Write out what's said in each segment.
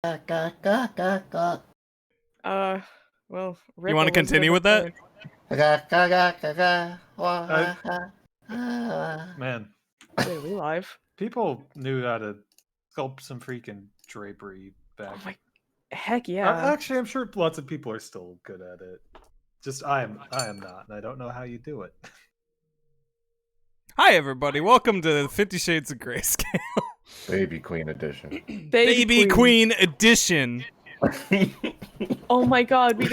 Well, You want to continue with that? Man, Wait, are we live? people knew how to sculpt some freaking drapery back. Oh my, heck yeah! Actually, I'm sure lots of people are still good at it. Just I am not, and I don't know how you do it. Hi, everybody. Welcome to 50 Shades of Grayscale. Baby Queen edition. Baby Queen edition. Oh my God, we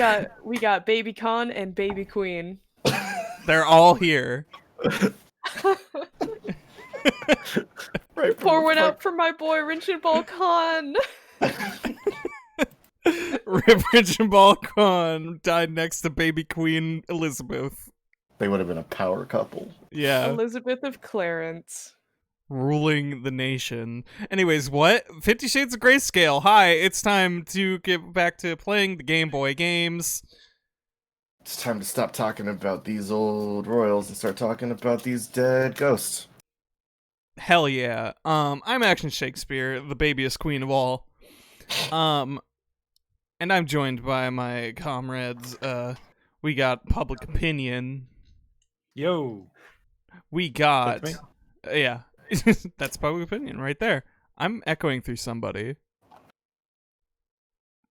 got Baby Con and Baby Queen. They're all here. Right, Pour one out for my boy Richard Balcon. Richard Balcon died next to Baby Queen Elizabeth. They would have been a power couple. Yeah. Elizabeth of Clarence. Ruling the nation. Anyways, what? 50 Shades of Grayscale. Hi, it's time to get back to playing the Game Boy games. It's time to stop talking about these old royals and start talking about these dead ghosts. Hell yeah. I'm Action Shakespeare, the babyest queen of all. And I'm joined by my comrades. We got Public Opinion. Yo, We got... That's yeah. That's Public Opinion right there. I'm echoing through somebody.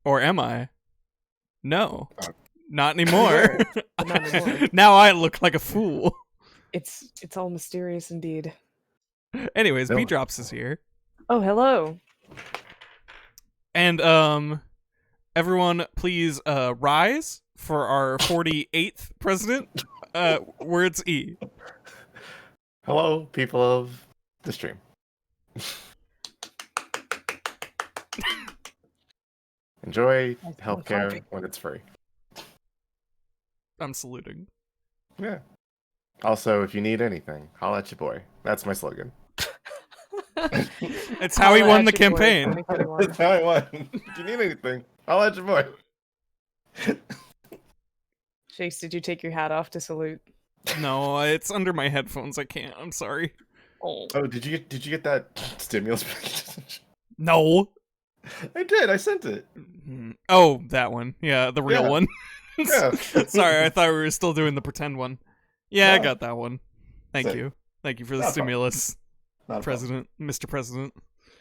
Or am I? No. Not anymore. Not anymore. Now I look like a fool. It's all mysterious indeed. Anyways, No. B-Drops is here. Oh, hello. And everyone please rise for our 48th president. Words E. Hello, people of the stream. Enjoy healthcare when it's free. I'm saluting. Yeah. Also, if you need anything, holla at your boy. That's my slogan. It's how he won the Holla at your boy, campaign. 2021. That's how I won. If you need anything, holla at your boy. Shakes, did you take your hat off to salute? No, it's under my headphones. I can't. I'm sorry. Oh. Oh, did you get that stimulus package? No. I did. I sent it. Oh, that one. Yeah, the real Yeah. one. Yeah. Sorry, I thought we were still doing the pretend one. Yeah, I No. got that one. Thank Sick. you. Thank you for the Not a problem. stimulus, Not a problem. President, Mr. President.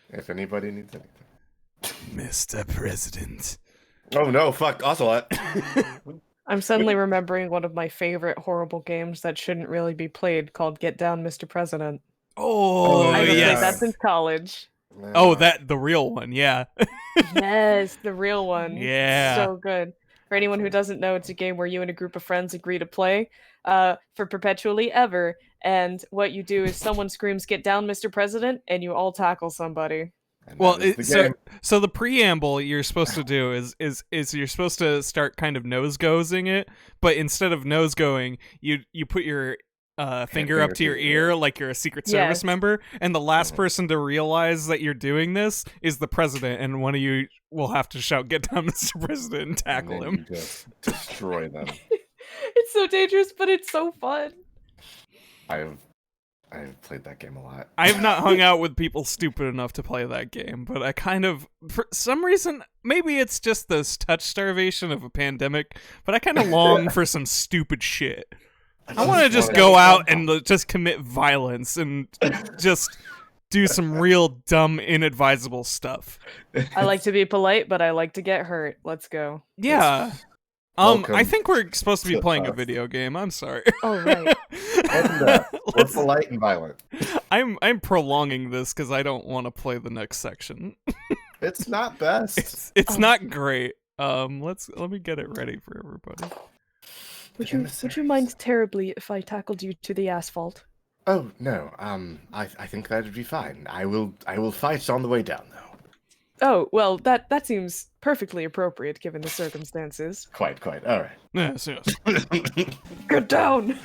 If anybody needs anything. Mr. President. Oh no! Fuck Ocelot. I'm suddenly remembering one of my favorite horrible games that shouldn't really be played called Get Down, Mr. President. Oh, I haven't yes. played that since college. Oh, the real one, yeah. Yes, the real one. Yeah. So good. For anyone who doesn't know, it's a game where you and a group of friends agree to play for perpetually ever. And what you do is someone screams, "Get down, Mr. President," and you all tackle somebody. And Well, that is the game. so the preamble you're supposed to do is you're supposed to start kind of nose-gozing it, but instead of nose-going, you put your finger up to your ear like you're a Secret Service Yes. member, and the last person to realize that you're doing this is the president, and one of you will have to shout, "Get down, Mr. President," and tackle And then him. you just destroy them. It's so dangerous, but it's so fun. I've played that game a lot. I've not hung out with people stupid enough to play that game, but I kind of, for some reason, maybe it's just this touch starvation of a pandemic, but I kind of long for some stupid shit. I want to just go out and just commit violence and just do some real dumb, inadvisable stuff. I like to be polite, but I like to get hurt. Let's go. Yeah. Welcome I think we're supposed to be to playing a us. video game. I'm sorry. Oh, right. Welcome to We're Let's- polite and violent. I'm prolonging this because I don't want to play the next section. It's not best. It's Oh. not great. Let me get it ready for everybody. Would you mind terribly if I tackled you to the asphalt? Oh no. I think that would be fine. I will fight on the way down though. Oh, well, that seems perfectly appropriate given the circumstances. Quite. All right. Yes. Get down!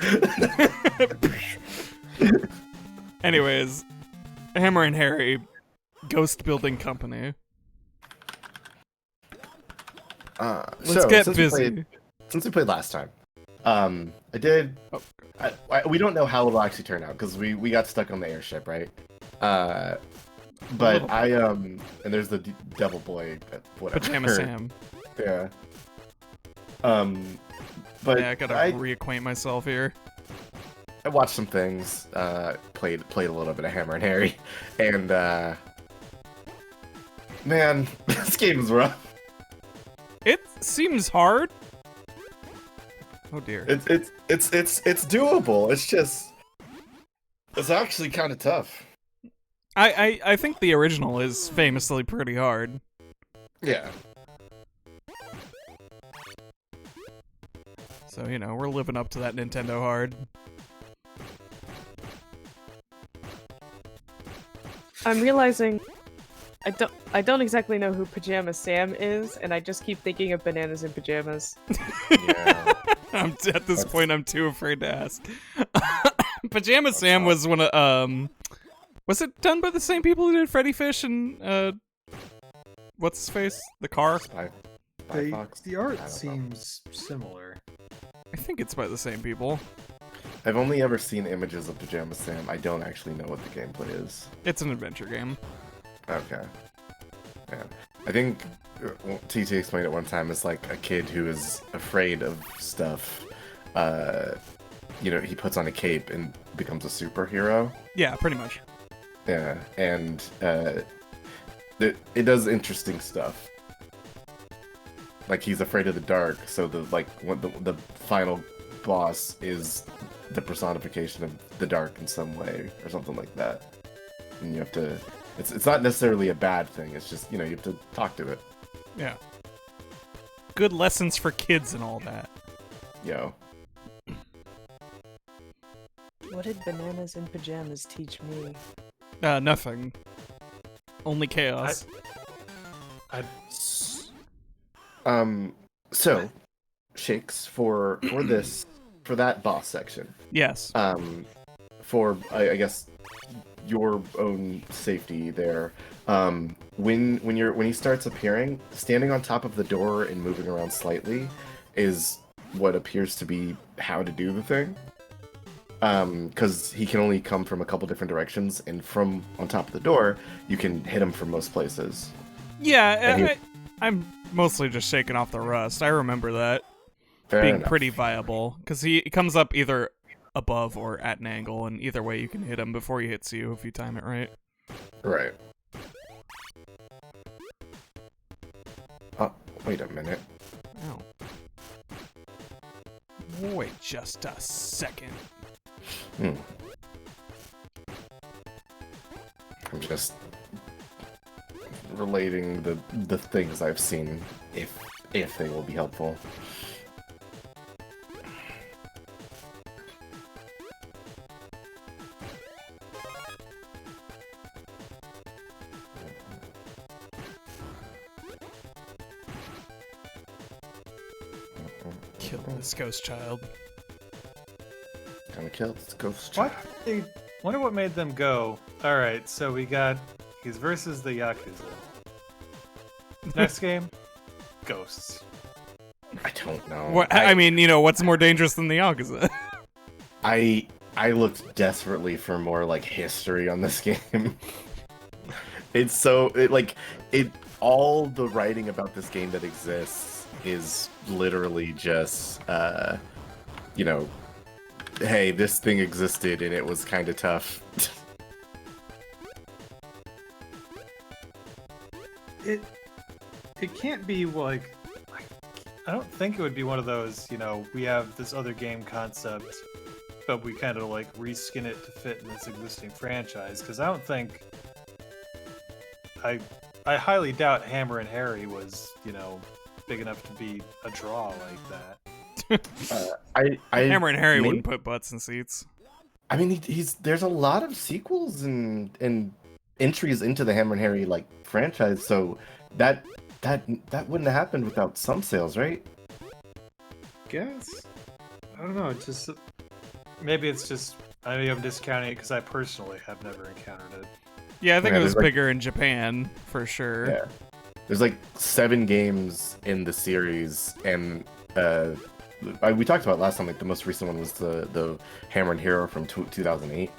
Anyways, Hammerin Harry, Ghost Building Company. Let's get busy. Since we played last time, I did. Oh. We don't know how it'll actually turn out because we got stuck on the airship, right? But I and there's the Devil Boy, whatever. Pajama Sam. Yeah. But Yeah, I gotta reacquaint myself here. I watched some things, played a little bit of Hammerin' Harry, and man, this game is rough. It seems hard. Oh dear. It's doable. It's just it's actually kind of tough. I think the original is famously pretty hard. Yeah. So, you know, we're living up to that Nintendo hard. I'm realizing I don't exactly know who Pajama Sam is, and I just keep thinking of Bananas in Pajamas. Yeah. At this point, I'm too afraid to ask. Pajama Sam was one of, was it done by the same people who did Freddy Fish and, what's his face? The car? The art seems similar. I think it's by the same people. I've only ever seen images of Pajama Sam. I don't actually know what the gameplay is. It's an adventure game. Okay. Yeah. I think TT explained it one time as like a kid who is afraid of stuff. You know, he puts on a cape and becomes a superhero. Yeah, pretty much. Yeah, and it does interesting stuff. Like he's afraid of the dark, so the final boss is the personification of the dark in some way or something like that. And you have to. It's not necessarily a bad thing. It's just, you know, you have to talk to it. Yeah. Good lessons for kids and all that. Yo. What did Bananas in Pajamas teach me? Nothing. Only chaos. So, Shakes, for that boss section. Yes. For I guess your own safety there. When he starts appearing, standing on top of the door and moving around slightly is what appears to be how to do the thing. Because he can only come from a couple different directions, and from on top of the door, you can hit him from most places. Yeah, I'm mostly just shaking off the rust. I remember that being pretty viable, because he comes up either above or at an angle, and either way you can hit him before he hits you if you time it right. Right. Oh, wait a minute. Ow. Wait just a second. I'm just relating the things I've seen, if they will be helpful. Kill this ghost child. Gonna kill this ghost Why? child. Wonder what made them go. All right, so he's versus the Yakuza. Next game, ghosts. I don't know. What, I mean, you know, what's more dangerous than the Yakuza? I looked desperately for more like history on this game. All the writing about this game that exists is literally just you know, hey, this thing existed and it was kind of tough. It can't be like, I don't think it would be one of those, you know, we have this other game concept, but we kind of like reskin it to fit in this existing franchise. Because I don't think, I highly doubt Hammerin' Harry was, you know, big enough to be a draw like that. Hammerin' Harry wouldn't put butts in seats. I mean, there's a lot of sequels and entries into the Hammerin' Harry like franchise, so that wouldn't have happened without some sales, right? Guess. I don't know. It's just maybe I'm discounting it because I personally have never encountered it. Yeah, I think it was like, bigger in Japan for sure. Yeah, there's like 7 games in the series, and we talked about last time. Like the most recent one was the Hammerin' Hero from 2008.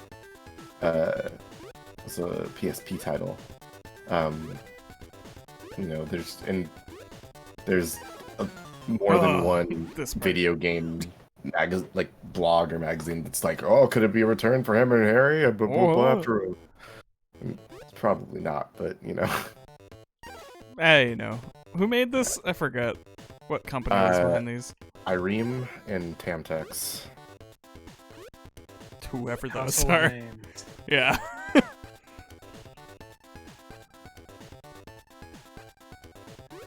It's a PSP title. You know, there's more than one this part. video game like blog or magazine that's like, oh, could it be a return for Hammer and Harry? Blah, blah, blah, after it's probably not, but you know. Hey, you know, who made this? I forget what company was behind these. Ireme and Tamtex. Whoever those Household are. names. Yeah.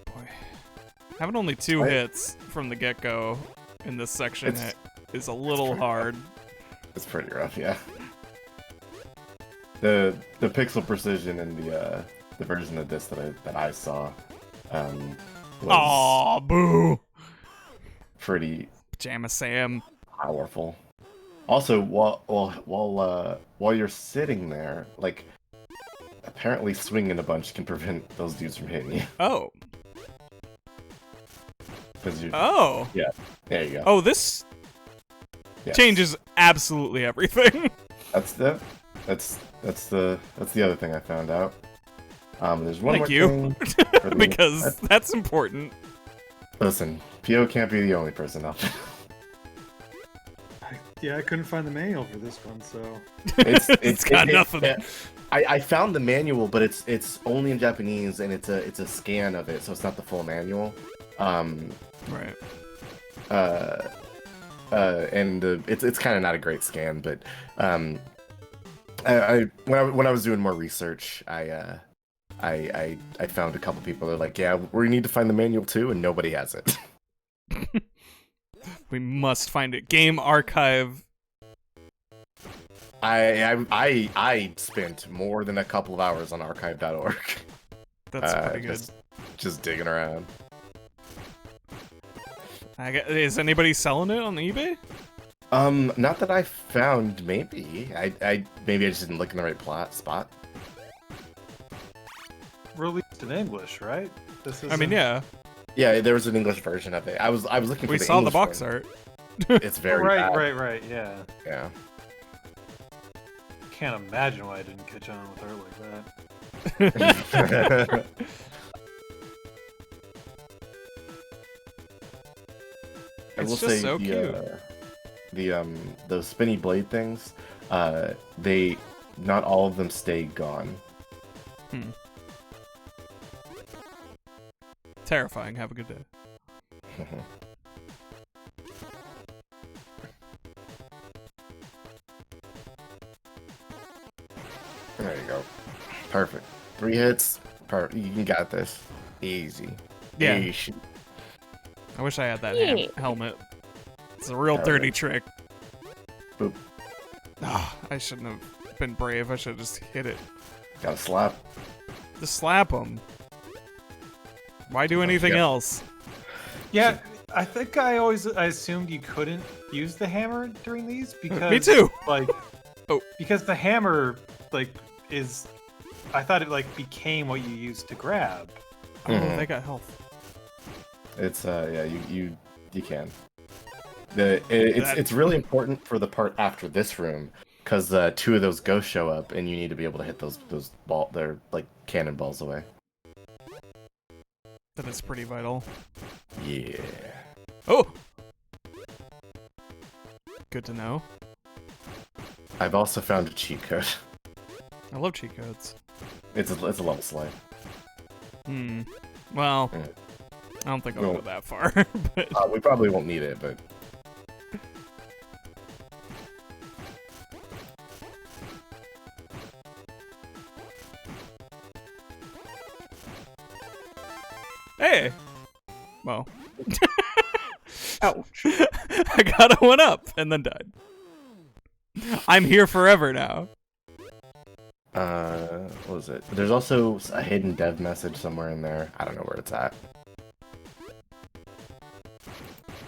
Boy, having only 2 hits from the get-go in this section is a little hard. It's pretty rough, yeah. The pixel precision in the version of this that I saw was Aw, boo! pretty Pajama Sam. powerful. Also, while you're sitting there, like, apparently swinging a bunch can prevent those dudes from hitting you. Oh. 'Cause you, Oh. yeah, there you go. Oh, this Yes. changes absolutely everything. That's the other thing I found out. There's one Thank more you. thing for the- Because that's important. Listen, PO can't be the only person up. Yeah, I couldn't find the manual for this one, so. It's got nothing. I found the manual, but it's only in Japanese, and it's a scan of it, so it's not the full manual. Right. And it's kind of not a great scan, but when I was doing more research, I found a couple people that are like, yeah, we need to find the manual too, and nobody has it. We must find it. Game archive. I spent more than a couple of hours on archive.org. That's pretty good. Just digging around. Is anybody selling it on eBay? Not that I found. Maybe maybe I just didn't look in the right spot. Released in English, right? This is. I mean, yeah. Yeah, there was an English version of it. I was looking for We the saw the English box one. art. It's very right, bad. right, yeah. Yeah. Can't imagine why I didn't catch on with her like that. I It's will just say so cute. The spinny blade things, they not all of them stay gone. Terrifying. Have a good day. There you go. Perfect. 3 hits. You got this. Easy. Yeah. Easy. I wish I had that Yeah. helmet. It's a real Oh, dirty yeah. trick. Boop. Ah, I shouldn't have been brave. I should have just hit it. Gotta slap. Just slap him. Why do anything Yeah. else? Yeah, I think I assumed you couldn't use the hammer during these because Me too. Like, Oh. because the hammer is. I thought it became what you used to grab. Oh, Mhm. they got health. It's yeah, you can. It's really important for the part after this room because 2 of those ghosts show up and you need to be able to hit those they're like cannonballs away. That is pretty vital. Yeah. Oh! Good to know. I've also found a cheat code. I love cheat codes. It's a level slide. Well, Yeah. I don't think I'll Well- go that far. But We probably won't need it, but hey! Well. Ouch. I got a 1-up and then died. I'm here forever now. what was it? There's also a hidden dev message somewhere in there. I don't know where it's at.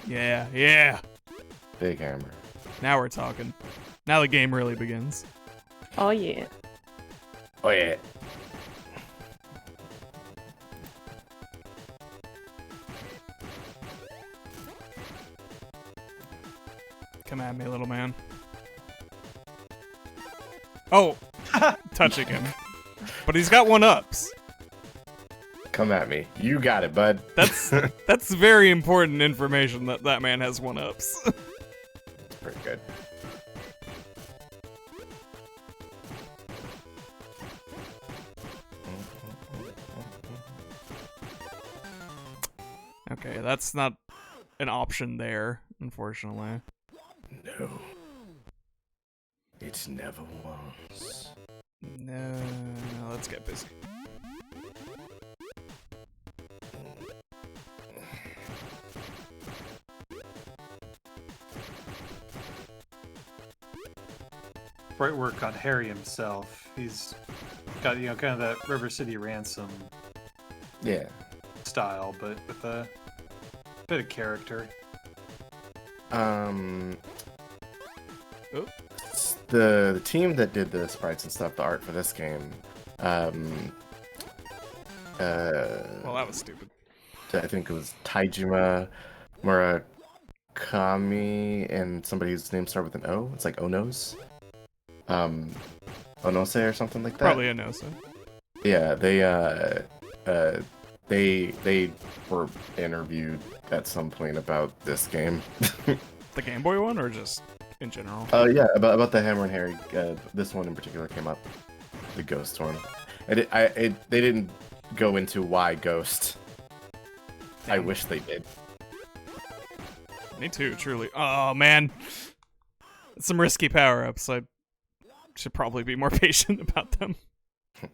Yeah. Big hammer. Now we're talking. Now the game really begins. Oh yeah. Oh yeah. Come at me, little man. Oh! Touching him. But he's got 1-ups. Come at me. You got it, bud. That's very important information that man has 1-ups. It's pretty good. Okay, that's not an option there, unfortunately. No. It never was. No, let's get busy. Bright work on Harry himself. He's got, kind of that River City Ransom Yeah. style, but with a bit of character. The team that did the sprites and stuff, the art for this game, Well, that was stupid. I think it was Taijima Murakami and somebody whose name started with an O. It's like Onos. Onose or something like that. Probably a no, so. Yeah, they were interviewed at some point about this game. The Game Boy one, or just in general? Yeah, about the Hammerin Harry. This one in particular came up, the Ghost one. And they didn't go into why Ghost. I wish they did. Me too, truly. Oh man, some risky power-ups. I should probably be more patient about them. I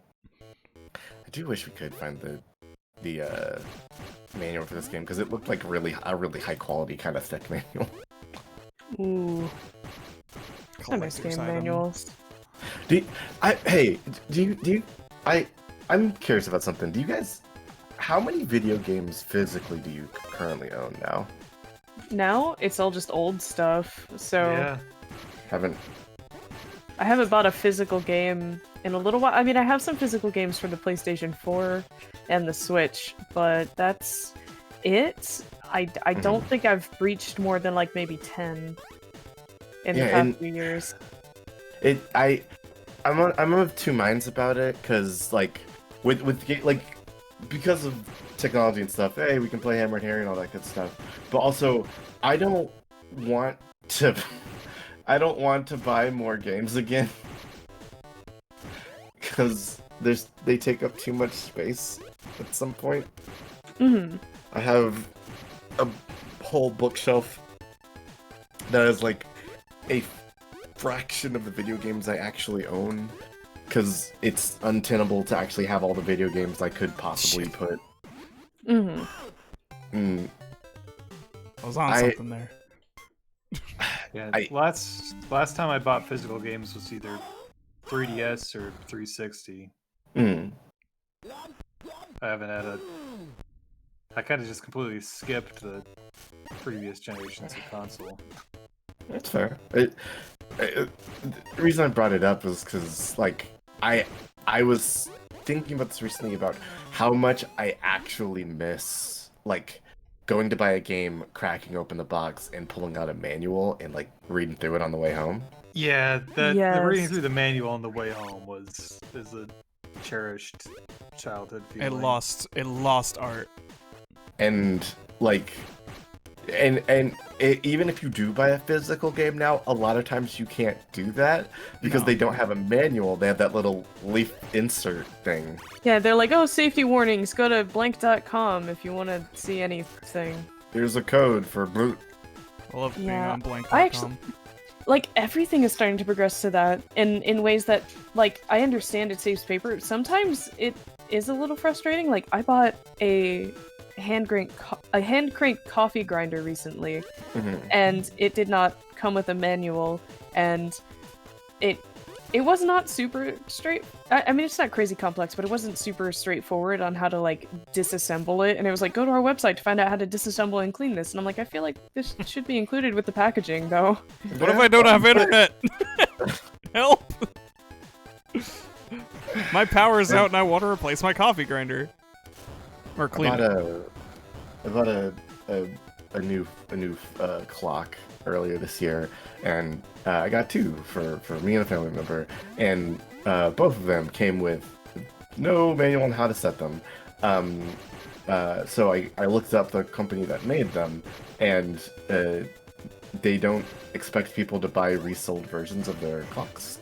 do wish we could find the manual for this game because it looked like a really high quality kind of thick manual. Ooh. Nice game manuals. I'm curious about something. Do you guys, how many video games physically do you currently own now? Now it's all just old stuff. So Yeah. I haven't bought a physical game in a little while. I mean, I have some physical games for the PlayStation 4 and the Switch, but that's it. I don't think I've breached more than like maybe 10 in the past few years. I'm of two minds about it because like because of technology and stuff. Hey, we can play Hammer and Harry and all that good stuff. But also, I don't want to buy more games again because they take up too much space at some point. Mm-hmm. I have a whole bookshelf that is like a fraction of the video games I actually own because it's untenable to actually have all the video games I could possibly put. Mm-hmm. I was on something there. Yeah. Last time I bought physical games was either 3DS or 360. Mm. I haven't had I kind of just completely skipped the previous generations of console. That's fair. The reason I brought it up was because, like, I was thinking about this recently about how much I actually miss, like, going to buy a game, cracking open the box, and pulling out a manual and, like, reading through it on the way home. Yeah, the Yes. reading through the manual on the way home is a cherished childhood feeling. It lost art. And, like, even if you do buy a physical game now, a lot of times you can't do that because they don't have a manual. They have that little leaf insert thing. Yeah, they're like, oh, safety warnings, go to blank.com if you want to see anything. Here's a code for boot. I love being Yeah, on blank.com. I actually- Like, everything is starting to progress to that in ways that, like, I understand it saves paper. Sometimes it is a little frustrating. Like, I bought a hand crank coffee grinder recently, and it did not come with a manual, and it was not super straight. I mean, it's not crazy complex, but it wasn't super straightforward on how to like disassemble it. And it was like, go to our website to find out how to disassemble and clean this. And I'm like, I feel like this should be included with the packaging, though. What if I don't have internet? Help! My power's out and I want to replace my coffee grinder. Or clean it. I bought a new clock earlier this year, and I got two for me and a family member, and both of them came with no manual on how to set them. So I looked up the company that made them, and they don't expect people to buy resold versions of their clocks.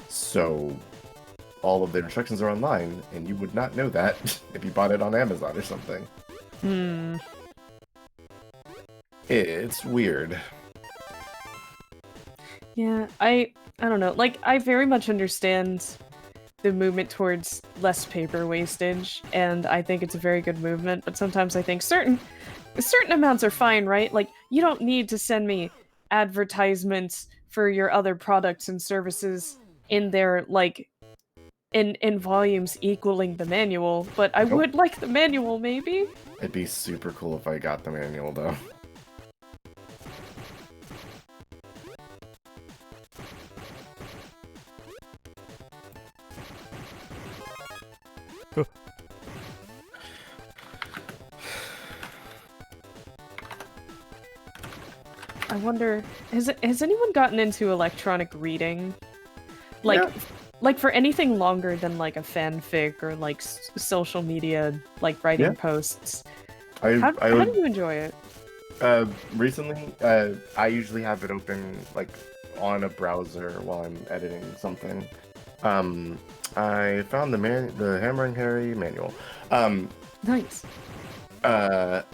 So all of their instructions are online, and you would not know that if you bought it on Amazon or something. Hmm. It's weird. Yeah, I don't know. Like, I very much understand the movement towards less paper wastage, and I think it's a very good movement, but sometimes I think certain amounts are fine, right? Like, you don't need to send me advertisements for your other products and services in their, like, in volumes equaling the manual, but I Nope. would like the manual, maybe? It'd be super cool if I got the manual, though. I wonder, has anyone gotten into electronic reading? Like, Yeah. like for anything longer than like a fanfic or like social media, like writing Yeah. posts. I How would, do you enjoy it? recently, I usually have it open like on a browser while I'm editing something. I found the Hammerin Harry manual. Nice. But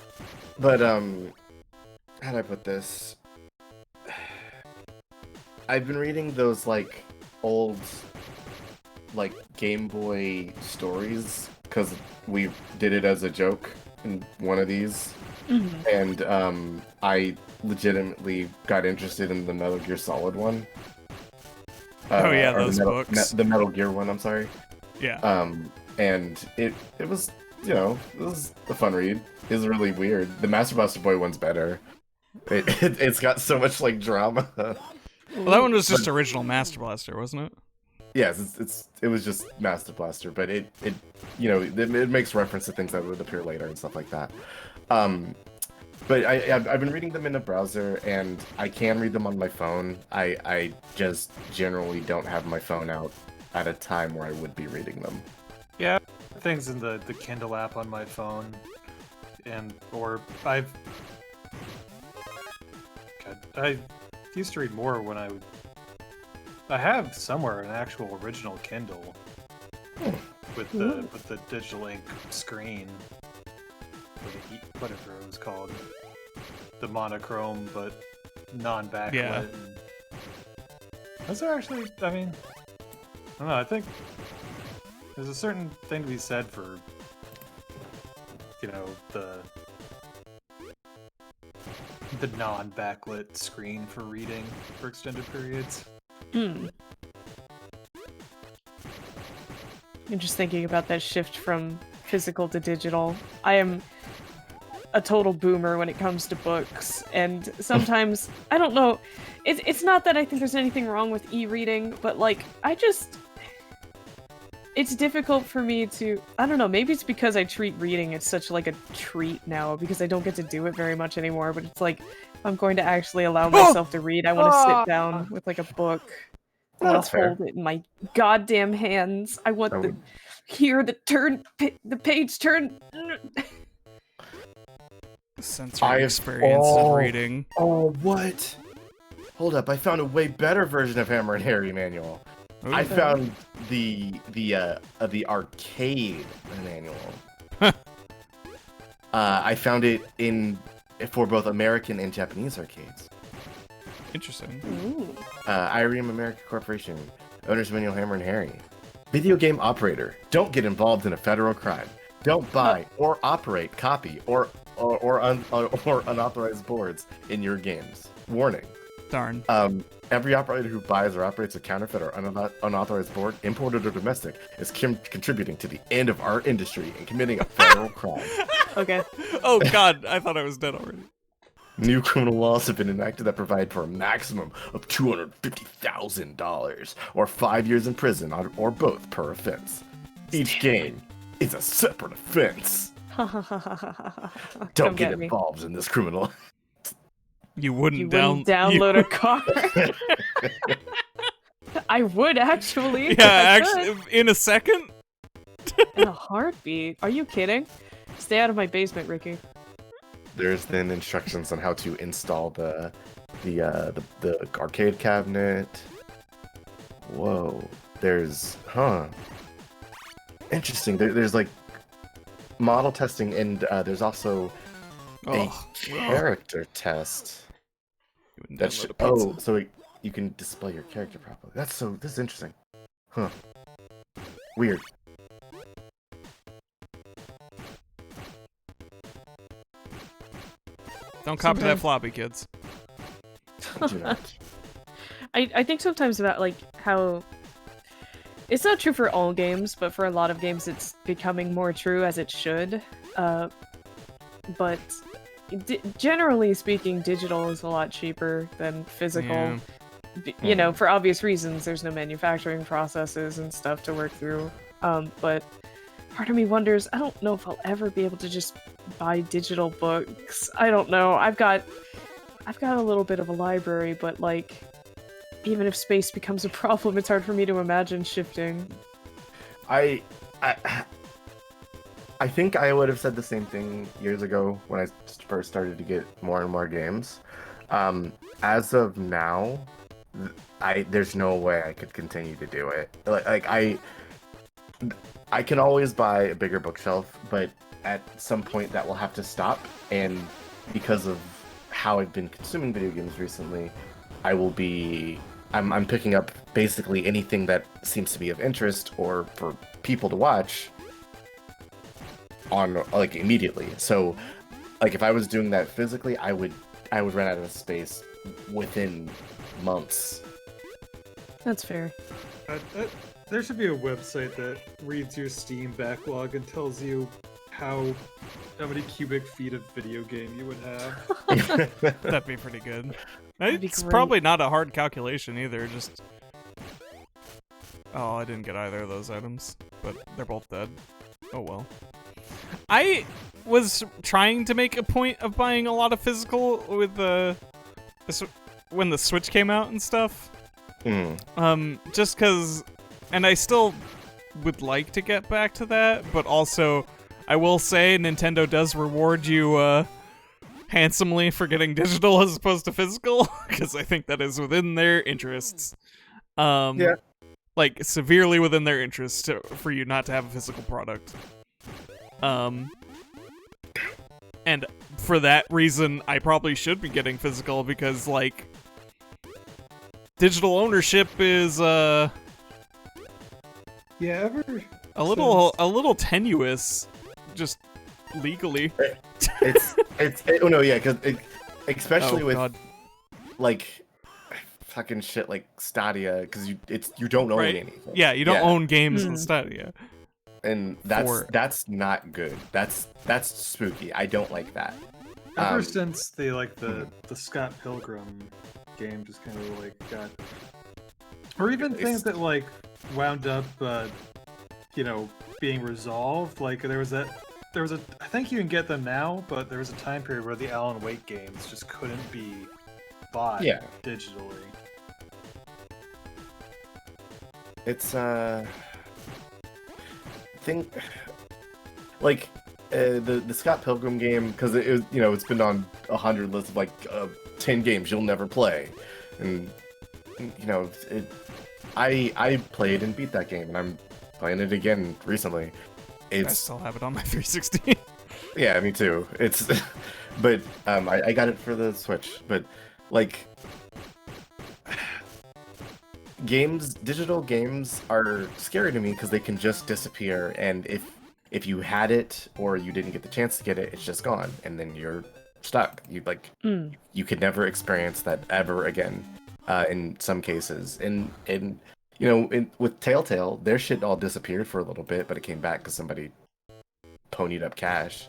how'd I put this? I've been reading those like old like Game Boy stories because we did it as a joke in one of these. Mm-hmm. And I legitimately got interested in the Metal Gear Solid one. Oh yeah, or those books. the Metal Gear one, I'm sorry. Yeah. And it was, it was a fun read. It was really weird. The Master Blaster Boy one's better. It's got so much like drama. Well, that one was just original Master Blaster, wasn't it? Yes, it was just Master Blaster, but it makes reference to things that would appear later and stuff like that. But I've been reading them in a browser, and I can read them on my phone. I just generally don't have my phone out at a time where I would be reading them. Yeah, things in the Kindle app on my phone, I used to read more when I have somewhere an actual original Kindle with the digital ink screen, whatever it was called, the monochrome but non-backlit. Yeah. And those are actually, I mean, I don't know. I think there's a certain thing to be said for, the non-backlit screen for reading for extended periods. Hmm. I'm just thinking about that shift from physical to digital. I am a total boomer when it comes to books, and sometimes I don't know. It's not that I think there's anything wrong with e-reading, but like it's difficult for me to. I don't know. Maybe it's because I treat reading as such like a treat now because I don't get to do it very much anymore. But it's like if I'm going to actually allow myself to read, I want to sit down with like a book. I want That's to fair. hold it in my goddamn hands. I want I to would- hear the page turn. The sensory I've- experience oh. of reading. Oh, what? Hold up! I found a way better version of Hammer and Harry manual. Ooh. I found the arcade manual. I found it for both American and Japanese arcades. Interesting. Ooh. IREM American Corporation, Owner's Manual Hammer and Harry. Video game operator. Don't get involved in a federal crime. Don't buy or operate, copy, or unauthorized boards in your games. Warning. Darn. Every operator who buys or operates a counterfeit or unauthorized board, imported or domestic, is contributing to the end of our industry and committing a federal crime. Okay. Oh god, I thought I was dead already. New criminal laws have been enacted that provide for a maximum of $250,000 or 5 years in prison or both per offense. Each game is a separate offense. Don't Come get get me. involved in this criminal. You wouldn't, You wouldn't download a car. I would actually. Yeah, I could. actually, in a second. in a heartbeat. Are you kidding? Stay out of my basement, Ricky. There's then instructions on how to install the arcade cabinet. Whoa. There's interesting. There's like model testing, and there's also a character test. So you can display your character properly. This is interesting. Huh. Weird. Don't copy that floppy, kids. Do not. I think sometimes about like how it's not true for all games, but for a lot of games it's becoming more true, as it should. But generally speaking, digital is a lot cheaper than physical. Yeah. You know, for obvious reasons. There's no manufacturing processes and stuff to work through. But part of me wonders, I don't know if I'll ever be able to just buy digital books. I don't know. I've got a little bit of a library, but like, even if space becomes a problem, it's hard for me to imagine shifting. I think I would have said the same thing years ago when I first started to get more and more games. As of now, there's no way I could continue to do it. Like I can always buy a bigger bookshelf, but at some point that will have to stop. And because of how I've been consuming video games recently, I'm picking up basically anything that seems to be of interest or for people to watch on like immediately. So like if I was doing that physically, I would run out of space within months. That's fair. There should be a website that reads your Steam backlog and tells you how many cubic feet of video game you would have. That'd be pretty good. That'd be It's great. probably not a hard calculation either, just... Oh, I didn't get either of those items, but they're both dead. Oh well. I was trying to make a point of buying a lot of physical with when the Switch came out and stuff. Just cause... And I still would like to get back to that, but also... I will say Nintendo does reward you handsomely for getting digital as opposed to physical, because I think that is within their interests. Yeah. Like, severely within their interests for you not to have a physical product. And for that reason, I probably should be getting physical, because, like, digital ownership is, Yeah, ever a little tenuous. Just legally. Oh no, yeah, because especially with God. like fucking shit like Stadia, because you don't own Right. anything. Yeah, you don't own games Hmm. in Stadia. And that's not good. That's spooky. I don't like that. Ever since the Scott Pilgrim game just kind of like got, or even things that like wound up, being resolved. Like there was a, I think you can get them now, but there was a time period where the Alan Wake games just couldn't be bought digitally. It's think like the Scott Pilgrim game, because it was, it's been on 100 lists of like 10 games you'll never play, and I played and beat that game, and I'm playing it again recently. I still have it on my 360. Yeah, me too. It's but I got it for the Switch, but like digital games are scary to me because they can just disappear, and if you had it or you didn't get the chance to get it, it's just gone, and then you're stuck. You could never experience that ever again. In some cases, and with Telltale, their shit all disappeared for a little bit, but it came back because somebody ponied up cash.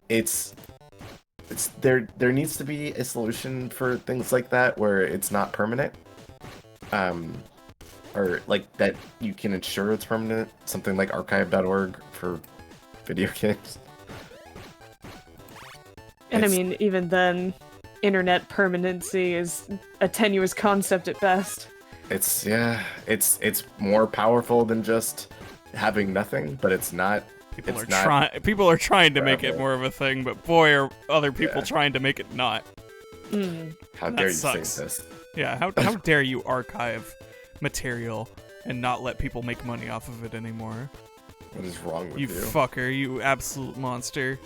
It's there needs to be a solution for things like that where it's not permanent, or like that you can ensure it's permanent. Something like archive.org for video games. And I mean, even then, internet permanency is a tenuous concept at best. it's more powerful than just having nothing, but it's not. People are trying to make it forever. more of a thing, but boy, are other people Yeah. trying to make it not. How That dare you sucks. say this? Yeah, how dare you archive material and not let people make money off of it anymore? What is wrong with You you? fucker, you absolute monster.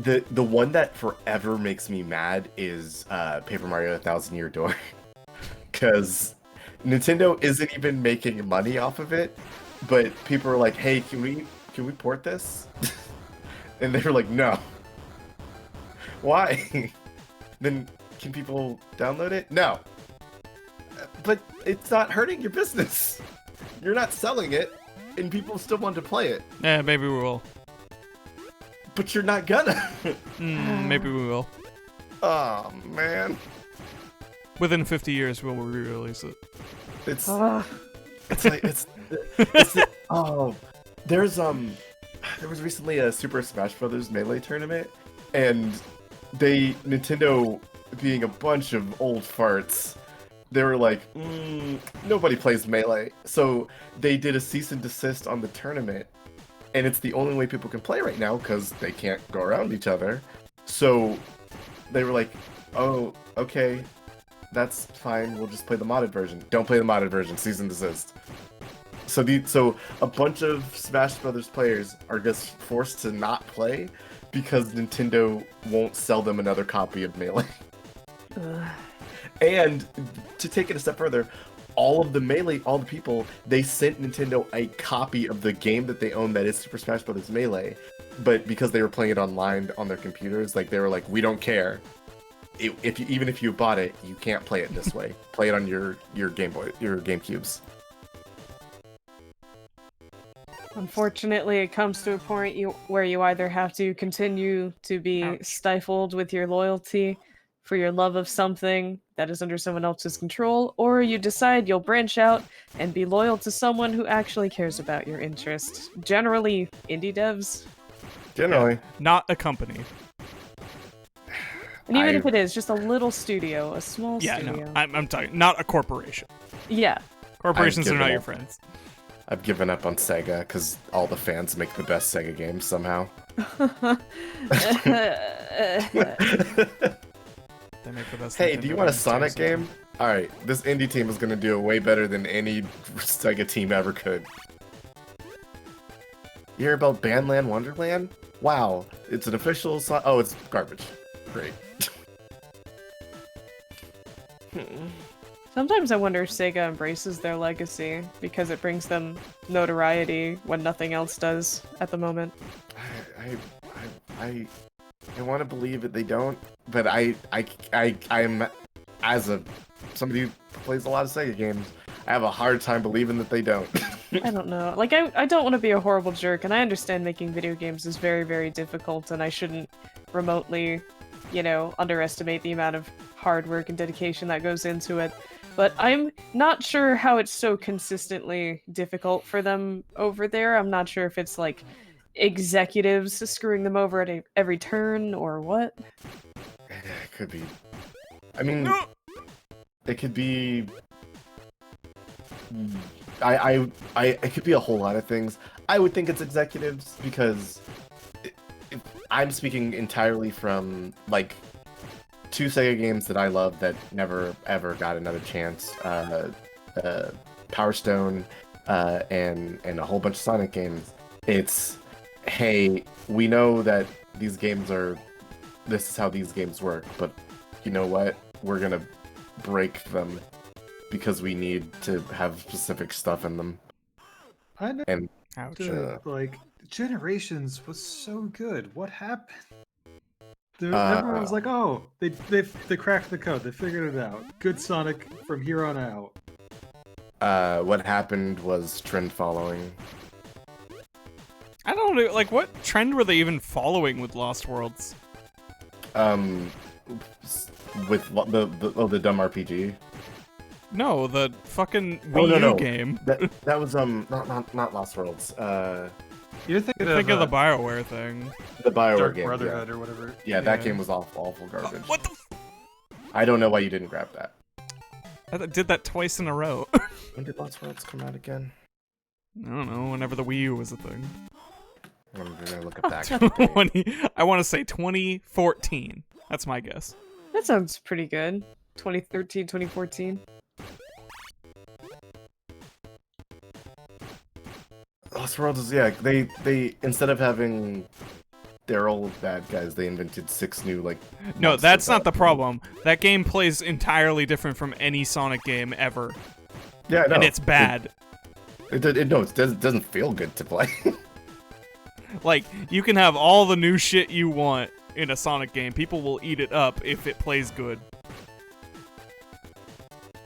The one that forever makes me mad is Paper Mario: 1,000 Year Door, because Nintendo isn't even making money off of it, but people are like, "Hey, can we port this?" And they're like, "No." Why? Then can people download it? No. But it's not hurting your business. You're not selling it, and people still want to play it. Yeah, maybe we will. But you're not gonna. Maybe we will. Oh man. Within 50 years, we'll re-release it. It's like oh, there was recently a Super Smash Bros. Melee tournament, and Nintendo, being a bunch of old farts, they were like, nobody plays Melee, so they did a cease and desist on the tournament, and it's the only way people can play right now because they can't go around each other. So they were like, oh, okay. That's fine. We'll just play the modded version. Don't play the modded version. Cease and desist. So a bunch of Smash Brothers players are just forced to not play because Nintendo won't sell them another copy of Melee. And to take it a step further, all the people, they sent Nintendo a copy of the game that they own that is Super Smash Brothers Melee, but because they were playing it online on their computers, like they were like, we don't care. Even if you bought it, you can't play it this way. Play it on your Game Boy, your GameCubes. Unfortunately, it comes to a point where you either have to continue to be stifled with your loyalty for your love of something that is under someone else's control, or you decide you'll branch out and be loyal to someone who actually cares about your interests. Generally, indie devs. Generally. Not a company. And even if it is, just a little studio, a small studio. No, I'm talking, not a corporation. Yeah. Corporations are not your up. friends. I've given up on Sega because all the fans make the best Sega games somehow. They make the best Hey, Nintendo do you want a games, Sonic seriously. game? Alright, this indie team is gonna do it way better than any Sega team ever could. You hear about Bandland Wonderland? Wow, it's an official oh, it's garbage. Great. Sometimes I wonder if Sega embraces their legacy because it brings them notoriety when nothing else does at the moment. I want to believe that they don't, but I'm as somebody who plays a lot of Sega games, I have a hard time believing that they don't. I don't know. Like, I don't want to be a horrible jerk, and I understand making video games is very, very difficult, and I shouldn't remotely, underestimate the amount of hard work and dedication that goes into it. But I'm not sure how it's so consistently difficult for them over there. I'm not sure if it's, like, executives screwing them over at every turn, or what. It could be. I mean, it could be... it could be a whole lot of things. I would think it's executives because I'm speaking entirely from like two Sega games that I love that never ever got another chance. Power Stone and a whole bunch of Sonic games. It's, hey, we know that these games this is how these games work, but you know what? We're gonna break them because we need to have specific stuff in them. I know. And Ouch. Like, Generations was so good. What happened? Everyone was like, "Oh, they cracked the code. They figured it out. Good Sonic from here on out." what happened was trend following. I don't know, like, what trend were they even following with Lost Worlds? With the dumb RPG. No, the fucking Oh, Wii U no. game. That was not Lost Worlds. You're thinking Think of the BioWare thing. The BioWare Dark game. Brotherhood or whatever. Yeah, that game was awful garbage. What the I don't know why you didn't grab that. I did that twice in a row. When did Lost Worlds come out again? I don't know, whenever the Wii U was a thing. I'm gonna look at that. I want to say 2014. That's my guess. That sounds pretty good. 2013, 2014. Lost Worlds is, yeah, they instead of having their old bad guys, they invented 6 new, like... No, monster that's not bad the problem. That game plays entirely different from any Sonic game ever. Yeah, I know. And it's bad. It doesn't feel good to play. Like, you can have all the new shit you want in a Sonic game. People will eat it up if it plays good.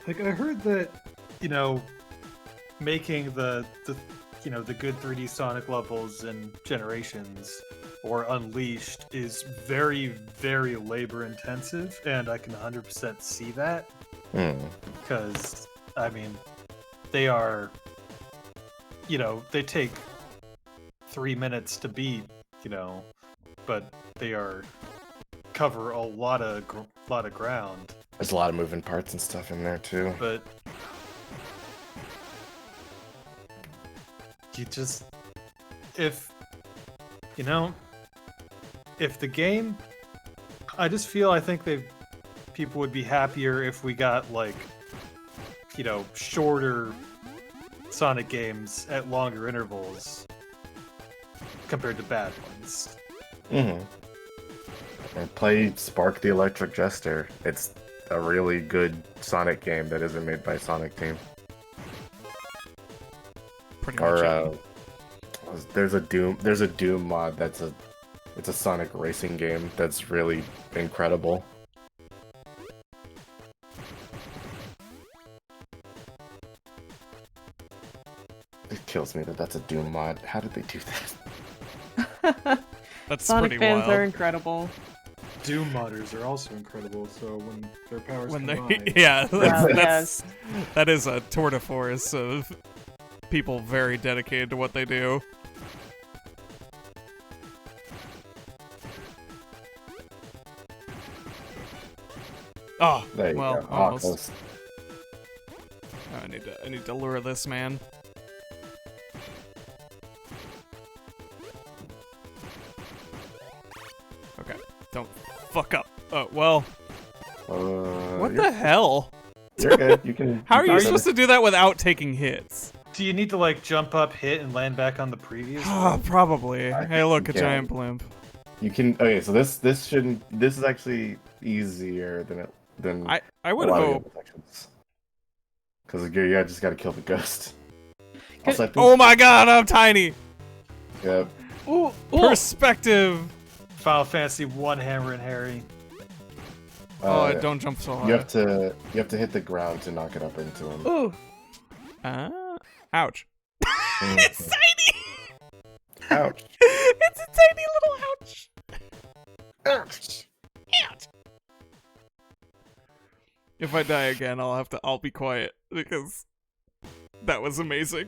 Like, I heard that, you know, making the good 3D Sonic levels in Generations or Unleashed is very, very labor intensive, and I can 100% see that. Because, I mean, they are, you know, they take 3 minutes to beat, you know, but they cover a lot of ground. There's a lot of moving parts and stuff in there too. But you just, if the game, I think people would be happier if we got, like, you know, shorter Sonic games at longer intervals compared to bad ones. And play Spark the Electric Jester. It's a really good Sonic game that isn't made by Sonic Team. Pretty much. Or there's a Doom mod it's a Sonic racing game that's really incredible. It kills me that that's a Doom mod. How did they do that? That's Sonic pretty fans wild. are incredible. Doom modders are also incredible, so when their powers When combine... yeah, Wow, that's, yes. that is a tour de force of people very dedicated to what they do. Oh, There you well, go. almost. Close. Oh, I need to lure this man. Okay, don't fuck up. Oh, well, what You're, the hell? you're good. You can. How are you supposed to do that without taking hits? Do you need to, like, jump up, hit, and land back on the previous one? Probably. I Hey, look, a think you giant can. blimp. You can. Okay, so this shouldn't. This is actually easier than I would a lot of hope. the other sections. Because you just got to kill the ghost. Also, I think, Oh my god, I'm tiny! yeah, Ooh, ooh. Perspective! Final Fantasy 1 Hammerin Harry. Don't jump so high. you have to hit the ground to knock it up into him. Ooh. Ouch. Mhm. It's tiny! Ouch. It's a tiny little ouch! Ouch. Ouch! If I die again, I'll be quiet, because that was amazing.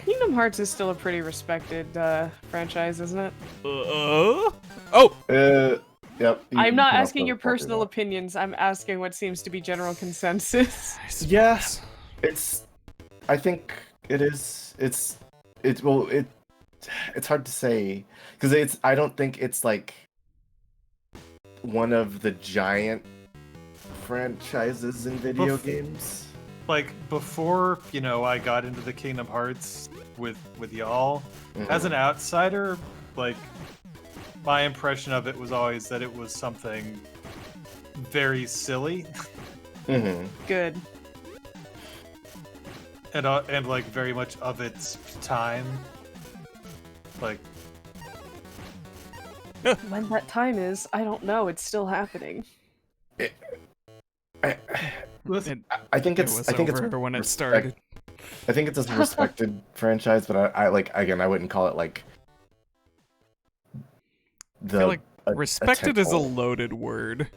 Kingdom Hearts is still a pretty respected franchise, isn't it? Oh! Yep. I'm not you can asking also your probably personal not. opinions. I'm asking what seems to be general consensus. Yeah, I think it is. It's hard to say because I don't think it's like one of the giant franchises in video games. Like, before, you know, I got into the Kingdom Hearts with y'all, as an outsider, like, my impression of it was always that it was something very silly. Good. and like very much of its time. Like, When that time is, I don't know. It's still happening. I think It was over when it started. I think it's a respected franchise, but I like, again, I wouldn't call it like I feel like respected is a tentpole. loaded word.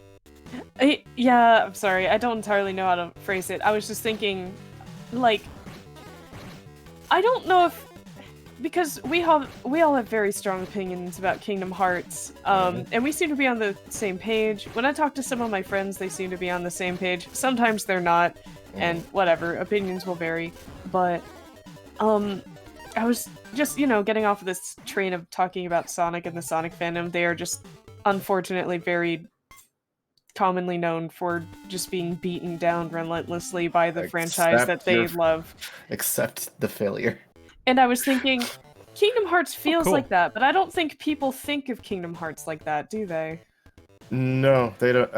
Yeah, I'm sorry. I don't entirely know how to phrase it. I was just thinking, like, I don't know if because we all have very strong opinions about Kingdom Hearts, and we seem to be on the same page. When I talk to some of my friends, they seem to be on the same page. Sometimes they're not, and whatever, opinions will vary. But I was just, getting off of this train of talking about Sonic and the Sonic fandom. They are just, unfortunately, very commonly known for just being beaten down relentlessly by the franchise that they love. Accept the failure. And I was thinking, Kingdom Hearts feels cool. like that, but I don't think people think of Kingdom Hearts like that, do they? No, they don't.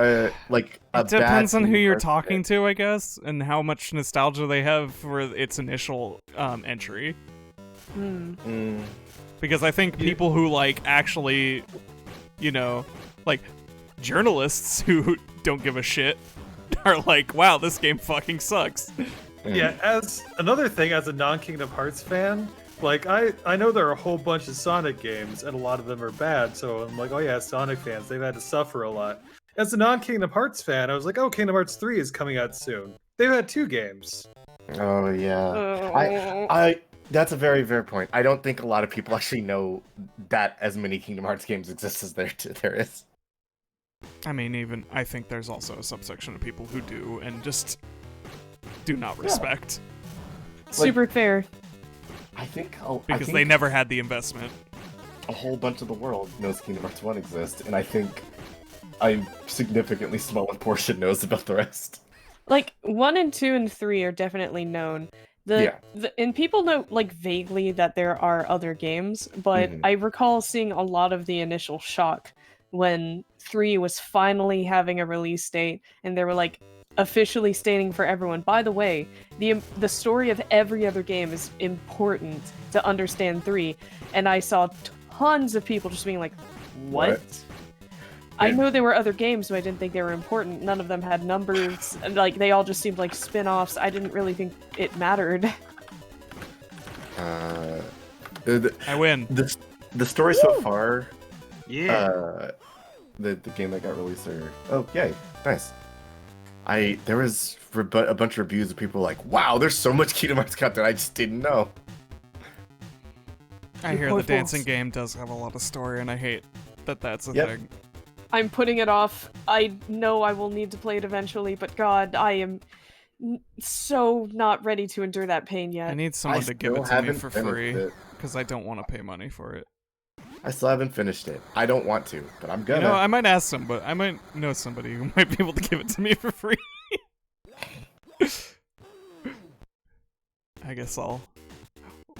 Like it depends on who you're talking to, I guess, and how much nostalgia they have for its initial entry. Because I think people who actually, journalists who don't give a shit are like, wow, this game fucking sucks. Yeah, as another thing, as a non-Kingdom Hearts fan, I know there are a whole bunch of Sonic games, and a lot of them are bad, so I'm like, oh yeah, Sonic fans, they've had to suffer a lot. As a non-Kingdom Hearts fan, I was like, oh, Kingdom Hearts 3 is coming out soon. They've had 2 games. Oh, yeah. I that's a very fair point. I don't think a lot of people actually know that as many Kingdom Hearts games exist as there is. I mean, I think there's also a subsection of people who do, and just do not respect. Super fair. I think because they never had the investment. A whole bunch of the world knows Kingdom Hearts 1 exists, and I think a significantly smaller portion knows about the rest. 1 and 2 and 3 are definitely known. And people know vaguely that there are other games, but I recall seeing a lot of the initial shock when 3 was finally having a release date, and they were officially stating for everyone, by the way, the story of every other game is important to understand 3, and I saw tons of people just being like, what? I know there were other games, but I didn't think they were important. None of them had numbers, and they all just seemed like spin-offs. I didn't really think it mattered. I win. The story so far, the game that got released there. Oh, yay, nice. There was a bunch of reviews of people like, wow, there's so much Kingdom Hearts content I just didn't know. I hear the dancing game does have a lot of story, and I hate that that's a thing. I'm putting it off. I know I will need to play it eventually, but God, I am so not ready to endure that pain yet. I need someone to give it to me for free, because I don't want to pay money for it. I still haven't finished it. I don't want to, but I'm gonna. I might ask somebody. I might know somebody who might be able to give it to me for free. I guess I'll...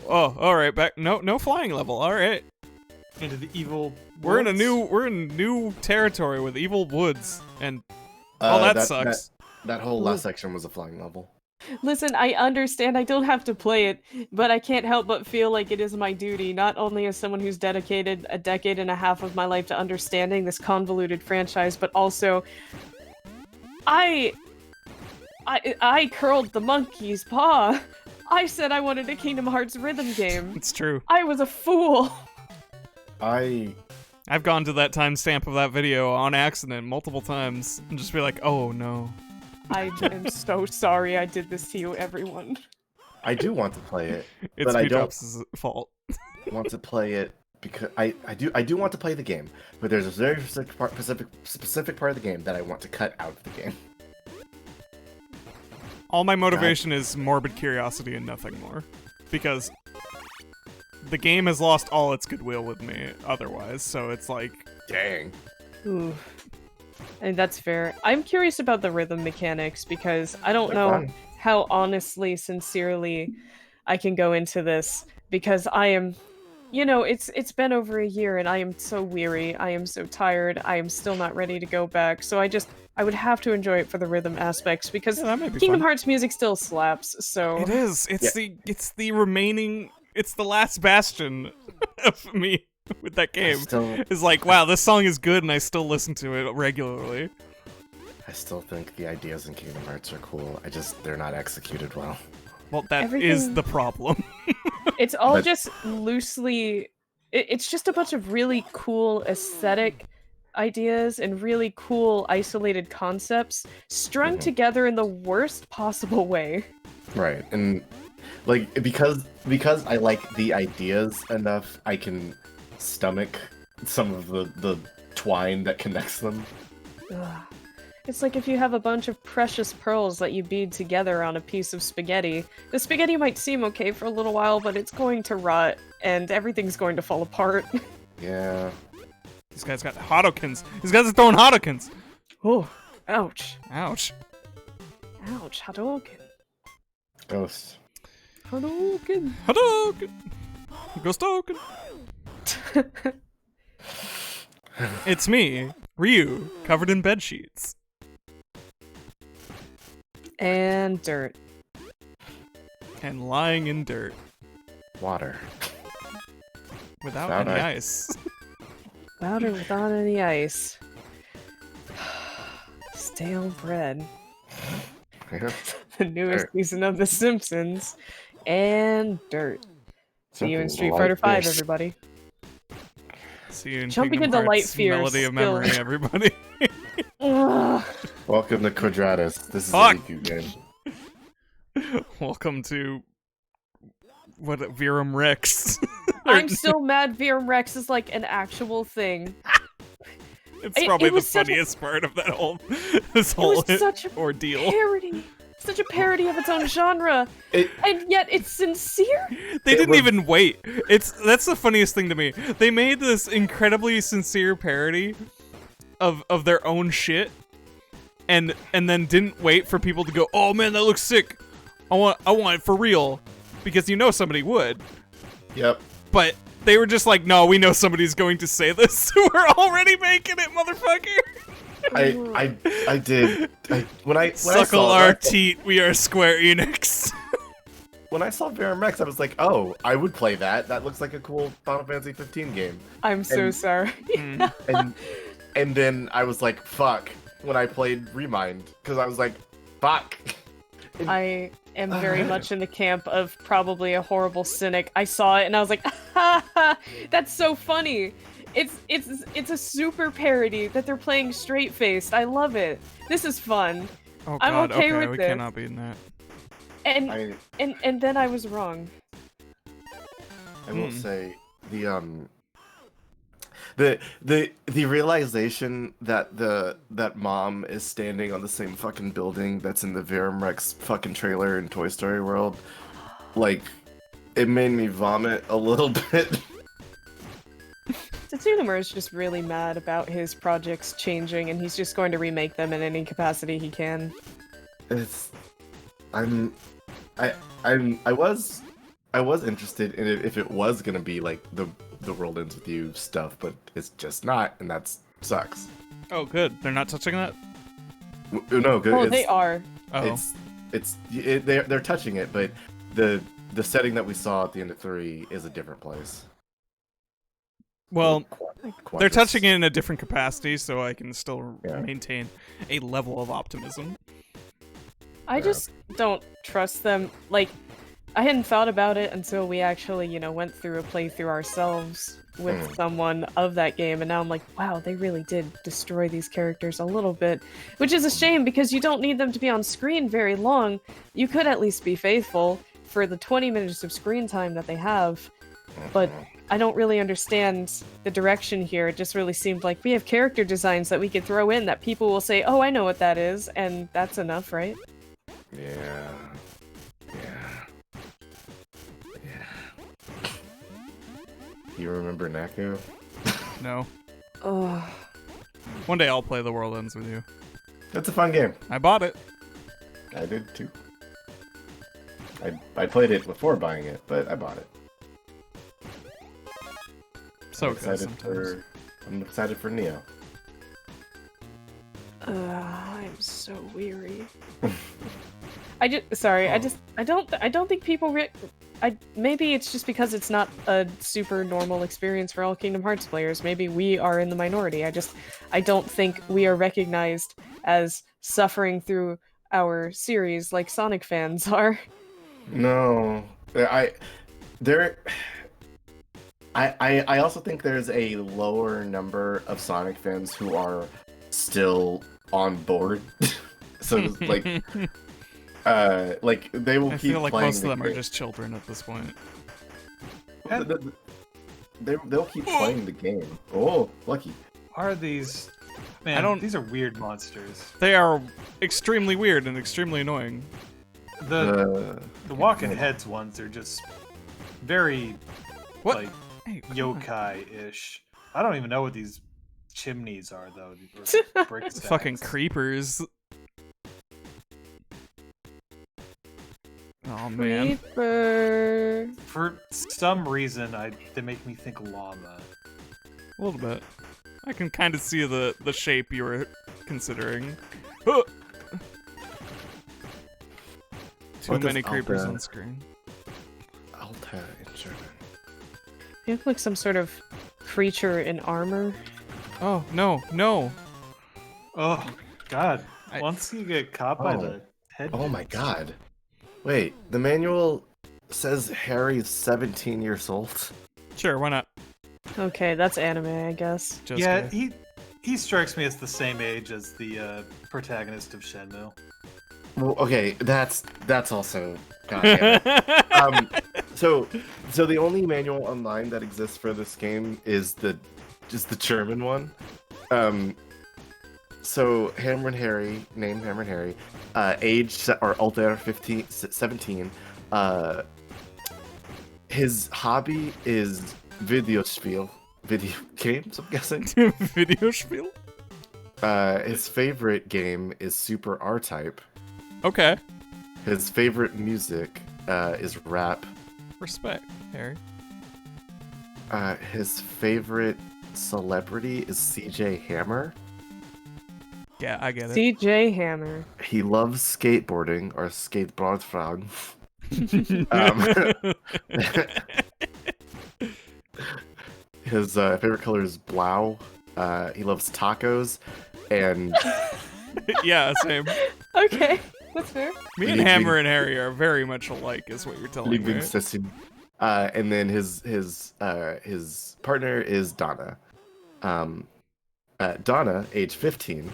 Oh, alright, back. No flying level, alright. Into the evil We're in new territory with evil woods, and that sucks. That whole last section was a flying level. Listen, I understand I don't have to play it, but I can't help but feel like it is my duty, not only as someone who's dedicated a decade and a half of my life to understanding this convoluted franchise, but also I curled the monkey's paw. I said I wanted a Kingdom Hearts rhythm game. It's true. I was a fool. I've gone to that timestamp of that video on accident multiple times and just be like, oh no. I am so sorry I did this to you, everyone. I do want to play it, it's but I don't fault. want to play it because I do want to play the game, but there's a very specific part of the game that I want to cut out of the game. All my motivation is morbid curiosity and nothing more, because the game has lost all its goodwill with me otherwise, so it's like... Dang. Ooh. And that's fair. I'm curious about the rhythm mechanics, because I don't know how honestly, sincerely I can go into this, because I am... it's been over a year, and I am so weary, I am so tired, I am still not ready to go back, so I would have to enjoy it for the rhythm aspects, because Kingdom Hearts music still slaps, so... It is! It's the remaining... It's the last bastion of me with that game. It's like, wow, this song is good, and I still listen to it regularly. I still think the ideas in Kingdom Hearts are cool. They're not executed well. Well, that is the problem. It's all just loosely... It's just a bunch of really cool aesthetic ideas and really cool isolated concepts strung together in the worst possible way. Right, and like because I like the ideas enough, I can stomach some of the twine that connects them. Ugh. It's like if you have a bunch of precious pearls that you bead together on a piece of spaghetti. The spaghetti might seem okay for a little while, but it's going to rot, and everything's going to fall apart. Yeah. This guy's got Hadokens. These guys are throwing Hadokens. Oh, ouch. Ouch. Ouch, Hadouken. Ghost. Hadouken. Hadouken. Ghost Hadouken. It's me, Ryu, covered in bed sheets. And dirt. And lying in dirt. Water. Without Without any ice. ice. Water without any ice. Stale bread. Yeah. The newest Dirt. season of The Simpsons. And dirt. See you in Something Street like Fighter 5, this. everybody. See you in Jumping Kingdom into Light Hearts, Fear Melody of still- Memory, everybody. Ugh. Welcome to Quadratus. This is Fuck. a Riku game. Welcome to what Virum Rex. I'm still mad Virum Rex is like an actual thing. It's It probably the was such a- funniest part of that whole this It whole was such a ordeal. parody. Such a parody of its own genre. It- And yet it's sincere. They It didn't was- even wait. That's the funniest thing to me. They made this incredibly sincere parody of their own shit, and then didn't wait for people to go, "Oh man, that looks sick. I want it for real," because you know somebody would. Yep. But they were just like, "No, we know somebody's going to say this, so we're already making it, motherfucker." I did. When I Suckle saw our that- teat. We are Square Enix. when I saw Verum Rex, I was like, oh, I would play that. That looks like a cool Final Fantasy 15 game. I'm so And- sorry. And then I was like, fuck, when I played Remind, because I was like, fuck. I am very much in the camp of probably a horrible cynic. I saw it and I was like, ha ha, that's so funny. It's a super parody that they're playing straight faced. I love it. This is fun. Oh I'm god, okay with we this. cannot be in that. And I and then I was wrong. will say the realization that that mom is standing on the same fucking building that's in the Verum Rex fucking trailer in Toy Story World, like, it made me vomit a little bit. Tatsunuma is just really mad about his projects changing, and he's just going to remake them in any capacity he can. It's I was interested in it if it was gonna be like the World Ends With You stuff, but it's just not, and that sucks. Oh good, they're not touching that? No, good. Oh, it's, they are. Oh. they're touching it, but the setting that we saw at the end of 3 is a different place. Well, Quadrus. they're touching it in a different capacity, so I can still Yeah. maintain a level of optimism. I Yeah. just don't trust them. Like, I hadn't thought about it until we actually, went through a playthrough ourselves with someone of that game, and now I'm like, wow, they really did destroy these characters a little bit. Which is a shame, because you don't need them to be on screen very long. You could at least be faithful for the 20 minutes of screen time that they have, but I don't really understand the direction here. It just really seemed like we have character designs that we could throw in that people will say, oh, I know what that is, and that's enough, right? Yeah. You remember Nako? No. Ugh. One day I'll play The World Ends With You. That's a fun game. I bought it. I did too. I played it before buying it, but I bought it. So I'm good excited sometimes. I'm excited for Neo. I'm so weary. I don't think people maybe it's just because it's not a super normal experience for all Kingdom Hearts players. Maybe we are in the minority. I don't think we are recognized as suffering through our series like Sonic fans are. No. I also think there's a lower number of Sonic fans who are still on board. So like Like they will I keep feel like playing most of the them are game. just children at this point. They'll keep playing the game. Oh, lucky. Are these? Man, don't- these are weird monsters. They are extremely weird and extremely annoying. The walking heads ones are just very What? like Hey, come on. yokai-ish. I don't even know what these chimneys are though. Or brick stacks. Fucking creepers. Oh man. Creeper. For some reason, they make me think llama. A little bit. I can kind of see the shape you were considering. Huh. Too What does many creepers Alta- on screen. Alta in German. You look like some sort of creature in armor. Oh no, no! Oh God! I- Once you get caught by Oh. the head. Oh my god. Wait, the manual says Harry's 17 years old. Sure, why not? Okay, that's anime, I guess. Just Yeah, kidding. he strikes me as the same age as the protagonist of Shenmue. Well, okay, that's also goddamn it. So the only manual online that exists for this game is just the German one. So Hammerin Harry, named Hammerin Harry, age or Alter 17. His hobby is video games. I'm guessing. Video spiel? His favorite game is Super R-Type. Okay. His favorite music is rap. Respect, Harry. His favorite celebrity is CJ Hammer. Yeah, I get it. CJ Hammer. He loves skateboarding or skateboardfragen. His favorite color is blau. He loves tacos, and Yeah, same. Okay, that's fair. Me and Hammer and Harry are very much alike, is what you're telling me. right? Lieblingsessen. And then his partner is Donna. Donna, age 15.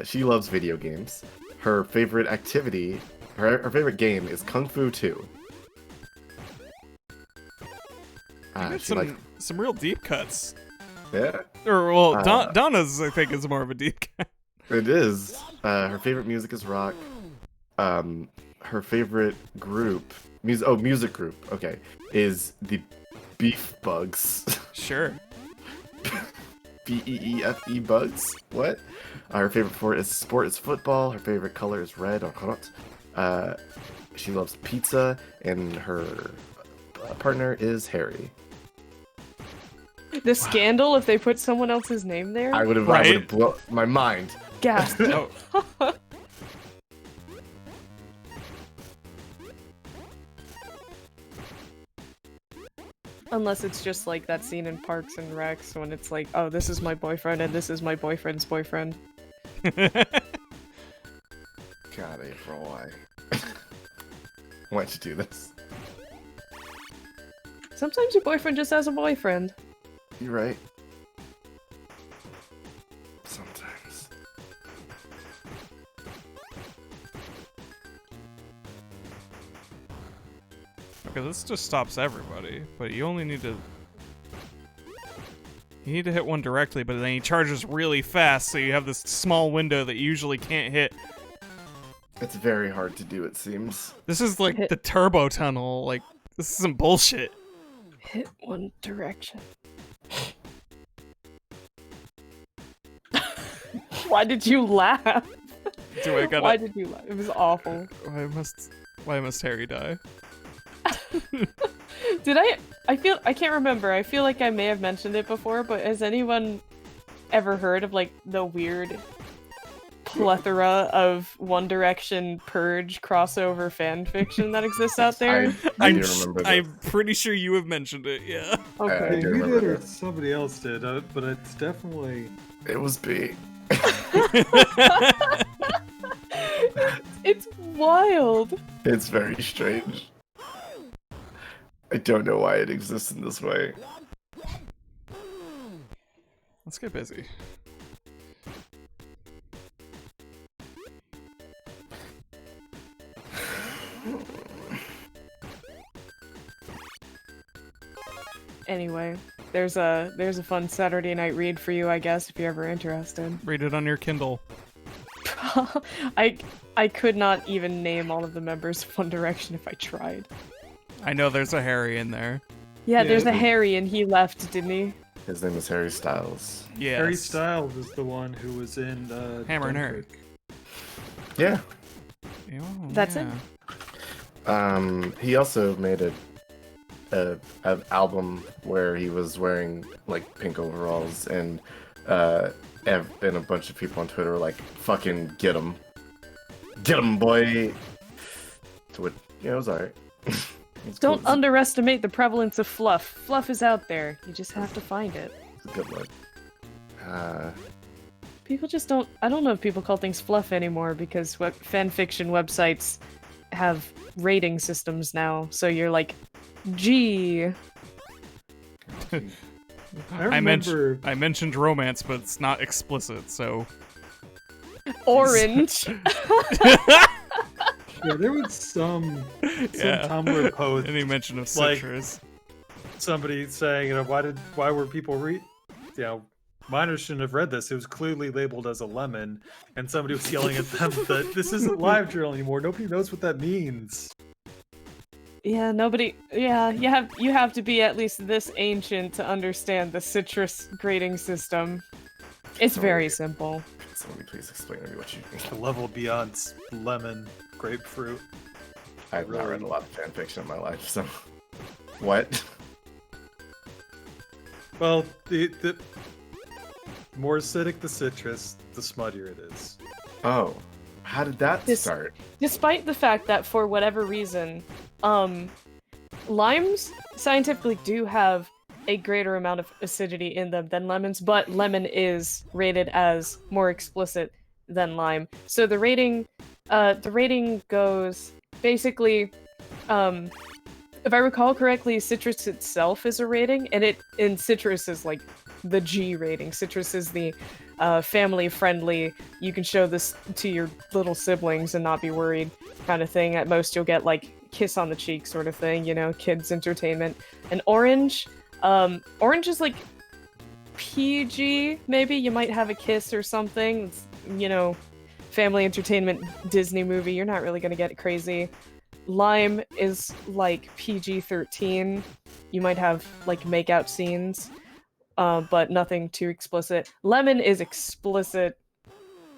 She loves video games. Her favorite activity, her favorite game is Kung Fu 2. You got She likes, some real deep cuts. yeah, Or well, Donna's I think is more of a deep cut. it is. Her favorite music is rock. Her favorite group, music group, okay, is the Beef Bugs. Sure. Beefe Bugs. What? Her favorite sport is football. Her favorite color is red or carrot. She loves pizza, and her partner is Harry. The scandal if they put someone else's name there? I would have Right? blown my mind. Gasp. Oh, Unless it's just like that scene in Parks and Recs when it's like, oh, this is my boyfriend and this is my boyfriend's boyfriend. God, April, why? Why'd you do this? Sometimes your boyfriend just has a boyfriend. You're right. Sometimes. okay, this just stops everybody, but you only need to. You need to hit one directly, but then he charges really fast, so you have this small window that you usually can't hit. It's very hard to do, it seems. This is like the turbo tunnel. Like, this is some bullshit. Hit one direction. Why did you laugh? Do I gotta? Why did you laugh? It was awful. Why must Harry die? Did I can't remember. I feel like I may have mentioned it before, but has anyone ever heard of like the weird plethora of One Direction Purge crossover fan fiction that exists out there? I do remember this. I'm pretty sure you have mentioned it. Yeah. I Okay. do You remember did or this. somebody else did, but it's definitely. It was B. It's wild. It's very strange. I don't know why it exists in this way. Let's get busy. Anyway, there's a fun Saturday night read for you, I guess, if you're ever interested. Read it on your Kindle. I could not even name all of the members of One Direction if I tried. I know there's a Harry in there. Yeah, Yeah, there's a but- Harry and he left, didn't he? His name is Harry Styles. Yes. Harry Styles is the one who was in Hammerin' Dunkirk. Yeah. Oh, That's it? He also made an album where he was wearing like pink overalls, and a bunch of people on Twitter were like, "Fucking get him, boy." To which, yeah, it was alright. Don't underestimate the prevalence of fluff. Fluff is out there. You just have to find it. It's a good look. People just don't. I don't know if people call things fluff anymore because fanfiction websites have rating systems now. So you're like, gee. I remember. I mentioned romance, but it's not explicit, so. Orange. Yeah, there was some Yeah. Tumblr post, Any mention of Like- citrus. somebody saying, why were people minors shouldn't have read this. It was clearly labeled as a lemon, and somebody was yelling at them that this isn't live journal anymore. Nobody knows what that means. Yeah, nobody. Yeah, you have to be at least this ancient to understand the citrus grading system. It's very simple. Somebody please explain to me what you mean. The level beyond lemon, grapefruit. I've not read a lot of fan fiction in my life, so. What? Well, the more acidic the citrus, the smuttier it is. Oh. How did that start? Despite the fact that for whatever reason, limes scientifically do have a greater amount of acidity in them than lemons, but lemon is rated as more explicit than lime. So the rating goes basically, if I recall correctly, citrus itself is a rating, and citrus is like the G rating. Citrus is the family friendly, you can show this to your little siblings and not be worried kind of thing. At most you'll get like kiss on the cheek sort of thing, kids entertainment. And orange is like PG, maybe you might have a kiss or something. It's, family entertainment Disney movie, you're not really gonna get crazy. Lime is like PG-13, you might have like makeout scenes, but nothing too explicit. Lemon is explicit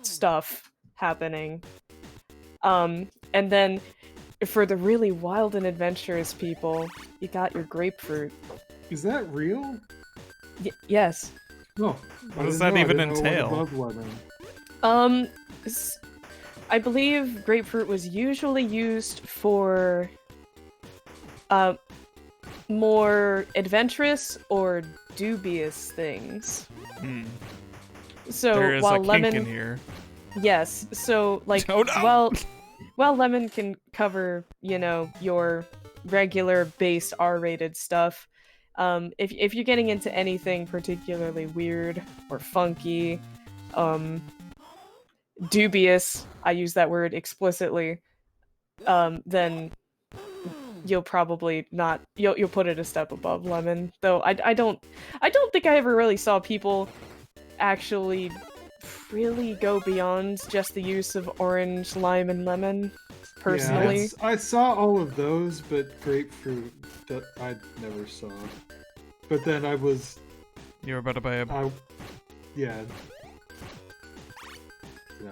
stuff happening. And then for the really wild and adventurous people, you got your grapefruit. Is that real? Yes. No. What does that even entail? I believe grapefruit was usually used for more adventurous or dubious things. So There is while a kink lemon, in here. yes. So like, Oh, no! while lemon can cover, your regular base R-rated stuff. If you're getting into anything particularly weird or funky, dubious, I use that word explicitly, then you'll probably not, you'll put it a step above lemon. Though I don't think I ever really saw people actually really go beyond just the use of orange, lime, and lemon, personally. Yeah, I saw all of those, but grapefruit that I never saw. But then I was, You were about to buy a. yeah. Yeah,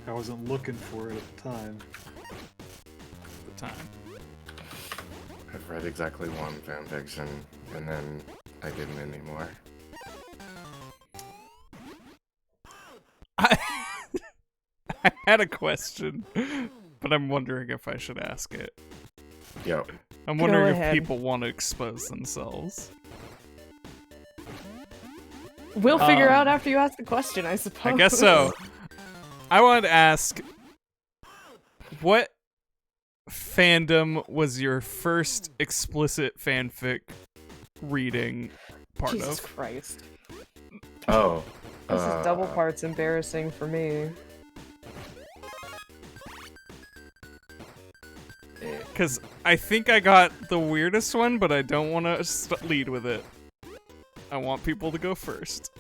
I wasn't looking for it at the time. time. I've read exactly one fanfiction, and then I didn't anymore. I had a question, but I'm wondering if I should ask it. Yo. I'm Go wondering if ahead. people want to expose themselves. We'll figure out after you ask the question, I suppose. I guess so. I wanted to ask, what fandom was your first explicit fanfic reading part Jesus of? Christ. Oh. This is double parts embarrassing for me. because I think I got the weirdest one, but I don't want to lead with it. I want people to go first.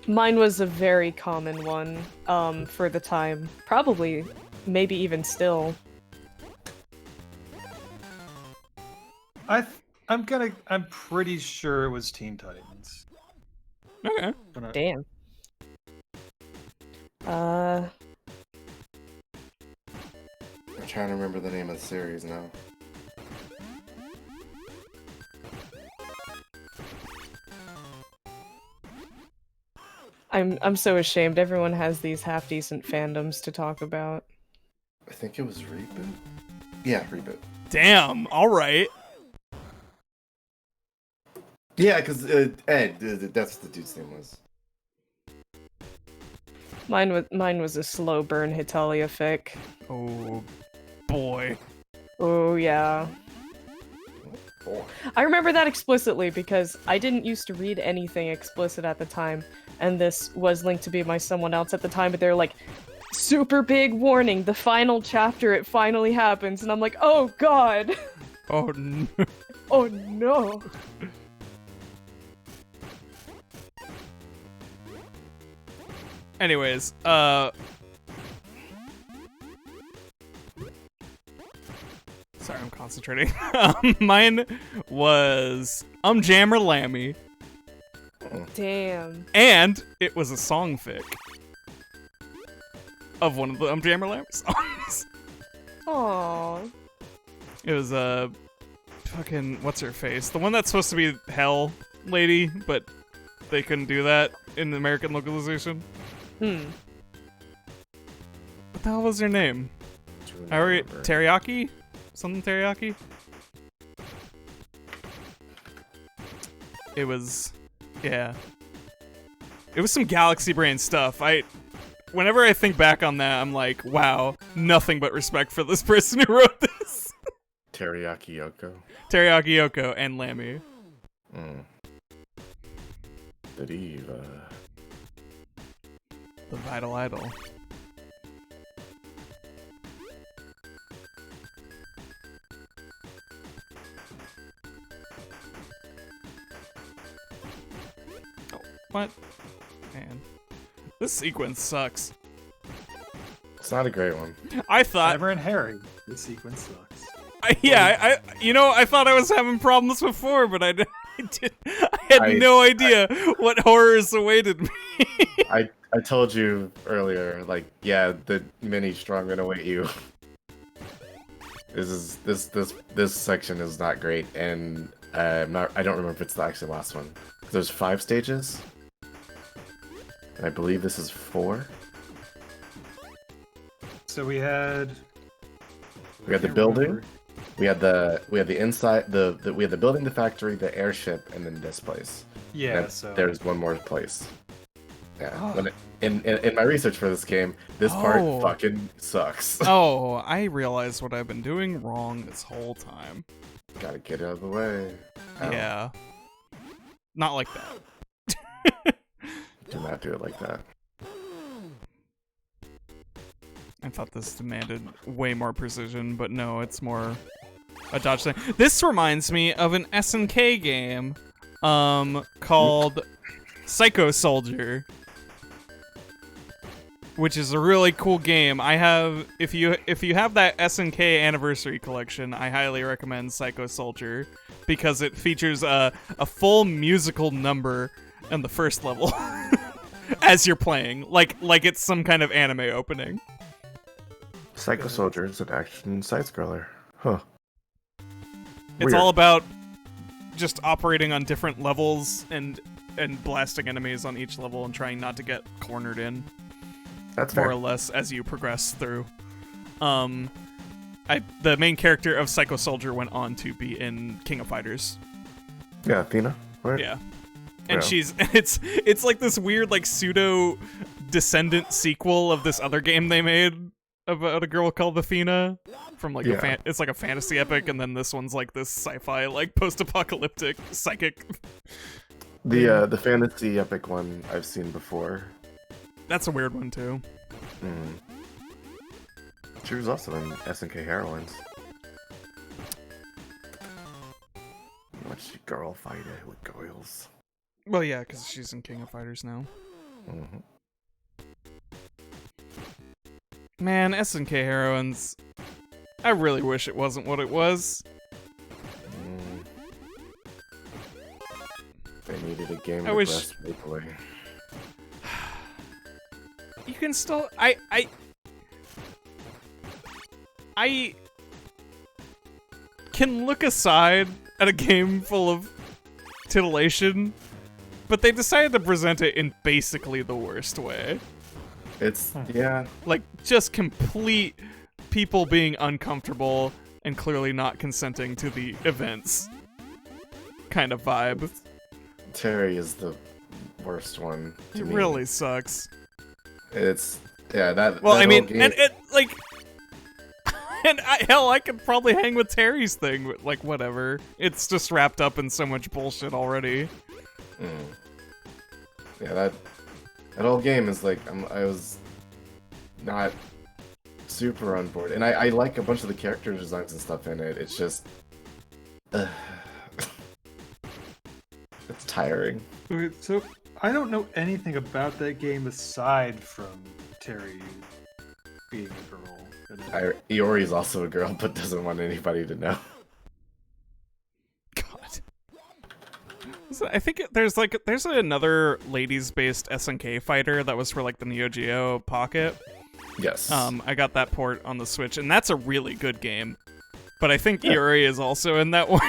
Mine was a very common one for the time. Probably, maybe even still. I'm pretty sure it was Teen Titans. Okay. Damn. I'm trying to remember the name of the series now. I'm so ashamed. Everyone has these half-decent fandoms to talk about. I think it was Reboot? Yeah, Reboot. Damn. All right. Yeah, because Ed, that's what the dude's name was. Mine was a slow burn Hitalia fic. Oh, boy. Oh yeah. Oh. I remember that explicitly because I didn't used to read anything explicit at the time, and this was linked to be by someone else at the time, but they're like, super big warning, the final chapter, it finally happens, and I'm like, oh god! Oh, no. Oh no! Anyways, sorry, I'm concentrating. Mine was Jammer Lammy, Damn. and it was a song fic of one of the Jammer Lammy songs. Aww. It was fucking what's her face, the one that's supposed to be Hell Lady, but they couldn't do that in the American localization. What the hell was her name? Teriyaki? Something teriyaki? It was, yeah. It was some Galaxy Brain stuff. Whenever I think back on that, I'm like, wow, nothing but respect for this person who wrote this. Teriyaki Yoko. Teriyaki Yoko and Lammy. The diva. The Vital Idol. Oh, what? Man. This sequence sucks. It's not a great one. I thought... Hammer and Harry. This sequence sucks. I thought I was having problems before, but I had no idea what horrors awaited me. I told you earlier, like, yeah, the mini strong gonna await you. This section is not great, and I don't remember if it's actually the last one. There's 5 stages, and I believe this is 4. So we had the building. We had the inside, we had the building, the factory, the airship, and then this place. Yeah, and so there's one more place. Yeah. Oh. In my research for this game, this part fucking sucks. Oh, I realized what I've been doing wrong this whole time. Gotta get out of the way. Ow. Yeah. Not like that. Do not do it like that. I thought this demanded way more precision, but no, it's more a dodge thing. This reminds me of an SNK game called Psycho Soldier, which is a really cool game. I have, if you have that SNK Anniversary Collection, I highly recommend Psycho Soldier because it features a full musical number in the first level as you're playing, like it's some kind of anime opening. Psycho Soldier is an action side-scroller. Huh. It's Weird. all about just operating on different levels and blasting enemies on each level and trying not to get cornered in. That's more fair. or less as you progress through. The main character of Psycho Soldier went on to be in King of Fighters. Yeah, Athena. Right? Yeah. And Yeah. it's like this weird like pseudo descendant sequel of this other game they made about a girl called Athena from like it's like a fantasy epic, and then this one's like this sci-fi like post-apocalyptic psychic. The fantasy epic one I've seen before. That's a weird one too. True. She was also in SNK Heroines. What's she girl fighter with girls? Well, yeah, because she's in King of Fighters now. Mm-hmm. Man, SNK Heroines. I really wish it wasn't what it was. They needed a game I to wish- breastplate away. You can still. I can look aside at a game full of titillation, but they decided to present it in basically the worst way. It's, yeah. Like, just complete people being uncomfortable and clearly not consenting to the events kind of vibe. Terry is the worst one to It me. really sucks. It's, yeah, that. Well, that I mean, whole game- and it, like, hell, I could probably hang with Terry's thing, but, like, whatever. It's just wrapped up in so much bullshit already. Yeah, that whole game is like, I was not super on board, and I like a bunch of the character designs and stuff in it. It's just, it's tiring. Okay, so I don't know anything about that game aside from Terry being a girl. Iori is also a girl, but doesn't want anybody to know. God. So I think there's another ladies-based SNK fighter that was for like the Neo Geo Pocket. Yes. I got that port on the Switch, and that's a really good game. But I think Iori is also in that one.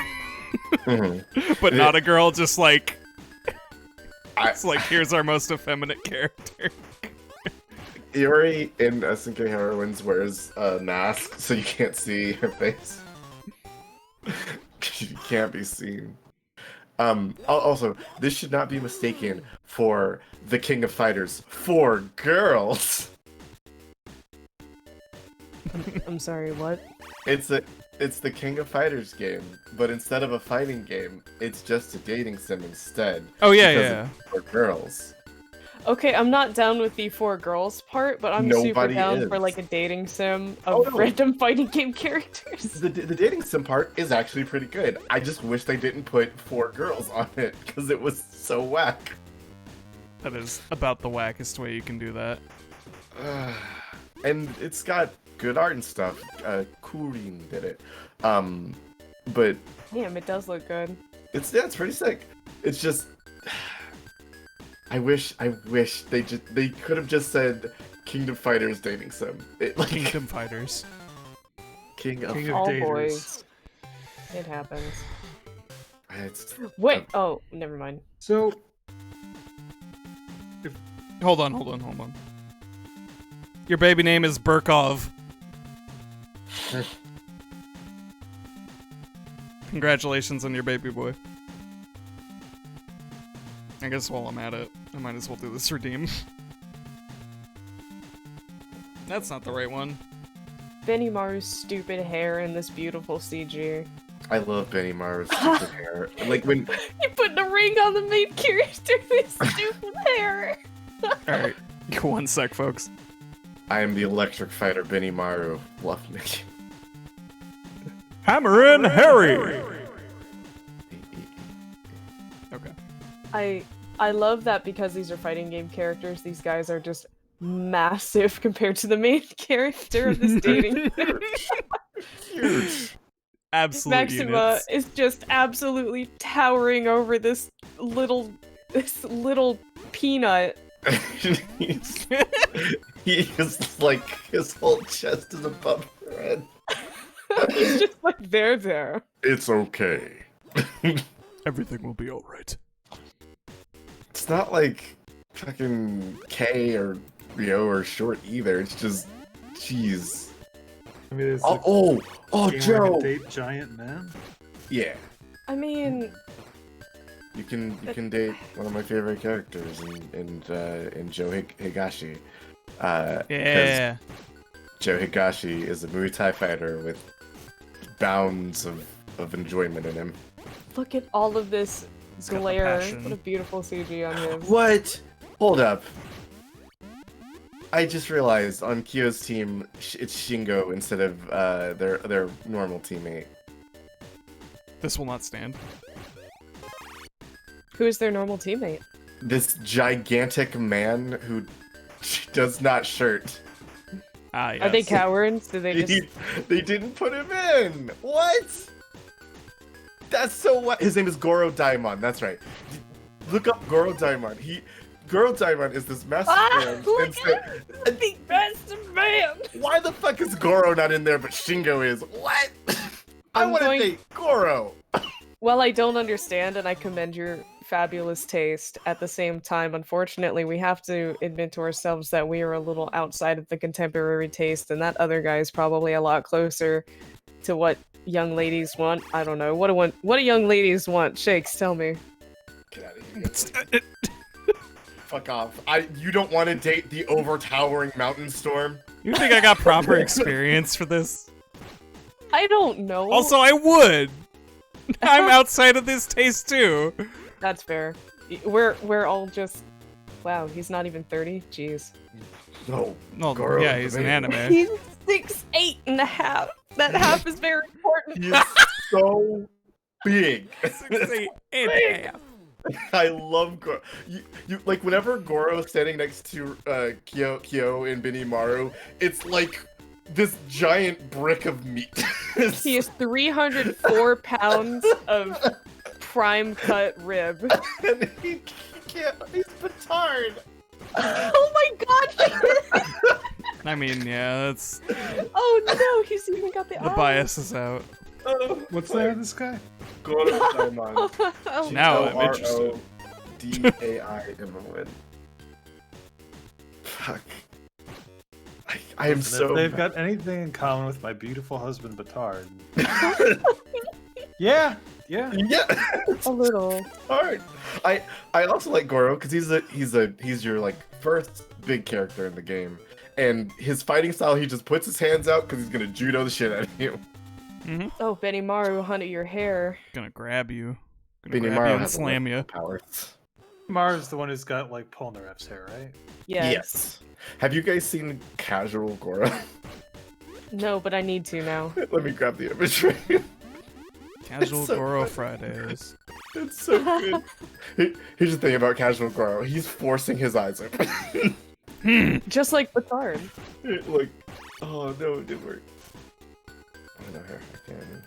Mhm. But not a girl, just like I- it's like here's our most effeminate character. Iori in SNK Heroines wears a mask, so you can't see her face. She can't be seen. Also, this should not be mistaken for the King of Fighters for girls. I'm sorry, what? It's the King of Fighters game, but instead of a fighting game, it's just a dating sim instead. Oh yeah, because yeah. it's for girls. Okay, I'm not down with the four girls part, but I'm super Nobody down for is. like a dating sim Oh, of no. random fighting game characters. The dating sim part is actually pretty good. I just wish they didn't put 4 girls on it because it was so whack. That is about the wackest way you can do that. And it's got good art and stuff. Kurin did it. But Damn, it does look good. it's pretty sick. It's just I wish they could have just said Kingdom Fighters dating sim. Kingdom Fighters. King of King of All daters. boys. It happens. It's, Wait, oh, never mind. So Hold on. Your baby name is Burkov. Congratulations on your baby boy. I guess while I'm at it, I might as well do this redeem. That's not the right one. Benimaru's stupid hair and this beautiful CG. I love Benny Maru's stupid hair. Like when You putting a ring on the main character with stupid hair. Alright, 1 sec, folks. I am the electric fighter Benny Maru. Love me. Hammerin Harry! Okay. I love that because these are fighting game characters, these guys are just massive compared to the main character of this dating. Huge. Absolute Maxima units. is just absolutely towering over this little peanut. He is like his whole chest is above her head. He's just like there. It's okay. Everything will be alright. It's not like fucking K or Rio or short either. It's just, jeez. I mean, it's Oh, game Joe. where you can date giant men. Yeah, I mean, you can date one of my favorite characters in Joe Higashi. 'Cause Yeah. Joe Higashi is a Muay Thai fighter with bounds of enjoyment in him. look at all of this He's got the glare. passion. What a beautiful CG on him. What? Hold up. I just realized on Kyo's team, it's Shingo instead of their normal teammate. This will not stand. Who is their normal teammate? This gigantic man who does not shirt. Ah, yes. Are they cowards? Do they just... They didn't put him in. What? That's so what? His name is Goro Daimon. That's right. Look up Goro Daimon. Goro Daimon is this massive man. Look at the big massive man. Why the fuck is Goro not in there, but Shingo is? What? I I'm want to going- date Goro. Well, I don't understand, and I commend your fabulous taste. At the same time, unfortunately, we have to admit to ourselves that we are a little outside of the contemporary taste, and that other guy is probably a lot closer to what young ladies want. I don't know. What do young ladies want? Shakes, tell me. Get out of here. Fuck off. You don't want to date the overtowering mountain storm? You think I got proper experience for this? I don't know. Also, I would. I'm outside of this taste too. That's fair. We're all just... Wow, he's not even 30? Jeez. No. Well, Goro, yeah, he's an anime. He's 6'8.5". That half is very important. He is so big. 6'8" and a half. I love Goro. You like whenever Goro is standing next to Kyo and Benimaru, it's like this giant brick of meat. He is 304 pounds of prime cut rib. And he can't. He's petard. Oh my god! I mean, yeah, that's Oh no, he's even got the the eyes. bias is out. What's the name of this guy? Goro Daimon. Oh, Now I'm interested. G-O-R-O-D-A-I-M-O-N. Fuck. I am Listen, so. if they've got anything in common with my beautiful husband Batard. Yeah. Yeah. a little. Hard. I also like Goro because he's your like first big character in the game, and his fighting style, he just puts his hands out because he's gonna judo the shit out of you. Mm-hmm. Oh, Benimaru, honey, your hair. Gonna grab you. Gonna Benimaru grab you and has slam you. powers. Mara's the one who's got like Polnareff's hair, right? Yes. Have you guys seen Casual Goro? No, but I need to now. Let me grab the imagery. Casual It's so Goro funny. Fridays. It's so good. Here's the thing about Casual Goro. He's forcing his eyes open. Just like Batard. Like, oh no, it didn't work. Oh no, here, I can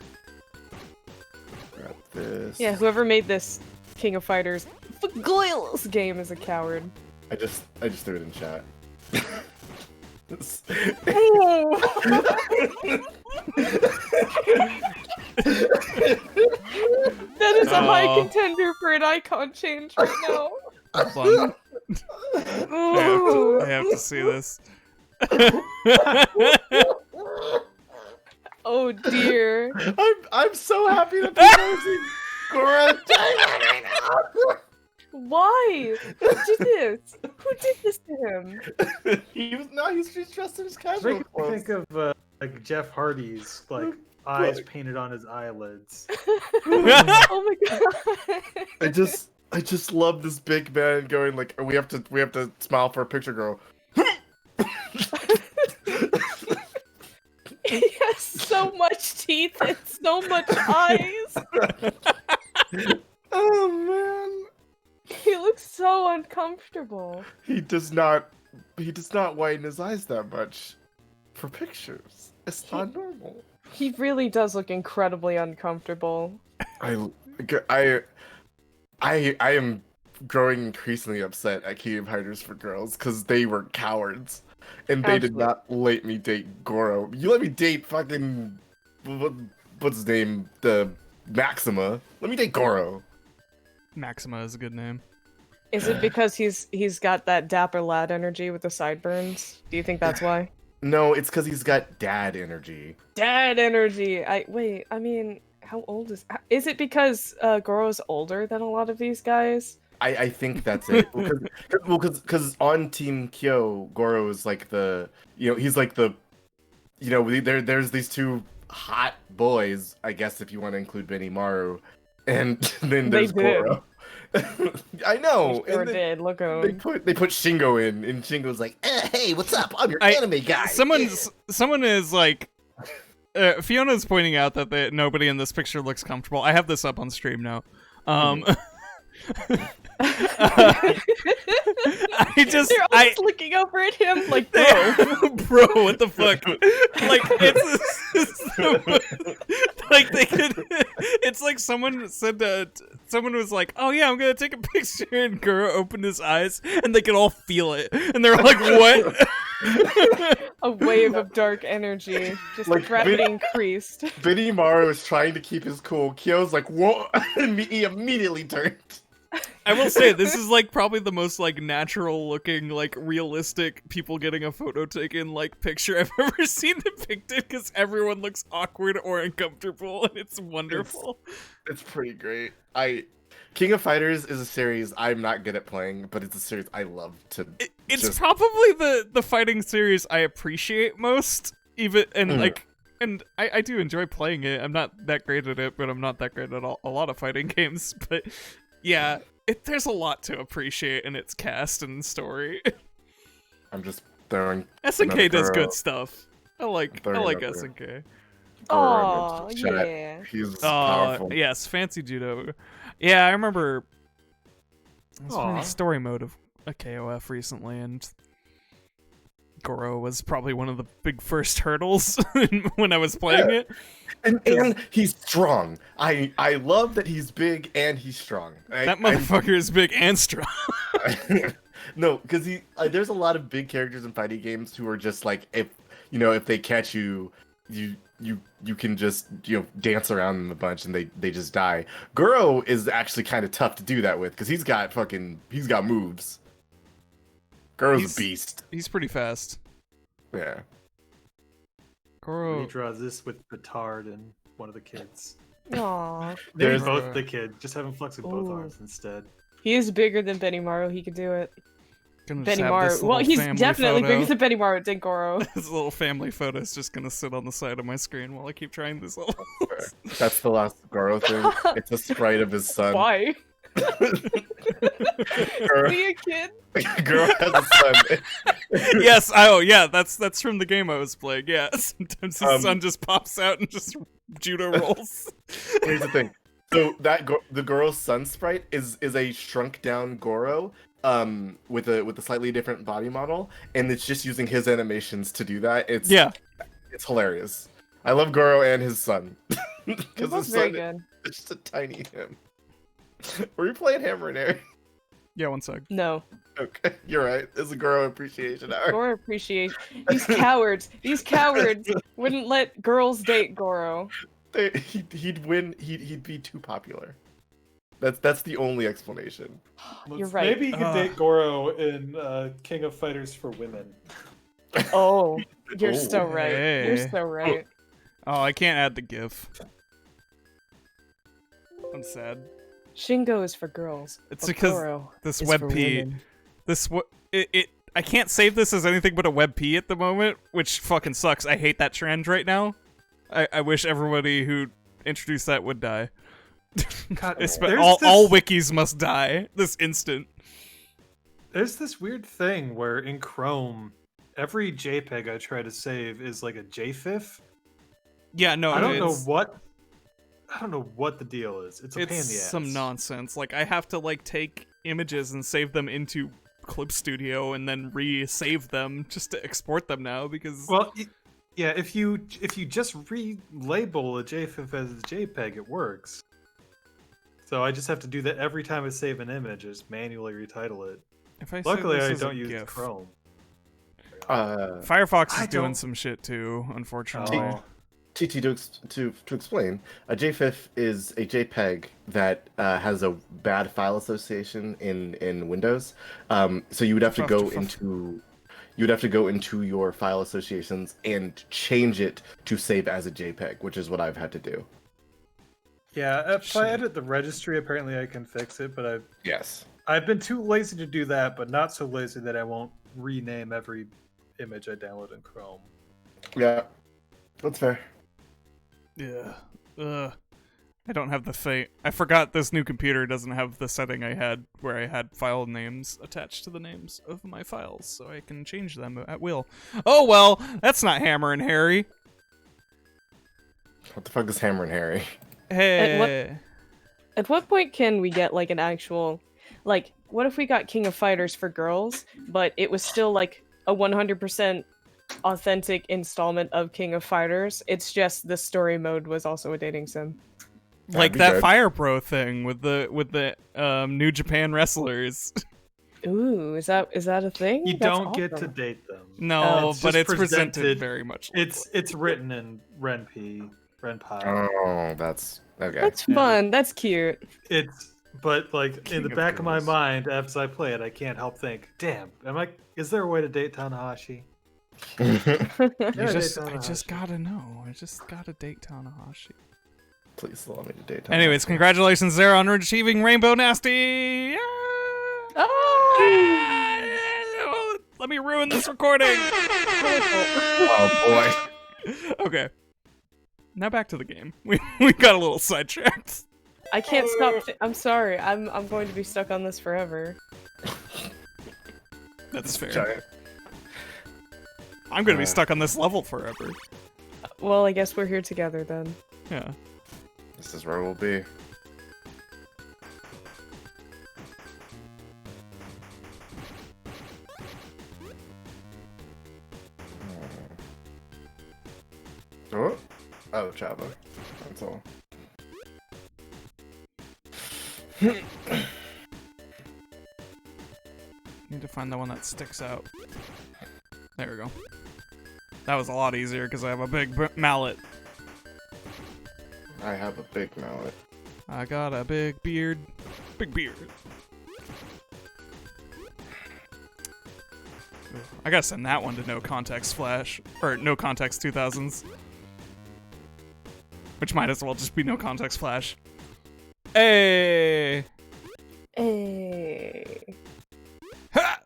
grab this. Yeah, whoever made this King of Fighters Goyles game is a coward. I just threw it in chat. That is a high Oh. contender for an icon change right now. Hold on. Ooh. I have to see this. Oh dear. I'm so happy that people are seeing Goro Daimon right now. Why? Who did this? Who did this to him? He's just dressed in his I casual think, clothes. think of like Jeff Hardy's like eyes painted on his eyelids. Oh my god. I just love this big man going like we have to smile for a picture, girl. He has so much teeth and so much eyes. Oh man. He looks so uncomfortable. He does not widen his eyes that much for pictures. It's not normal. He really does look incredibly uncomfortable. I am growing increasingly upset at King of Fighters for girls because they were cowards and they did Absolutely. not let me date Goro. You let me date fucking what's his name? The Maxima. Let me date Goro. Maxima is a good name. Is it because he's got that dapper lad energy with the sideburns? Do you think that's why? No, it's because he's got dad energy. Dad energy. I mean, how old is it because Goro's older than a lot of these guys? I think that's it. Because on Team Kyo, Goro is like he's like there's these two hot boys, I guess if you want to include Benimaru, and then They there's did. Goro. I know. Sure and then did. Look they on. put Shingo in, and Shingo's like, "Hey, what's up? I'm your anime guy." Someone is like, Fiona's pointing out that nobody in this picture looks comfortable. I have this up on stream now. They're all looking over at him like, bro. Bro, what the fuck? Like, like they could. It's like someone said that someone was like, "Oh yeah, I'm gonna take a picture," and Guro opened his eyes, and they could all feel it, and they're like, "What?" A wave of dark energy, just Like, rapidly increased. Benimaru is trying to keep his cool. Kyo's like, "What?" And he immediately turned. I will say this is like probably the most like natural looking, like realistic people getting a photo taken like picture I've ever seen depicted, because everyone looks awkward or uncomfortable, and it's wonderful. It's pretty great. King of Fighters is a series I'm not good at playing, but it's a series I love to. It's probably the fighting series I appreciate most, even and I do enjoy playing it. I'm not that great at it, but I'm not that great at a lot of fighting games. But yeah, there's a lot to appreciate in its cast and story. I'm just throwing. SNK does good stuff. I like SNK. Oh yeah. He's powerful. Yes, fancy judo. Yeah, I remember. I was playing story mode of a KOF recently, and Goro was probably one of the big first hurdles when I was playing it. And he's strong. I love that he's big and he's strong. That motherfucker is big and strong. No, because there's a lot of big characters in fighting games who are just like, if they catch you, you can just dance around them a bunch and they just die. Guro is actually kind of tough to do that with because he's got moves. Guro's a beast. He's pretty fast. Yeah. Goro. He draws this with Petard and one of the kids. Aww. Maybe There's- both the kids. Just have him flex with both Ooh. arms instead. He is bigger than Benimaru. He could do it. Gonna just have this Benimaru. Well, little he's family definitely photo. bigger than Benimaru than Goro. This little family photo is just gonna sit on the side of my screen while I keep trying this level. That's the last Goro thing. It's a sprite of his son. Why? Goro, Be a kid. Goro has a son. Yes. Oh, yeah. That's from the game I was playing. Yeah. Sometimes his son just pops out and just judo rolls. Here's the thing. So the Goro's son sprite is a shrunk down Goro, with a slightly different body model, and it's just using his animations to do that. It's hilarious. I love Goro and his son because his very son good. is just a tiny him. Were you playing Hammerin, Eric? Yeah. One sec. No. Okay, you're right. It's a Goro appreciation hour. Goro appreciate these cowards. These cowards wouldn't let girls date Goro. He'd win. He'd be too popular. That's the only explanation. You're right. Maybe you could date Goro in King of Fighters for Women. Oh, you're Oh, so right. hey. You're so right. Oh, I can't add the GIF. I'm sad. Shingo is for girls. It's but because Goro this is for WebP, women. I can't save this as anything but a WebP at the moment, which fucking sucks. I hate that trend right now. I wish everybody who introduced that would die. God, all wikis must die this instant. There's this weird thing where in Chrome, every JPEG I try to save is like a JFIF. Yeah, no, I don't know what the deal is. It's a pain in the It's ass. some nonsense. Like, I have to like take images and save them into Clip Studio and then re-save them just to export them now because Yeah, if you just relabel a JFIF as a JPEG, it works. So I just have to do that every time I save an image. I just manually retitle it. if I Luckily, save I this as a don't use GIF. Chrome. Firefox I is doing don't- some shit too, unfortunately. Oh. TT, to explain, a JFIF is a JPEG that has a bad file association in Windows. So you would have to go into your file associations and change it to save as a JPEG, which is what I've had to do. Yeah, if I edit the registry, apparently I can fix it, but Yes. I've been too lazy to do that, but not so lazy that I won't rename every image I download in Chrome. Yeah, that's fair. Yeah. I don't have the thing. I forgot this new computer doesn't have the setting I had where I had file names attached to the names of my files, so I can change them at will. Oh well, that's not Hammerin' Harry. What the fuck is Hammerin' Harry? Hey. At what point can we get like an actual, like, what if we got King of Fighters for girls, but it was still like a 100% authentic installment of King of Fighters? It's just the story mode was also a dating sim. Like be that good. Fire Pro thing with the New Japan wrestlers. Ooh, is that a thing? You That's don't get to awesome. date them. No, It's but just it's presented presented- very much. It's written in Ren'Py. Oh, that's okay. That's Yeah. fun. That's cute. But like King in the of back of my girls. mind, as I play it, I can't help think, damn, is there a way to date Tanahashi? I Yeah, just Tanahashi. gotta know. I just gotta date Tanahashi. Please allow me to date. Anyways, congratulations there on achieving Rainbow Nasty. Yeah! Oh! Let me ruin this recording. Oh boy. Okay. Now back to the game. We got a little sidetracked. I can't stop. I'm sorry. I'm going to be stuck on this forever. That's fair. Giant. I'm gonna be stuck on this level forever. Well, I guess we're here together then. Yeah. This is where we'll be. Oh, Chava. That's all. Need to find the one that sticks out. There we go. That was a lot easier because I have a big mallet. I have a big mallet. I got a big beard. Big beard. I gotta send that one to No Context Flash. Or No Context 2000s. Which might as well just be No Context Flash. Hey! Hey. Ha!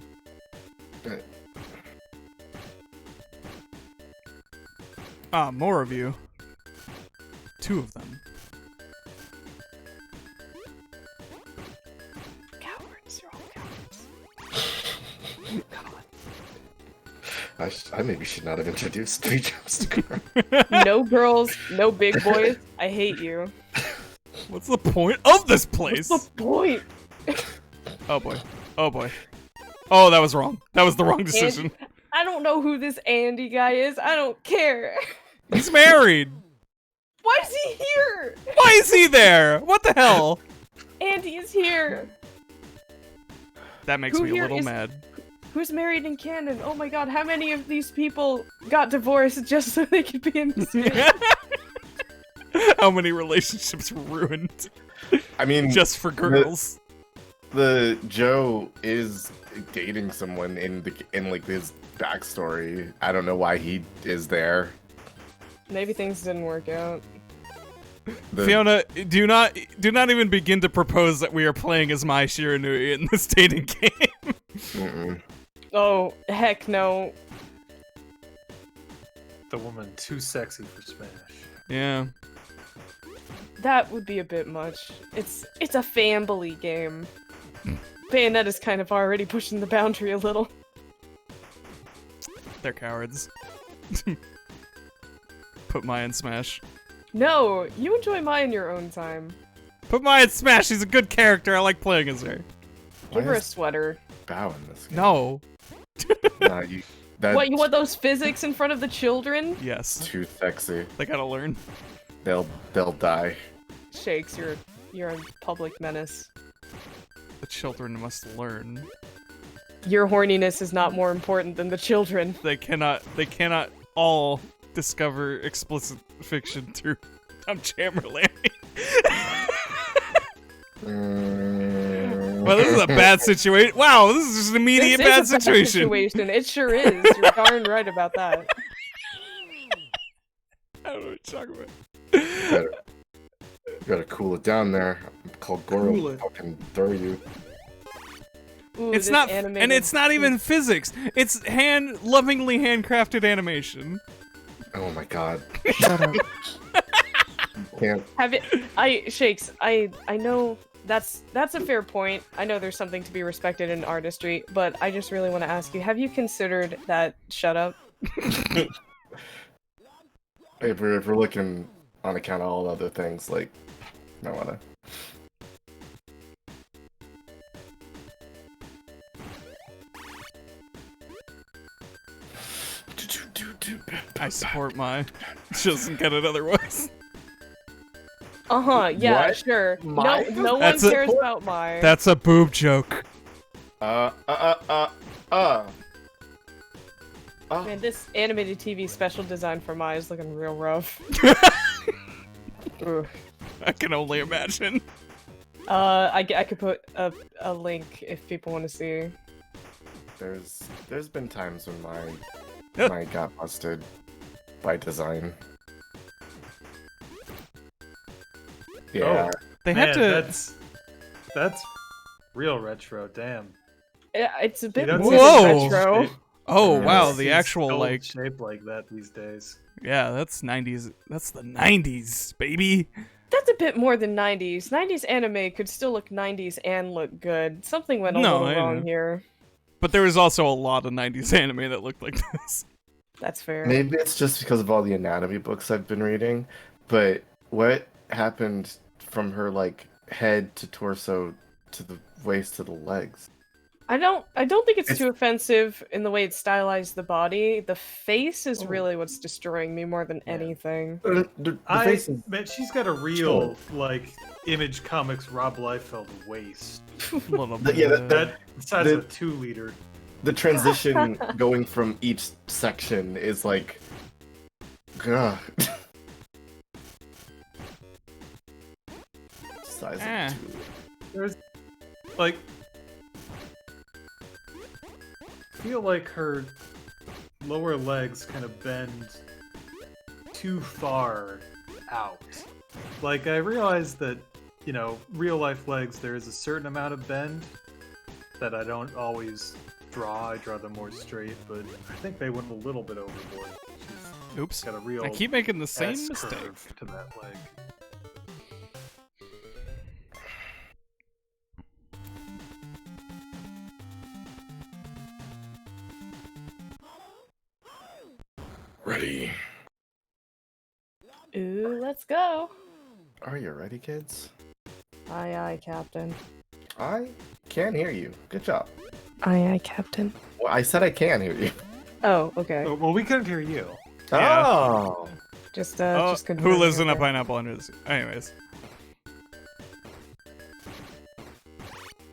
Ah, more of you. 2 of them. Cowards. You're all cowards. I maybe should not have introduced three jumps to girl. No girls, no big boys. I hate you. What's the point of this place? What's the point? Oh boy. Oh boy. Oh, that was wrong. That was the wrong decision. I don't know who this Andy guy is. I don't care. He's married. Why is he here? Why is he there? What the hell? Andy is here. That makes Who me a here little is- mad. Who's married in canon? Oh my god, how many of these people got divorced just so they could be in this game? How many relationships were ruined I mean, just for girls? the Joe is dating someone in like his backstory. I don't know why he is there. Maybe things didn't work out. Fiona, do not even begin to propose that we are playing as Mai Shiranui in this dating game. Mm-mm. Oh, heck no. The woman too sexy for Smash. Yeah. That would be a bit much. It's a family game. Bayonetta's kind of already pushing the boundary a little. They're cowards. Put Mai in Smash. No, you enjoy Mai in your own time. Put Mai in Smash. She's a good character. I like playing as her. Give her Why a is sweater. Bow in this game? No. Nah, that What, you want those physics in front of the children? Yes. too sexy. They gotta learn. They'll die. Shakes, you're a public menace. The children must learn. Your horniness is not more important than the children. They cannot all discover explicit fiction through Chamberlain. Well, this is a bad situation. Wow, this is just an immediate This bad is a bad situation. It sure is. You're darn right about that. I don't know what you're talking about. Gotta cool it down there. Call Goro. Cool it. Fucking throw you. Ooh, It's this not, animated- and it's not even physics. It's lovingly handcrafted animation. Oh my god. can't. Have it? Shakes. I know that's a fair point. I know there's something to be respected in artistry, but I just really want to ask you: have you considered that? Shut up. If we're looking on account of all other things, like I wanna. I support my. She doesn't get it otherwise. Yeah, What? sure. My? No one That's a- cares about my. That's a boob joke. Man, this animated TV special design for Mai is looking real rough. Ugh. I can only imagine. I could put a link if people want to see. There's been times when my got busted by design. Yeah. They Man, had to. that's real retro. Damn. Yeah, it's a bit You don't more see Whoa. than skull retro. shape- Oh you don't wow, see the actual skull like. shape like that these days. Yeah, that's 90s. That's the 90s, baby. That's a bit more than 90s. 90s anime could still look 90s and look good. Something went a No, little I wrong know. here. But there was also a lot of 90s anime that looked like this. That's fair. Maybe it's just because of all the anatomy books I've been reading, but what happened from her like head to torso to the waist to the legs? I don't think it's It's- too offensive in the way it stylized the body. The face is Oh. really what's destroying me more than Yeah. anything. The face is Man, she's got a real like Image Comics Rob Liefeld waist. A little The- bit. yeah, That size The- of a 2-liter. the transition going from each section is like, ugh. Size Eh. of two. There's like I feel like her lower legs kind of bend too far out. Like I realize that, you know, real life legs there is a certain amount of bend that I don't always draw. I draw them more straight, but I think they went a little bit overboard. She's Oops. got a real I keep making the same S mistake. curve to that leg. Ready. Ooh, let's go. Are you ready, kids? Aye, aye, Captain. I can hear you. Good job. Aye, aye, Captain. Well, I said I can hear you. Oh, okay. Oh, well, we couldn't hear you. Yeah. Oh. Just Oh, couldn't who hear lives me, in a okay. pineapple under the sea? Anyways.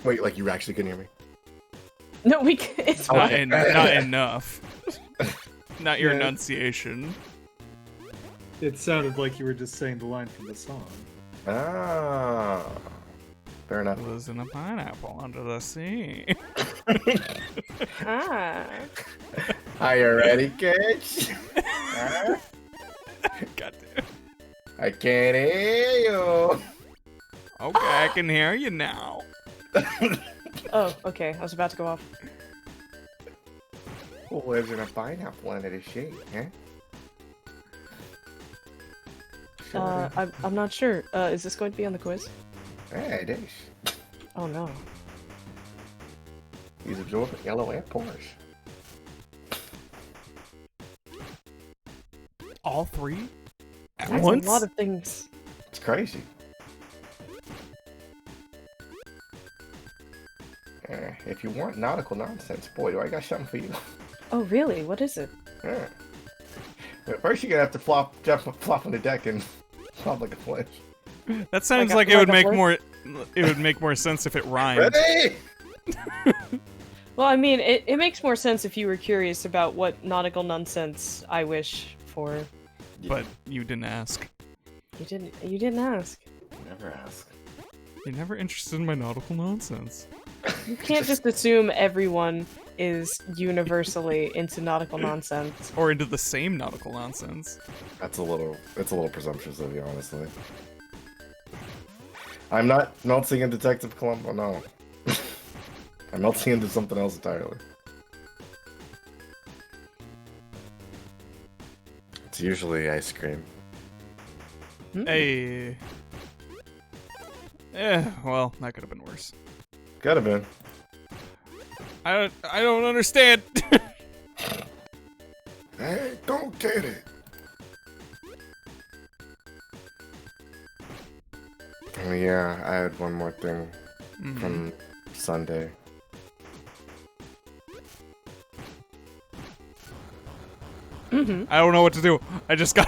Wait, like you actually can hear me? No, we can. It's Oh, Not, fine. not enough. Not your Yeah. enunciation. It sounded like you were just saying the line from the song. Ah. Fair enough. Who lives in a pineapple under the sea? Ah. Are you ready, kids? Huh? God damn. I can't hear you. Okay, I can hear you now. Oh, okay. I was about to go off. Who lives in a pineapple under the sea, huh? I'm not sure. Is this going to be on the quiz? Yeah, it is. Oh no. He's absorbing yellow and Porsche. All three? At That's once? a lot of things. It's crazy. If you want nautical nonsense, boy, do I got something for you. Oh really? What is it? Yeah. But first, you're gonna have to flop on the deck and flop like a flinch. That sounds Like like, a- it would like a make horse? more. It would make more sense if it rhymed. Ready? Well, I mean, it makes more sense if you were curious about what nautical nonsense I wish for. But you didn't ask. You didn't ask. Never ask. You're never interested in my nautical nonsense. You can't just assume everyone is universally into nautical nonsense. Or into the same nautical nonsense. It's a little presumptuous of you, honestly. I'm not melting in Detective Columbo, no. I'm melting into something else entirely. It's usually ice cream. Hey. Well, that could have been worse. Could have been. I don't understand. I don't get it. Oh yeah, I had one more thing from Sunday. I don't know what to do. I just got.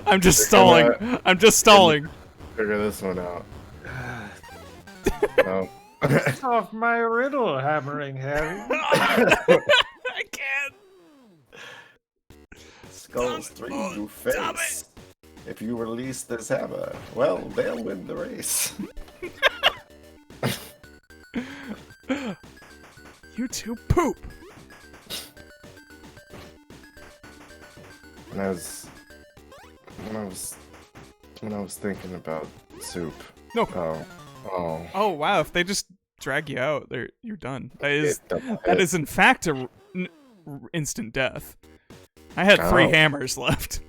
I'm just stalling. I'm just stalling. Figure this one out. No. Solve my riddle, Hammering Harry. I can't. Skulls 3 you face. If you release this hammer, well, they'll win the race. You two poop. When I was thinking about soup. No. Oh. Oh wow! If they just drag you out, you're done. That It- is in fact a instant death. I had 3 hammers left.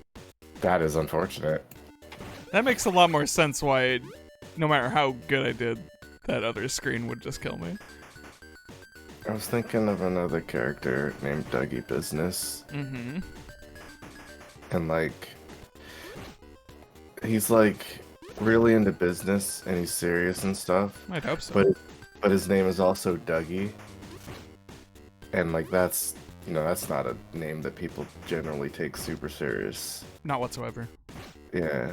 That is unfortunate. That makes a lot more sense why, no matter how good I did, that other screen would just kill me. I was thinking of another character named Dougie Business. Mm-hmm. And like he's like really into business and he's serious and stuff, I'd hope so. but his name is also Dougie, and like that's not a name that people generally take super serious. Not whatsoever. Yeah,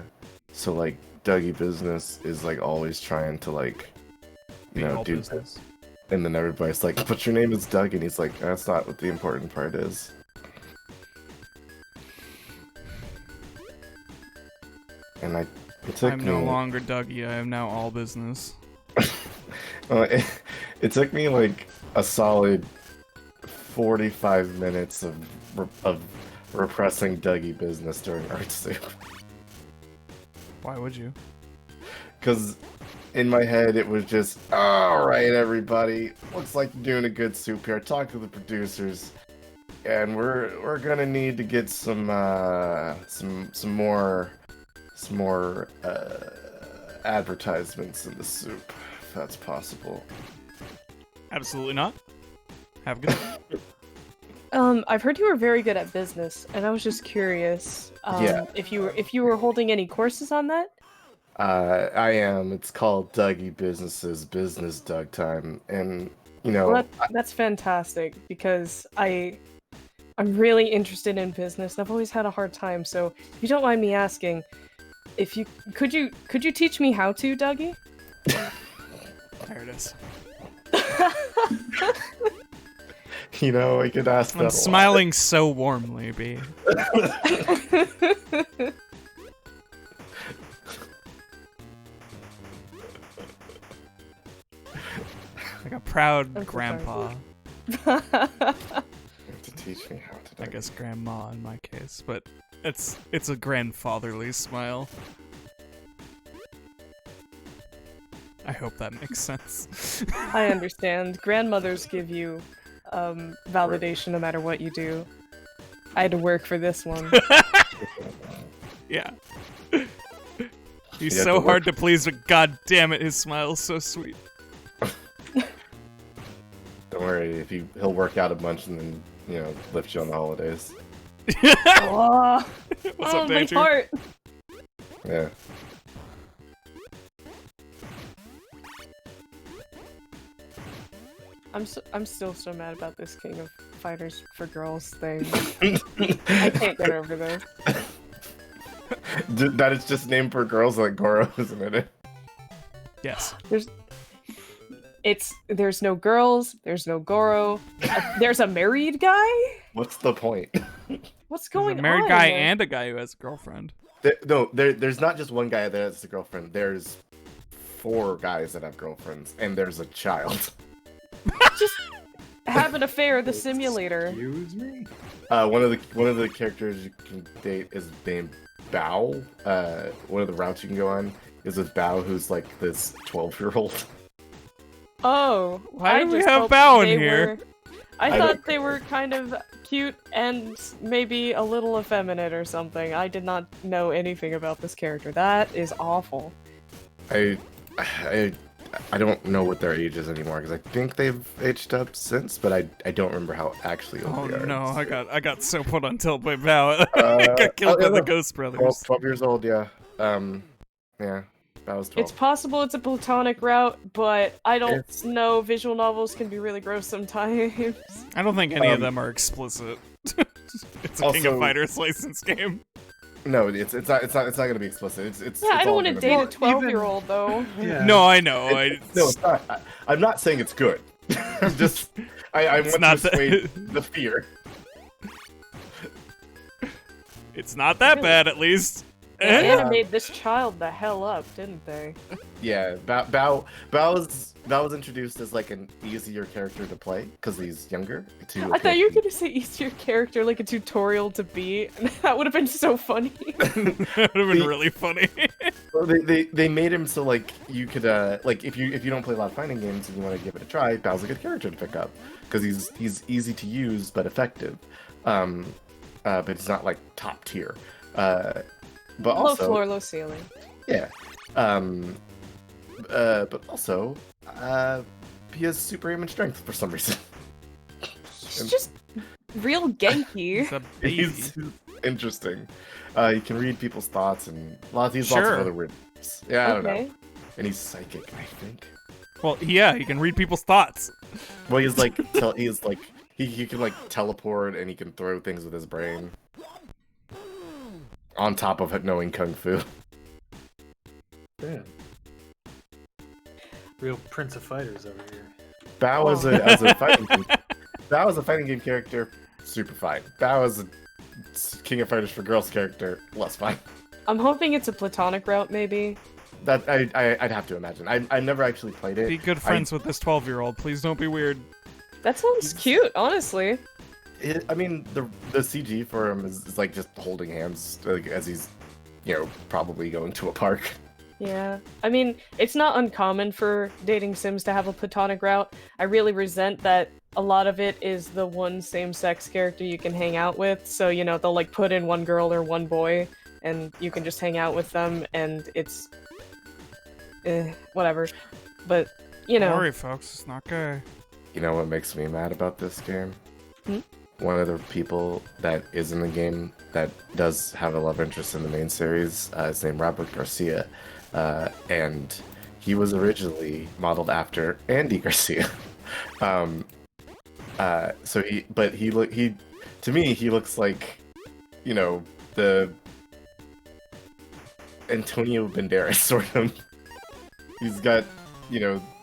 so like Dougie Business is like always trying to like Be all do business. this. And then everybody's like, but your name is Doug, and he's like, that's not what the important part is. And it took I'm me. no longer Dougie. I am now all business. It took me like a solid 45 minutes of repressing Dougie Business during Art Soup. Why would you? Because in my head it was just, all right, everybody, looks like you're doing a good soup here. Talk to the producers, and we're gonna need to get some more advertisements in the soup, if that's possible. Absolutely not. Have a good day. I've heard you were very good at business, and I was just curious, Yeah. if you were holding any courses on that. I am. It's called Dougie Business's Business Doug Time, and Well, that's fantastic because I'm really interested in business. I've always had a hard time, so if you don't mind me asking, could you teach me how to, Dougie? There it is. I could ask that. I'm smiling so warmly, B. Like a proud I'm so grandpa. to teach me how to. I guess grandma in my case, but it's a grandfatherly smile. I hope that makes sense. I understand. Grandmothers give you validation no matter what you do. I had to work for this one. Yeah. He's You have so to hard to please, but god damn it, his smile's so sweet. Don't worry, he'll work out a bunch and then lift you on the holidays. Oh, What's oh up, my Danger? heart! Yeah. I'm still so mad about this King of Fighters for Girls thing. I can't get over this. That is just named for girls like Goro, isn't it? Yes. There's no girls, there's no Goro, there's a married guy? What's the point? What's There's going a married on? guy and a guy who has a girlfriend. There's not just one guy that has a girlfriend. There's 4 guys that have girlfriends, and there's a child. Just have an affair, the simulator. Excuse me? One of the characters you can date is named Bao. One of the routes you can go on is with Bao, who's like this 12-year-old. Oh, Why I do we just have hoped Bao in they here? I I thought don't- they were kind of cute and maybe a little effeminate or something. I did not know anything about this character. That is awful. I don't know what their age is anymore because I think they've aged up since, but I don't remember how actually old Oh they are. no, I got so put on tilt by Bao. I got killed by the Ghost Brothers. 12 years old, yeah. Yeah, that was 12. It's possible it's a platonic route, but I don't It's- know. Visual novels can be really gross sometimes. I don't think any of them are explicit. It's a King of Also- Fighters licensed game. No, it's not gonna be explicit. It's Yeah, I don't all want to gonna date be- a 12-year-old though. Yeah. No, I know. No, it's not. I'm not saying it's good. I'm just I It's want not to that- assuage the fear. It's not that bad, at least. They Eh? animated this child the hell up, didn't they? Yeah, Bao was introduced as like an easier character to play because he's younger. I thought you were gonna say easier character, like a tutorial to beat. That would have been so funny. That would have been really funny. Well, they made him so like you could like if you don't play a lot of fighting games and you want to give it a try, Bao's a good character to pick up because he's easy to use but effective. But it's not like top tier. But Low also floor, low ceiling. yeah. But also he has super aim and strength for some reason. He's just real Genki. He's a baby. He's interesting. He can read people's thoughts and lots of Sure. other words. Yeah, I don't know. Okay. And he's psychic, I think. Well, yeah, he can read people's thoughts. Well, he's like he can like teleport and he can throw things with his brain. On top of it knowing kung fu. Damn. Real Prince of Fighters over here. Bao as a fighting game. Bao as a fighting game character, super fine. Bao as a King of Fighters for Girls character, less fine. I'm hoping it's a platonic route, maybe. That I'd have to imagine. I never actually played it. Be good friends with this 12-year-old. Please don't be weird. That sounds cute, honestly. I mean, the CG for him is like just holding hands like, as he's, probably going to a park. Yeah. I mean, it's not uncommon for dating sims to have a platonic route. I really resent that a lot of it is the one same-sex character you can hang out with. So, they'll like put in one girl or one boy, and you can just hang out with them, and it's... whatever. But, Don't worry, folks. It's not gay. You know what makes me mad about this game? Hmm? One of the people that is in the game that does have a love interest in the main series is named Robert Garcia, and he was originally modeled after Andy Garcia. To me, he looks like, the Antonio Banderas sort of. He's got,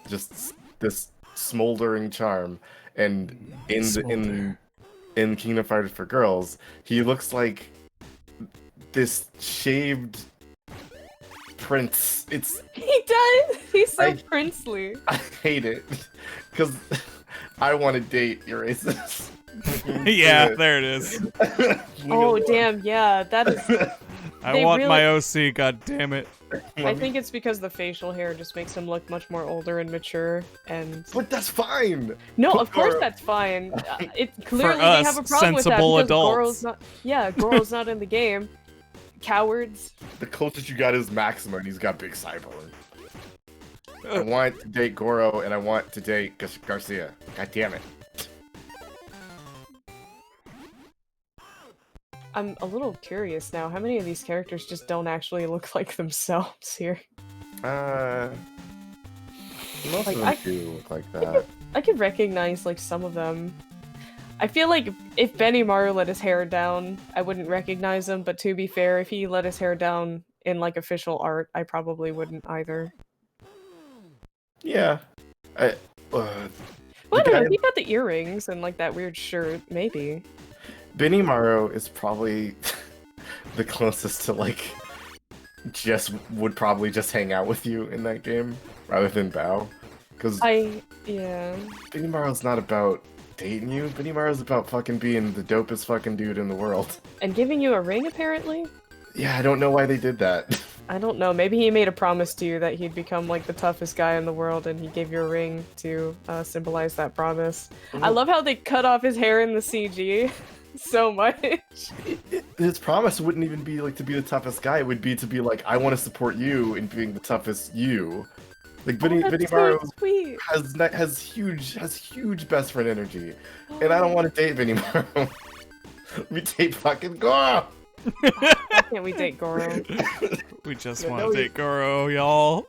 just this smoldering charm, and in King of Fighters for Girls, he looks like this shaved prince. He does! He's so I- princely. I hate it because I want to date Erasus. Yeah, there it is. Oh, damn, yeah, that is... I They want really- my OC, god damn it. I think it's because the facial hair just makes him look much more older and mature, and... But that's fine. No, of course For- that's fine. It clearly they us, have a problem with that sensible because adults. Goro's not... Yeah, Goro's not in the game. Cowards. The closest you got is Maxima, and he's got big sideburn. I want to date Goro, and I want to date Garcia. God damn it. I'm a little curious now. How many of these characters just don't actually look like themselves here? Most Like, of them I- do look like that. I could recognize, like, some of them. I feel like if Benny Maru let his hair down, I wouldn't recognize him, but to be fair, if he let his hair down in, like, official art, I probably wouldn't either. Yeah. Well, I The don't know, guy- he got the earrings and, like, that weird shirt, maybe. Benny Maru is probably the closest to like would probably just hang out with you in that game rather than Bao. Because Yeah. Benny Maru's not about dating you. Benny Maru's about fucking being the dopest fucking dude in the world. And giving you a ring, apparently? Yeah, I don't know why they did that. I don't know. Maybe he made a promise to you that he'd become like the toughest guy in the world, and he gave you a ring to symbolize that promise. I love how they cut off his hair in the CG so much. His promise wouldn't even be like to be the toughest guy. It would be to be like, I want to support you in being the toughest you. Like Benimaru Sweet. has huge best friend energy, and I don't want to date Benimaru. We date fucking Goro. Why can't we date Goro? We just want to date Goro, y'all.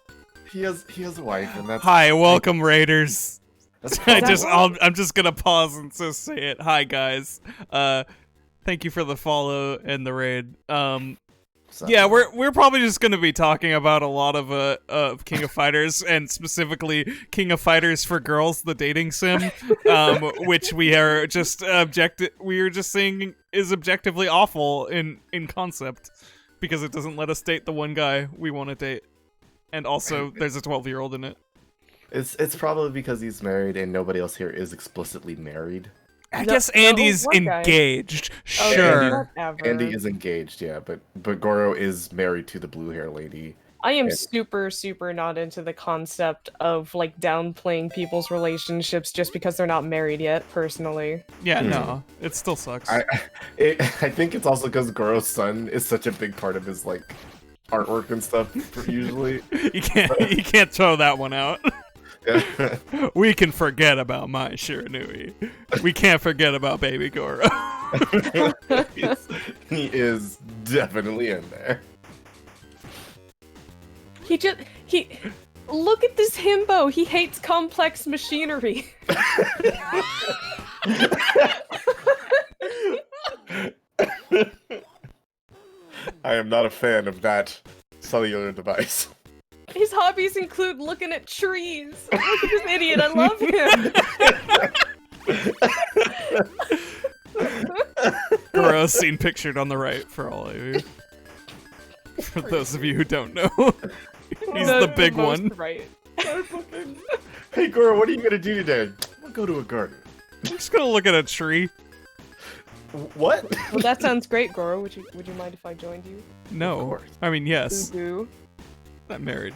He has a wife, and that's Hi, welcome Raiders. that's I'm just gonna pause and just say it. Hi guys. Thank you for the follow and the raid. Yeah, we're probably just gonna be talking about a lot of King of Fighters, and specifically King of Fighters for Girls, the dating sim, which we are just saying is objectively awful in concept, because it doesn't let us date the one guy we want to date, and also there's a 12-year-old in it. It's probably because he's married and nobody else here is explicitly married. I guess Andy's one guy. engaged. Okay, Sure. whatever. Andy is engaged, yeah, but Goro is married to the blue hair lady. I am and- super not into the concept of like downplaying people's relationships just because they're not married yet, personally. Yeah, no, it still sucks. I think it's also because Goro's son is such a big part of his like artwork and stuff. Usually, you can't throw that one out. yeah. We can forget about Mai Shiranui. We can't forget about Baby Goro. He is definitely in there. He look at this himbo. He hates complex machinery. I am not a fan of that cellular device. His hobbies include looking at trees. Look at this idiot. I love him. Goro's seen pictured on the right for all of you. For those of you who don't know. He's the big most one. Right. Hey Goro, what are you gonna do today? I'm gonna go to a garden. I'm just gonna look at a tree. What? Well, that sounds great, Goro. Would you mind if I joined you? No. course. I mean, yes. Boo I'm married.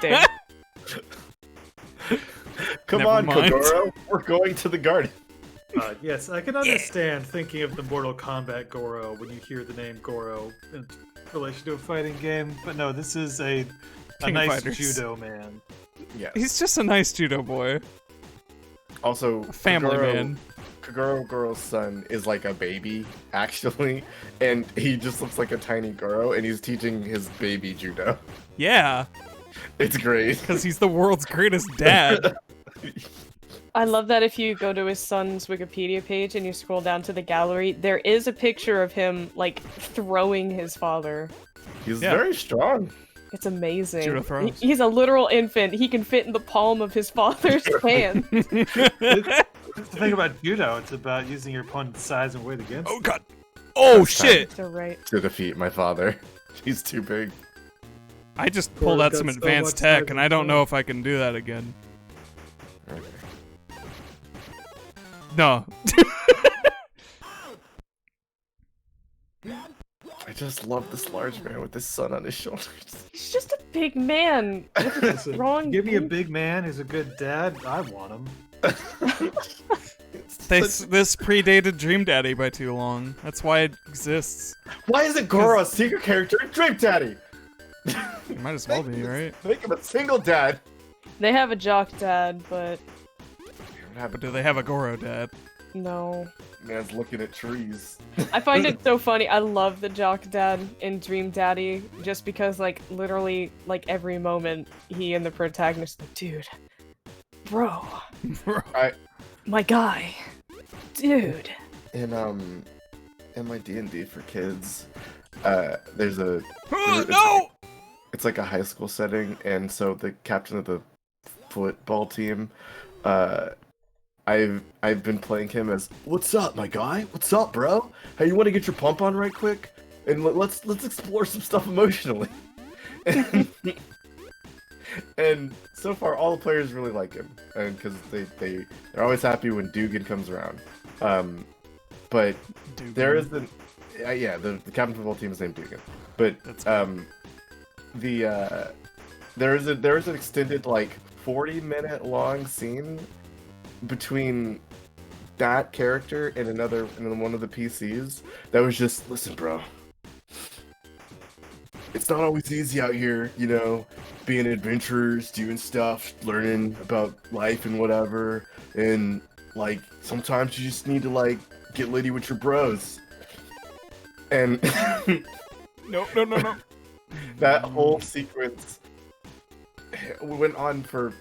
Damn. Come Never on, mind. Kogoro. We're going to the garden. Yes, I can understand thinking of the Mortal Kombat Goro when you hear the name Goro in relation to a fighting game, but no, this is a King of nice Fighters. judo man. Yes. He's just a nice judo boy. Also, A family man. Goro's son is like a baby, actually, and he just looks like a tiny Goro, and he's teaching his baby judo. Yeah, It's great. because he's the world's greatest dad. I love that if you go to his son's Wikipedia page and you scroll down to the gallery, there is a picture of him, like, throwing his father. He's Yeah. very strong. It's amazing. Judo throws. He's a literal infant. He can fit in the palm of his father's hand. The thing about judo, it's about using your opponent's size and weight against Oh them. god. Oh shit. So right. To defeat my father. He's too big. I just Goro's pulled out got some so advanced much tech, size and and I don't know fun. if I can do that again. Okay. No. I just love this large man with his son on his shoulders. He's just a big man with a Listen, strong. give me a big man who's a good dad, I want him. This predated Dream Daddy by too long. That's why it exists. Why is it Goro a secret character in Dream Daddy? It might as well be, right? Make him a single dad. They have a jock dad, but But do they have a Goro dad? no. Man's looking at trees. I find it so funny. I love the jock dad in Dream Daddy just because, like, literally, like, every moment he and the protagonist, like, dude, bro, my guy, dude. In my D&D for kids, there's a No! it's like a high school setting, and so the captain of the football team, I've been playing him as, "What's up, my guy? What's up, bro? Hey, you want to get your pump on right quick? And let's explore some stuff emotionally." And so far, all the players really like him, and because they're always happy when Dugan comes around. But Dude, there is yeah, the captain football team is named Dugan. But That's good. there is an extended like 40-minute long scene between that character and one of the PCs that was just, listen, bro. It's not always easy out here, you know, being adventurers, doing stuff, learning about life and whatever. And like sometimes you just need to like get litty with your bros. And No. that whole sequence went on for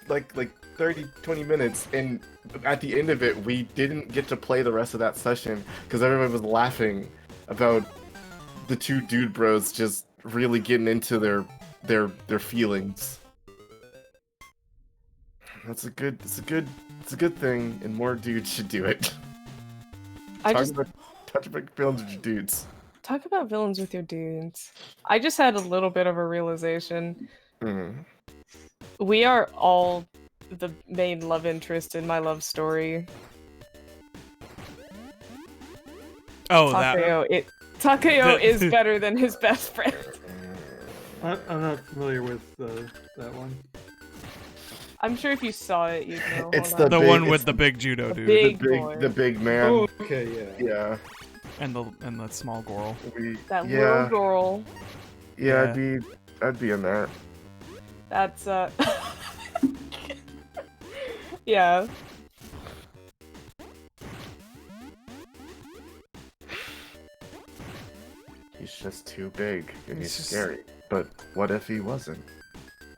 like 20 minutes, and at the end of it we didn't get to play the rest of that session because everyone was laughing about the two dude bros just really getting into their feelings. It's a good thing, and more dudes should do it. Talk about feelings with your dudes. Talk about villains with your dudes. I just had a little bit of a realization. Mhm. We are all the main love interest in my love story. Oh, that. Takeo is better than his best friend. I'm not familiar with that one. I'm sure if you saw it, you'd know. It's Hold on. The big- one it's with the big judo dude big boy. the big man. Oh, okay, yeah. Yeah. and the small girl. That yeah. little girl. Yeah, Yeah. I'd be in that. That's yeah. He's just too big and he's He's just- scary. But what if he wasn't?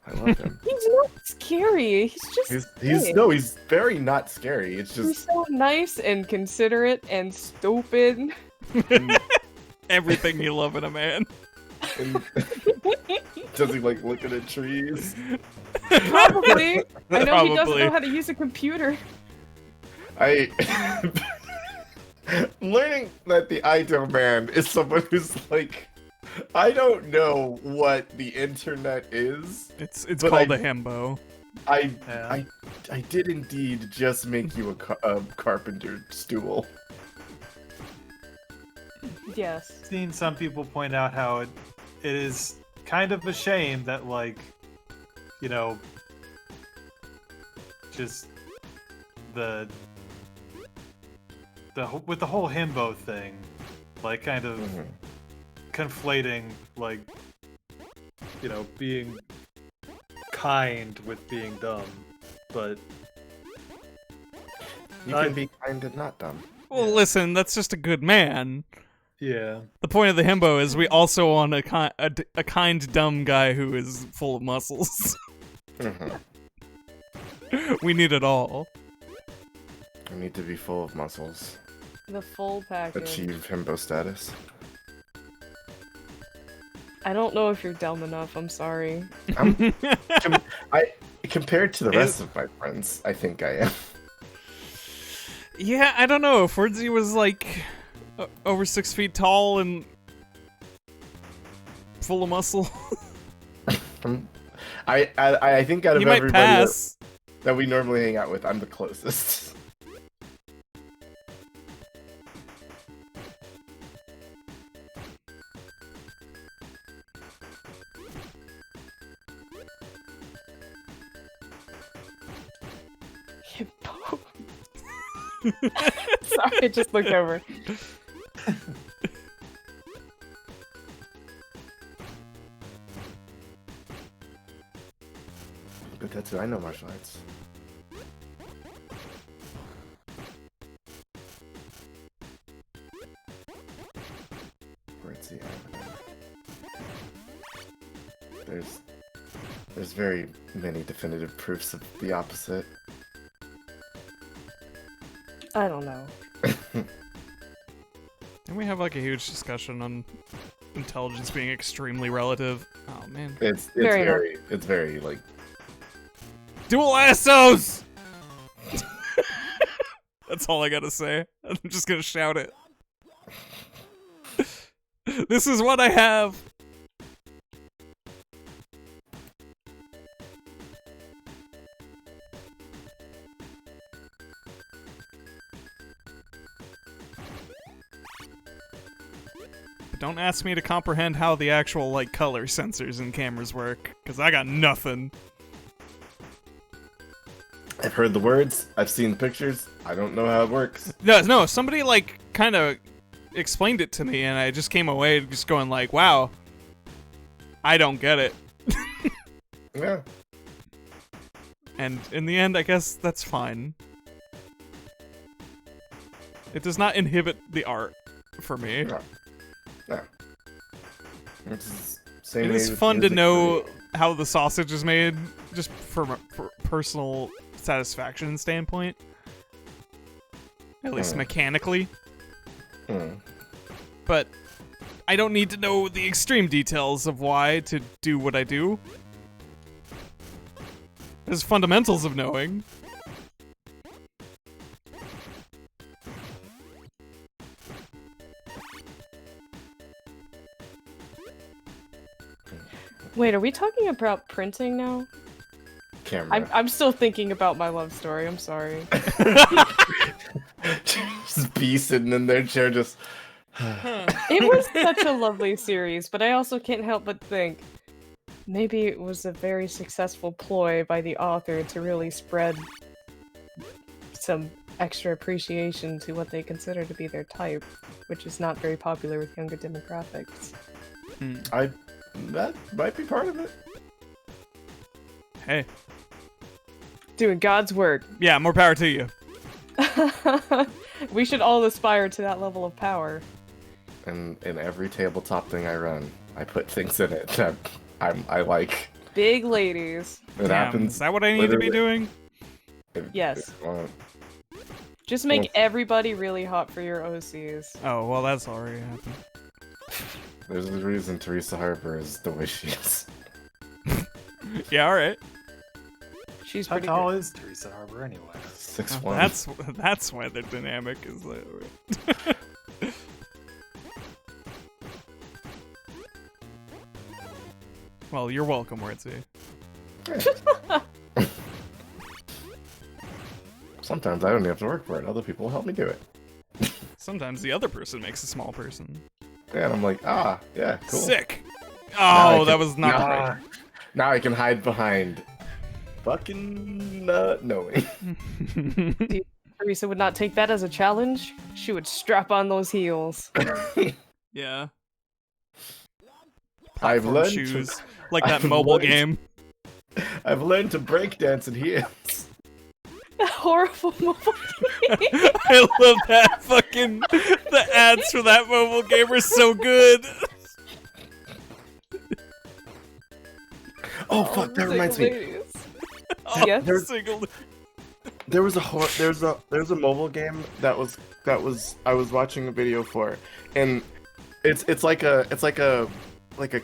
I love him. He's not scary. He's just he's very not scary. It's he's just so nice and considerate and stupid. Everything you love in a man. and does he like looking at trees? Probably. I know he doesn't Probably. know how to use a computer. I learning that the Idol Man is someone who's like, I don't know what the internet is. It's But called a himbo. Yeah. I did indeed just make you a carpenter stool. Yes. Seen some people point out how it is kind of a shame that, like, you know, just with the whole himbo thing, like, kind of conflating, like, you know, being kind with being dumb, but You can be kind and not dumb. Well, listen, that's just a good man. yeah. The point of the himbo is we also want a kind dumb guy who is full of muscles. We need it all. I need to be full of muscles. The full package. Achieve himbo status. I don't know if you're dumb enough. I'm sorry. Compared to the rest of my friends, I think I am. Yeah, I don't know. If Wordsy was like over 6 feet tall and full of muscle, I think out of he might everybody pass. that we normally hang out with, I'm the closest. Sorry, I just looked over. But that's it. I know martial arts. Where's the There's very many definitive proofs of the opposite. I don't know. And we have like a huge discussion on intelligence being extremely relative. Oh man. It's Very very like Dual lassos! That's all I gotta say. I'm just gonna shout it. This is what I have! but don't ask me to comprehend how the actual, like, color sensors and cameras work, because I got nothing. I've heard the words, I've seen the pictures, I don't know how it works. No, somebody, like, kind of explained it to me, and I just came away just going like, wow, I don't get it. Yeah. And in the end, I guess that's fine. It does not inhibit the art for me. No. It's same It way is with fun to music know for me. how the sausage is made, just for personal satisfaction standpoint. At least mechanically. But I don't need to know the extreme details of why to do what I do. There's fundamentals of knowing. Wait, are we talking about printing now? Camera. I'm still thinking about my love story. I'm sorry. Just Bee sitting in their chair just... It was such a lovely series, but I also can't help but think maybe it was a very successful ploy by the author to really spread some extra appreciation to what they consider to be their type, which is not very popular with younger demographics. That might be part of it. Hey. Doing God's work. Yeah, more power to you. We should all aspire to that level of power. And in every tabletop thing I run, I put things in it that I like. Big ladies. It Damn, happens. is that what I need to be doing? Yes. If you want. Just make Well- everybody really hot for your OCs. Oh, well, that's already happened. There's a reason Teresa Harper is the way she is. Yeah, alright. She's How pretty tall good. is Teresa Harper anyway? 6'1". That's why the dynamic is that way. Well, you're welcome, Wordsy. Sometimes I don't even have to work for it. Other people will help me do it. Sometimes the other person makes a small person. Yeah, and I'm like, yeah, cool. Sick! Now I Oh, that can- was not now- right. Now I can hide behind fucking not knowing. Teresa would not take that as a challenge. She would strap on those heels. Yeah. I've Platform learned shoes. to, Like that I've mobile learned- game. I've learned to break dance in heels. Horrible mobile game. I love that fucking... The ads for that mobile game are so good. Oh fuck, that reminds me. Ladies. Oh, Yes? single... There was a mobile game that was I was watching a video for, and it's like a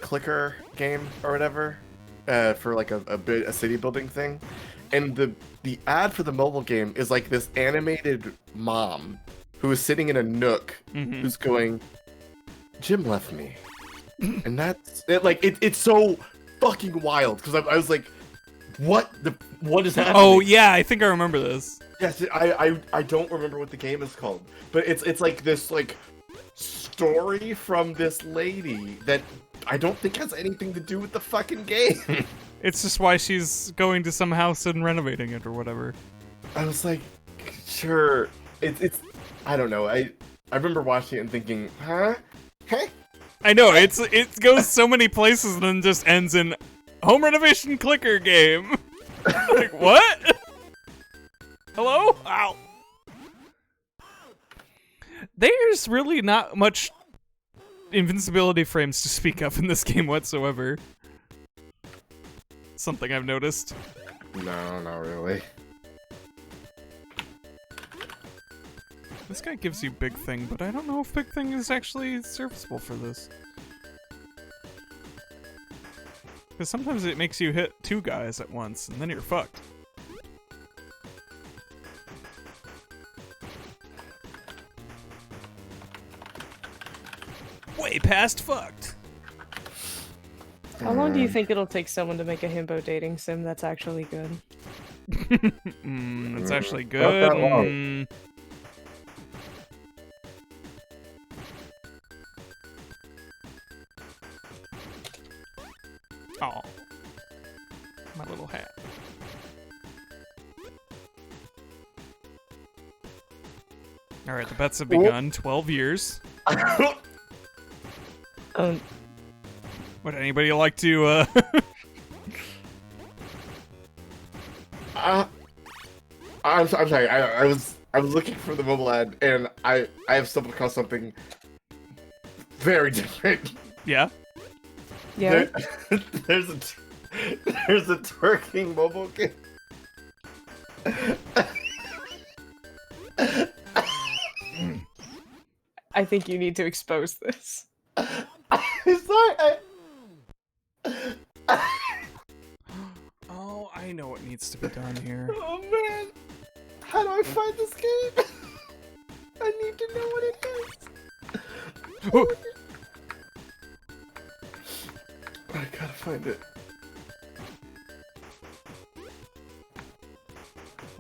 clicker game or whatever, for like a city building thing, and the ad for the mobile game is like this animated mom who is sitting in a nook Mhm. who's going, Jim left me, and that's it. Like it's so fucking wild because I was like, what is happening? Oh, yeah, I think I remember this. Yes, I don't remember what the game is called, but it's like this like story from this lady that I don't think has anything to do with the fucking game. It's just why she's going to some house and renovating it or whatever. I was like, sure, it's I don't know. I remember watching it and thinking, huh? I know, it goes so many places and then just ends in home renovation clicker game. Like, what? Hello? Ow. There's really not much invincibility frames to speak of in this game whatsoever. Something I've noticed. No, not really. This guy gives you Big Thing, but I don't know if Big Thing is actually serviceable for this. Because sometimes it makes you hit two guys at once, and then you're fucked. Way past fucked. How long do you think it'll take someone to make a himbo dating sim that's actually good? It's actually Not good. that long. All right, the bets have begun. 12 years. Would anybody like to? I'm sorry. I was looking for the mobile ad, and I have stumbled across something very different. Yeah. Yeah. There's a twerking mobile game. I think you need to expose this. Sorry. Oh, I know what needs to be done here. Oh man, how do I find this game? I need to know what it is. I gotta find it.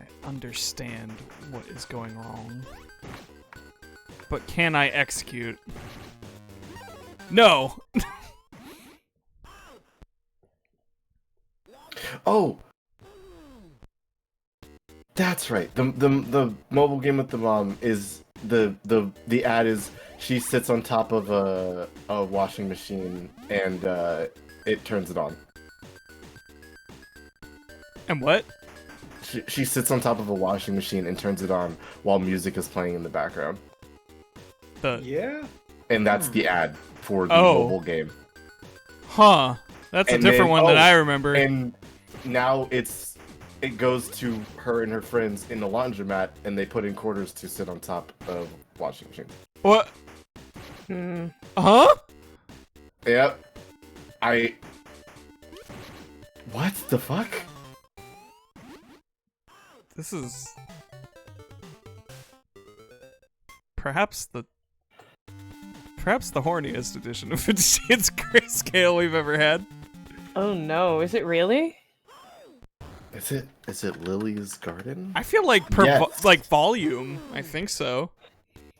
I understand what is going wrong. But can I execute? No! Oh, that's right. The mobile game with the mom is the ad is she sits on top of a washing machine and it turns it on. And what? She sits on top of a washing machine and turns it on while music is playing in the background. Yeah. And that's the ad for the Oh. mobile game. Huh. That's a And different then- one than oh, I remember. And now it goes to her and her friends in the laundromat, and they put in quarters to sit on top of washing machines. What? Hmm. Huh? Yep. What the fuck? This is... Perhaps the horniest edition of it's Grayscale we've ever had. Oh no, is it really? Is it Lily's Garden? I feel like Yes. like volume. I think so.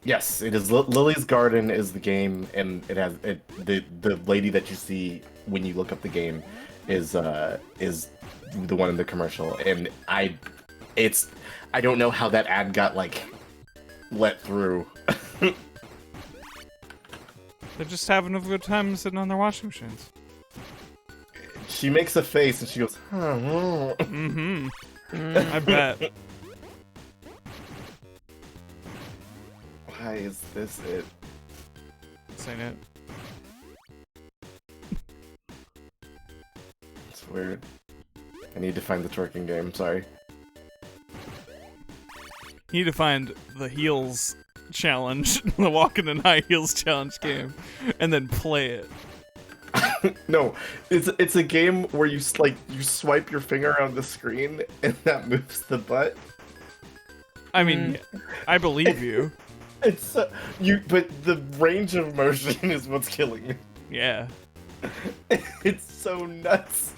Yes, it is. Lily's Garden is the game, and it has the lady that you see when you look up the game is the one in the commercial, and I don't know how that ad got like let through. They're just having a good time sitting on their washing machines. She makes a face and she goes, huh. Mm-hmm. I bet. Why is this it? This ain't it. It's weird. I need to find the twerking game, sorry. You need to find the heels challenge, the walking in high heels challenge game, and then play it. No, it's a game where you swipe your finger on the screen and that moves the butt. I mean, I believe you. It's but the range of motion is what's killing me. Yeah. It's so nuts.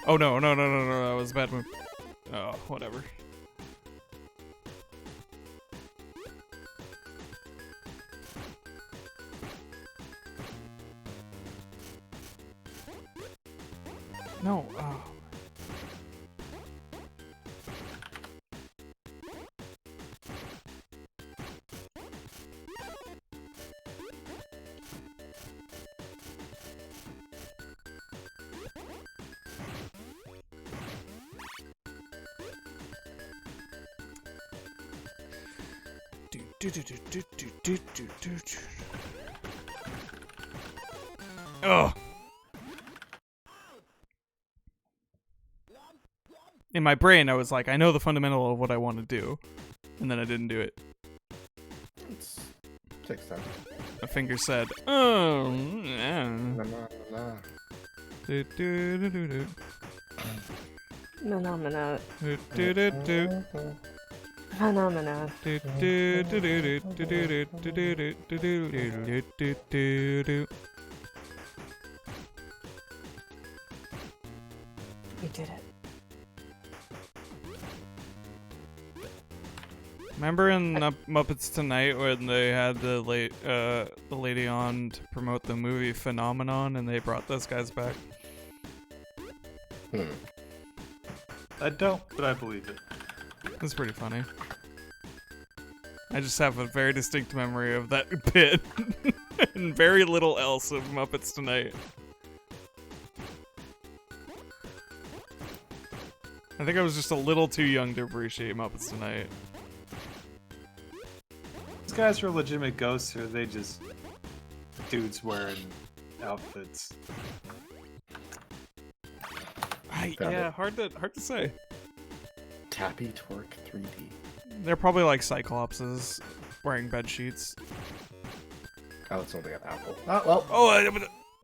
Oh no, that was a bad move. Oh, whatever. No, oh. Ugh. In my brain, I was like, I know the fundamental of what I want to do, and then I didn't do it. It takes time. My finger said, "Oh." No. Phenomena. We did it. Remember in Muppets Tonight when they had the lady on to promote the movie Phenomenon, and they brought those guys back? I don't, but I believe it. It's pretty funny. I just have a very distinct memory of that bit, and very little else of Muppets Tonight. I think I was just a little too young to appreciate Muppets Tonight. These guys are legitimate ghosts, or are they just dudes wearing outfits? Yeah, hard to say. Tappy Twerk 3D. They're probably like Cyclopses wearing bed sheets. Oh, it's only an apple. Oh, well. Oh,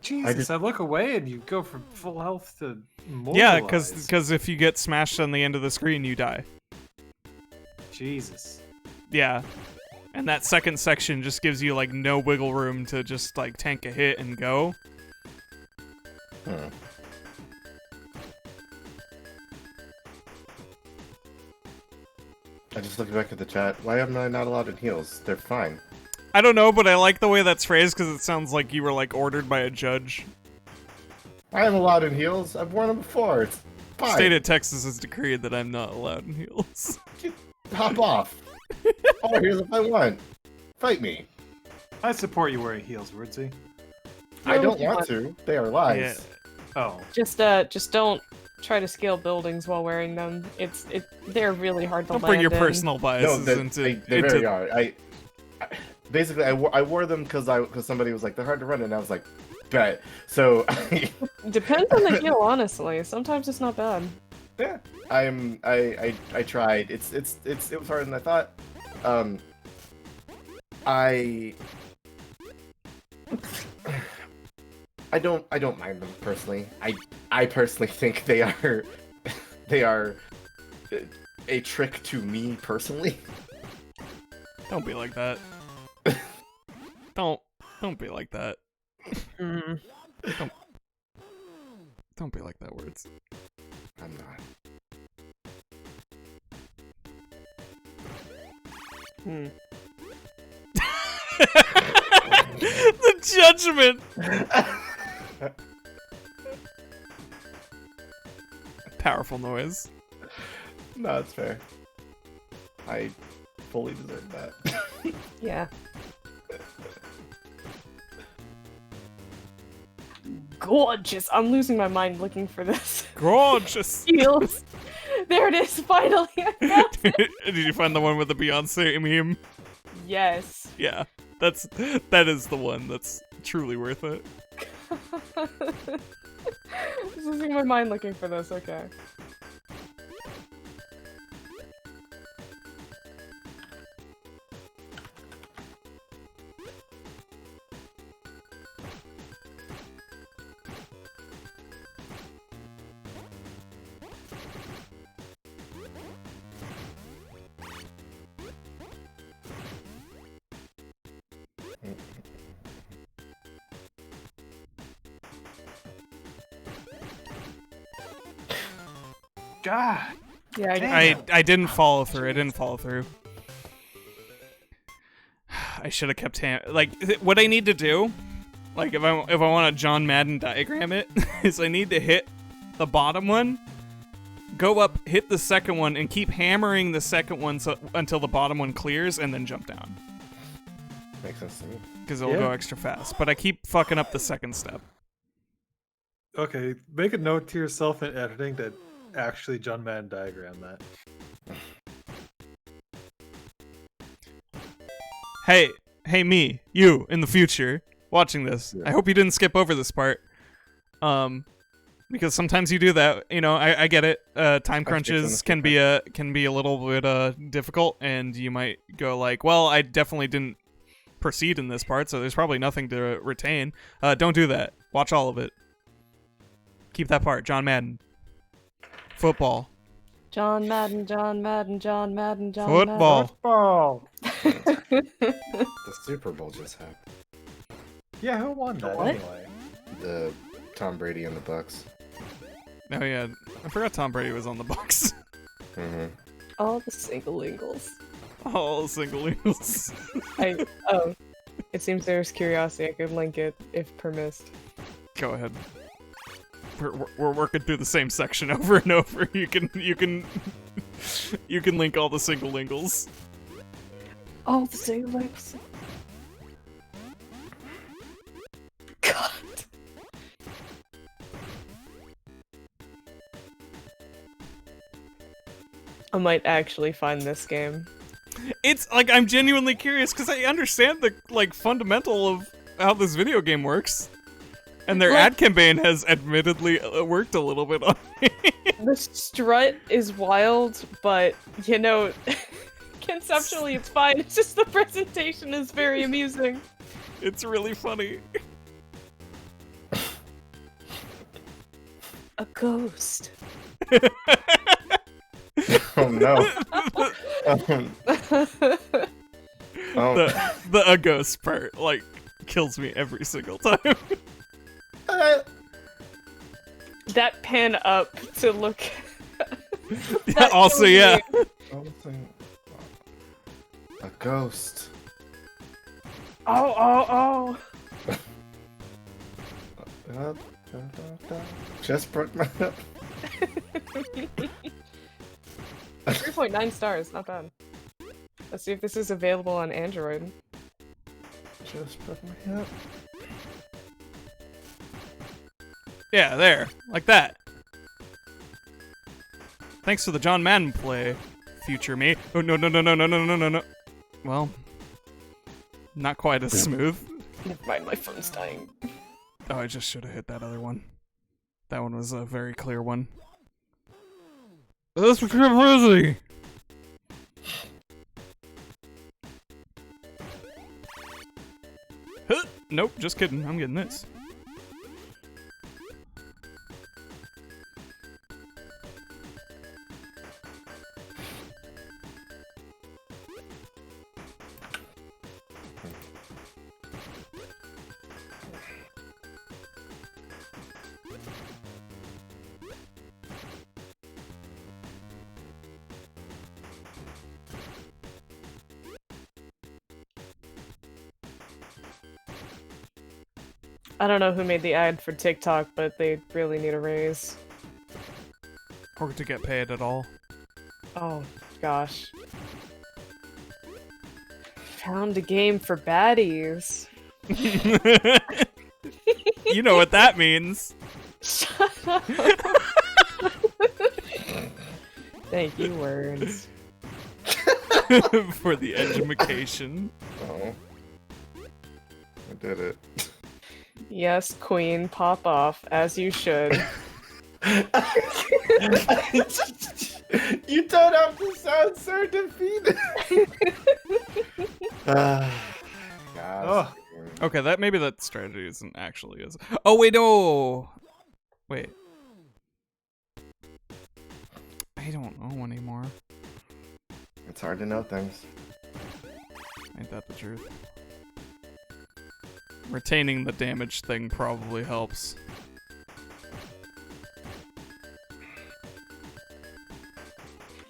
Jesus, I look away and you go from full health to mobilize. yeah, because if you get smashed on the end of the screen, you die. Jesus. Yeah. And that second section just gives you like no wiggle room to just like tank a hit and go. I just looked back at the chat. Why am I not allowed in heels? They're fine. I don't know, but I like the way that's phrased because it sounds like you were like ordered by a judge. I am allowed in heels. I've worn them before. It's fine. State of Texas has decreed that I'm not allowed in heels. Hop off. Oh, here's if I want. Fight me. I support you wearing heels, Woodsy. I don't want to. They are lies. Yeah. Oh. Just don't try to scale buildings while wearing them. They're really hard to Don't land bring your in. personal No, biases they very are. Basically, I wore them because somebody was like, they're hard to run, and I was like, bet. So Depends on the heel, honestly. Sometimes it's not bad. yeah, I tried. It was harder than I thought. I don't mind them personally. I personally think they are a trick to me personally. Don't be like that. Don't be like that. Mm. Don't be like that, Words. I'm not. The judgment. Powerful noise. No, it's fair. I fully deserve that. Yeah. Gorgeous. I'm losing my mind looking for this. Gorgeous. Heels. There it is. Finally. I found it. Did you find the one with the Beyonce meme? Yes. Yeah, that is the one that's truly worth it. Just losing my mind looking for this. Okay. God. Yeah. I didn't follow through. I didn't follow through. I should have kept what I need to do, like if I want to John Madden diagram it, is I need to hit the bottom one, go up, hit the second one, and keep hammering the second one until the bottom one clears, and then jump down. Makes sense to me. Because it'll go extra fast. But I keep fucking up the second step. Okay, make a note to yourself in editing to actually John Madden diagram that. Hey me, you, in the future, watching this. Yeah. I hope you didn't skip over this part. Because sometimes you do that. You know, I get it. Time crunches can be a little bit difficult, and you might go like, well, I definitely didn't proceed in this part, so there's probably nothing to retain. Don't do that. Watch all of it. Keep that part. John Madden. Football. John Madden, John Madden, John Madden, John Football. Football. The Super Bowl just happened. Yeah, who won that What? anyway? The Tom Brady and the Bucks. Oh yeah, I forgot Tom Brady was on the Bucks. Mhm. All the single ingles. All single eagles. It seems there's curiosity. I could link it if permissed. Go ahead. We're working through the same section over and over. You can link all the single ingles. All the single ingles. God. I might actually find this game. It's like I'm genuinely curious because I understand the like fundamental of how this video game works, and their ad campaign has admittedly worked a little bit on me. The strut is wild, but you know, conceptually it's fine. It's just the presentation is very amusing. It's really funny. A ghost. Oh no. Oh. The a ghost part like kills me every single time. That pan up to look. Yeah, also, yeah. Something. A ghost. Oh. Just broke my hip. 3.9 stars, not bad. Let's see if this is available on Android. Just broke my hip. Yeah, there. Like that. Thanks for the John Madden play, future me. Oh, no. Well, not quite as smooth. Never mind, my phone's dying. Oh, I just should have hit that other one. That one was a very clear one. That's crazy. Huh? Nope, just kidding. I'm getting this. I don't know who made the ad for TikTok, but they really need a raise. Or to get paid at all. Oh, gosh. Found a game for baddies. You know what that means. Shut up. Thank you, words. For the edumacation. Oh. I did it. Yes, queen, pop off, as you should. You don't have to sound so defeated. God. Oh. Okay, that maybe that strategy isn't actually as. Oh wait, no. Wait. I don't know anymore. It's hard to know things. Ain't that the truth? Retaining the damage thing probably helps.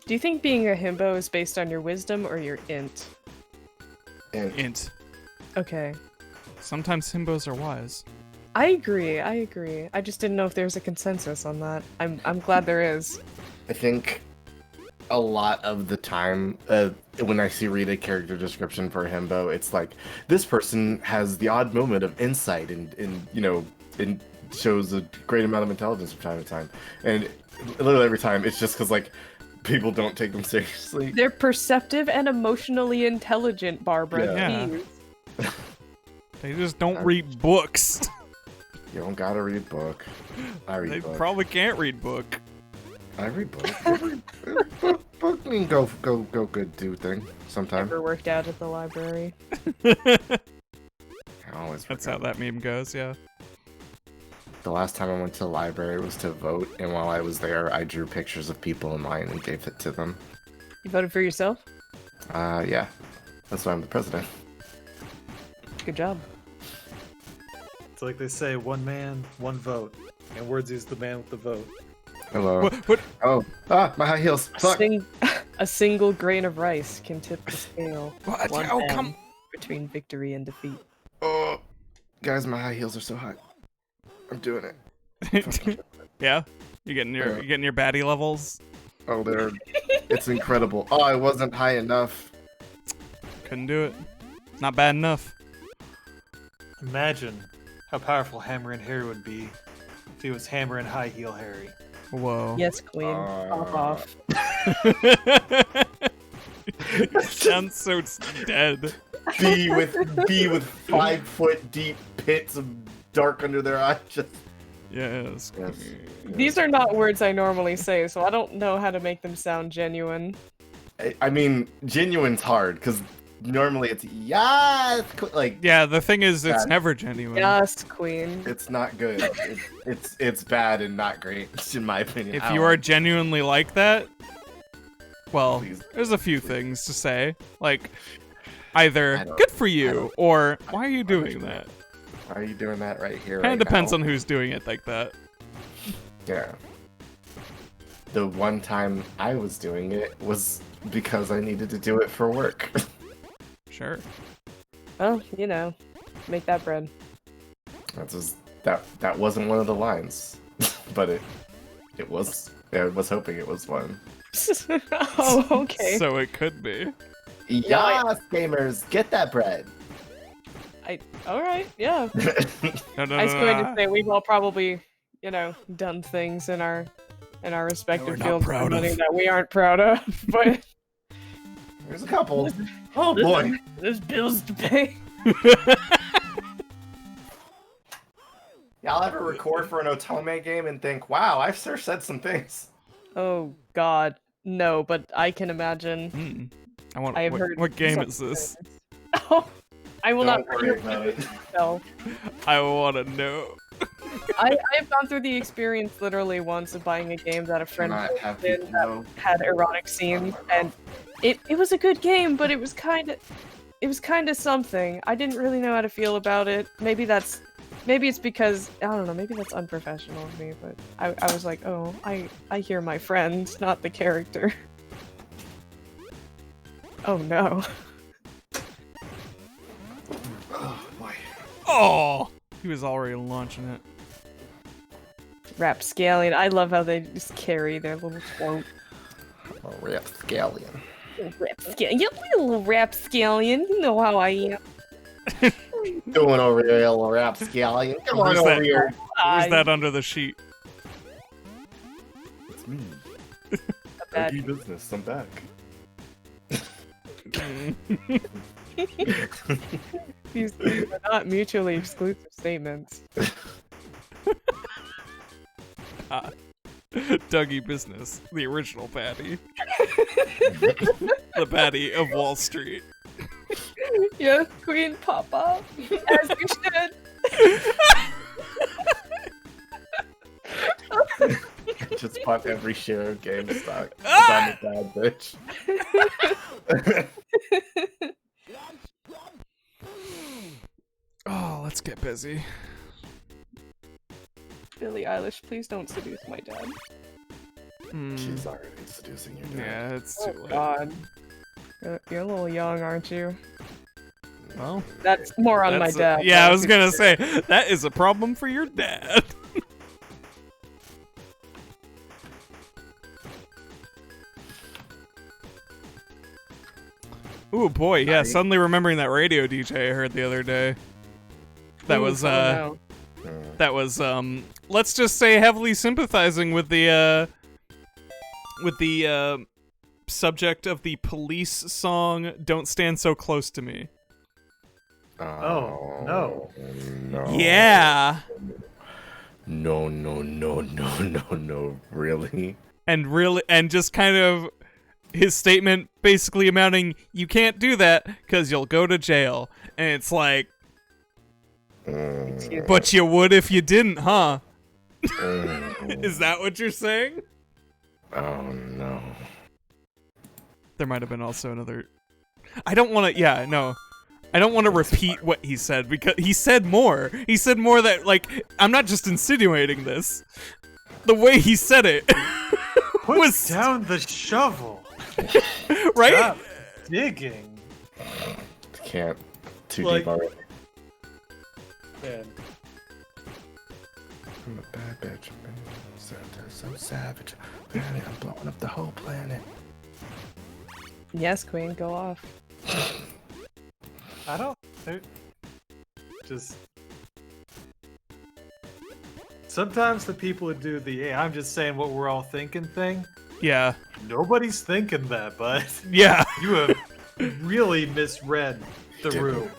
Do you think being a himbo is based on your wisdom or your int? Int. Okay. Sometimes himbos are wise. I agree. I just didn't know if there's a consensus on that. I'm glad there is. I think a lot of the time, when I read a character description for a himbo, it's like, this person has the odd moment of insight and shows a great amount of intelligence from time to time. And literally every time, it's just because, like, people don't take them seriously. They're perceptive and emotionally intelligent, Barbara. Yeah. Please. They just don't read books. You don't gotta read a book. I read They book. probably can't read book. I read book. Book can go good do thing sometime. Never worked out at the library. I always That's how that meme goes, yeah. The last time I went to the library was to vote, and while I was there, I drew pictures of people in line and gave it to them. You voted for yourself? Yeah. That's why I'm the president. Good job. It's like they say, one man, one vote. And Words is the man with the vote. Hello. What? Oh, my high heels. Fuck. A single grain of rice can tip the scale. What? One Oh, hand come. between victory and defeat. Oh, guys, my high heels are so hot. I'm doing it. Yeah, you getting your baddie levels. Oh, it's incredible. Oh, I wasn't high enough. Couldn't do it. Not bad enough. Imagine how powerful Hammerin Harry would be if he was Hammerin High Heel Harry. Whoa. Yes, Queen. Pop off. You sound so dead. B with 5 foot deep pits of dark under their eyes. Just Yes. These are not words I normally say, so I don't know how to make them sound genuine. I mean, genuine's hard because normally it's yes, like Yeah, the thing is, it's Yeah. never genuine. Yes, Queen. it's not good. It's bad and not great in my opinion. If I you don't are like genuinely like that, well, Please. there's a few things to say. Like, I either don't- good for I you, don't- or why are you doing that? Why are you doing that right here? Kind right of depends now? on who's doing it like that. Yeah. The one time I was doing it was because I needed to do it for work. Sure. Well, you know, make that bread. That wasn't one of the lines, but it was. I was hoping it was one. Oh, okay. So it could be. Yes, gamers, get that bread. All right, yeah. No, no, I was no, going no. to say we've all probably, you know, done things in our respective not fields proud of money of. that we aren't proud of, but There's a couple. Oh boy. there's bills to pay. Y'all ever record for an Otome game and think, wow, I've sure said some things. Oh God, no! But I can imagine. I want. I have heard. What game some is this? things. Oh, I will Don't not worry about it. myself. I want to know. I have gone through the experience literally once of buying a game that a friend Not have did people that know. had erotic scenes, and it was a good game, but it was kind of something. I didn't really know how to feel about it. Maybe it's because I don't know. Maybe that's unprofessional of me, but I was like, oh, I hear my friend, not the character. Oh no. Oh boy. Oh, he was already launching it. Rapscallion. I love how they just carry their little quote. Oh, Rapscallion. Rapscallion. You little Rapscallion. You know how I am. Doing over here, little Rapscallion. Come on Who's over that? here. Who's that under the sheet? It's me. bad- Dirty business. I'm back. These are not mutually exclusive statements. Dougie Business, the original baddie. The baddie of Wall Street. Yes, Queen Papa, as you should. Just bought every share of GameStop. Ah! I'm a bad bitch. Oh, let's get busy. Billie Eilish, please don't seduce my dad. She's already seducing your dad. Yeah, it's Oh too late. God, you're a little young, aren't you? Well, That's more on my that's dad. yeah, I was gonna say that is a problem for your dad. Ooh boy, yeah. Suddenly remembering that radio DJ I heard the other day. That was that was let's just say heavily sympathizing with the subject of the Police song "Don't Stand So Close to Me." Oh, no. No. Yeah. No, really? And just kind of his statement basically amounting, you can't do that because you'll go to jail. And it's like, but you would if you didn't, huh? Is that what you're saying? Oh, no. There might have been also another... I don't want to repeat what he said, because he said more. He said more that, like, I'm not just insinuating this. the way he said it Put was down the shovel. right. Stop digging. Can't. Too Like- deep already. Man. I'm a bad bitch. So savage. Man, I'm blowing up the whole planet. Yes, Queen, go off. I don't. Just. Sometimes the people who do the "hey, I'm just saying what we're all thinking" thing. Yeah. Nobody's thinking that, but Yeah. you have really misread the room.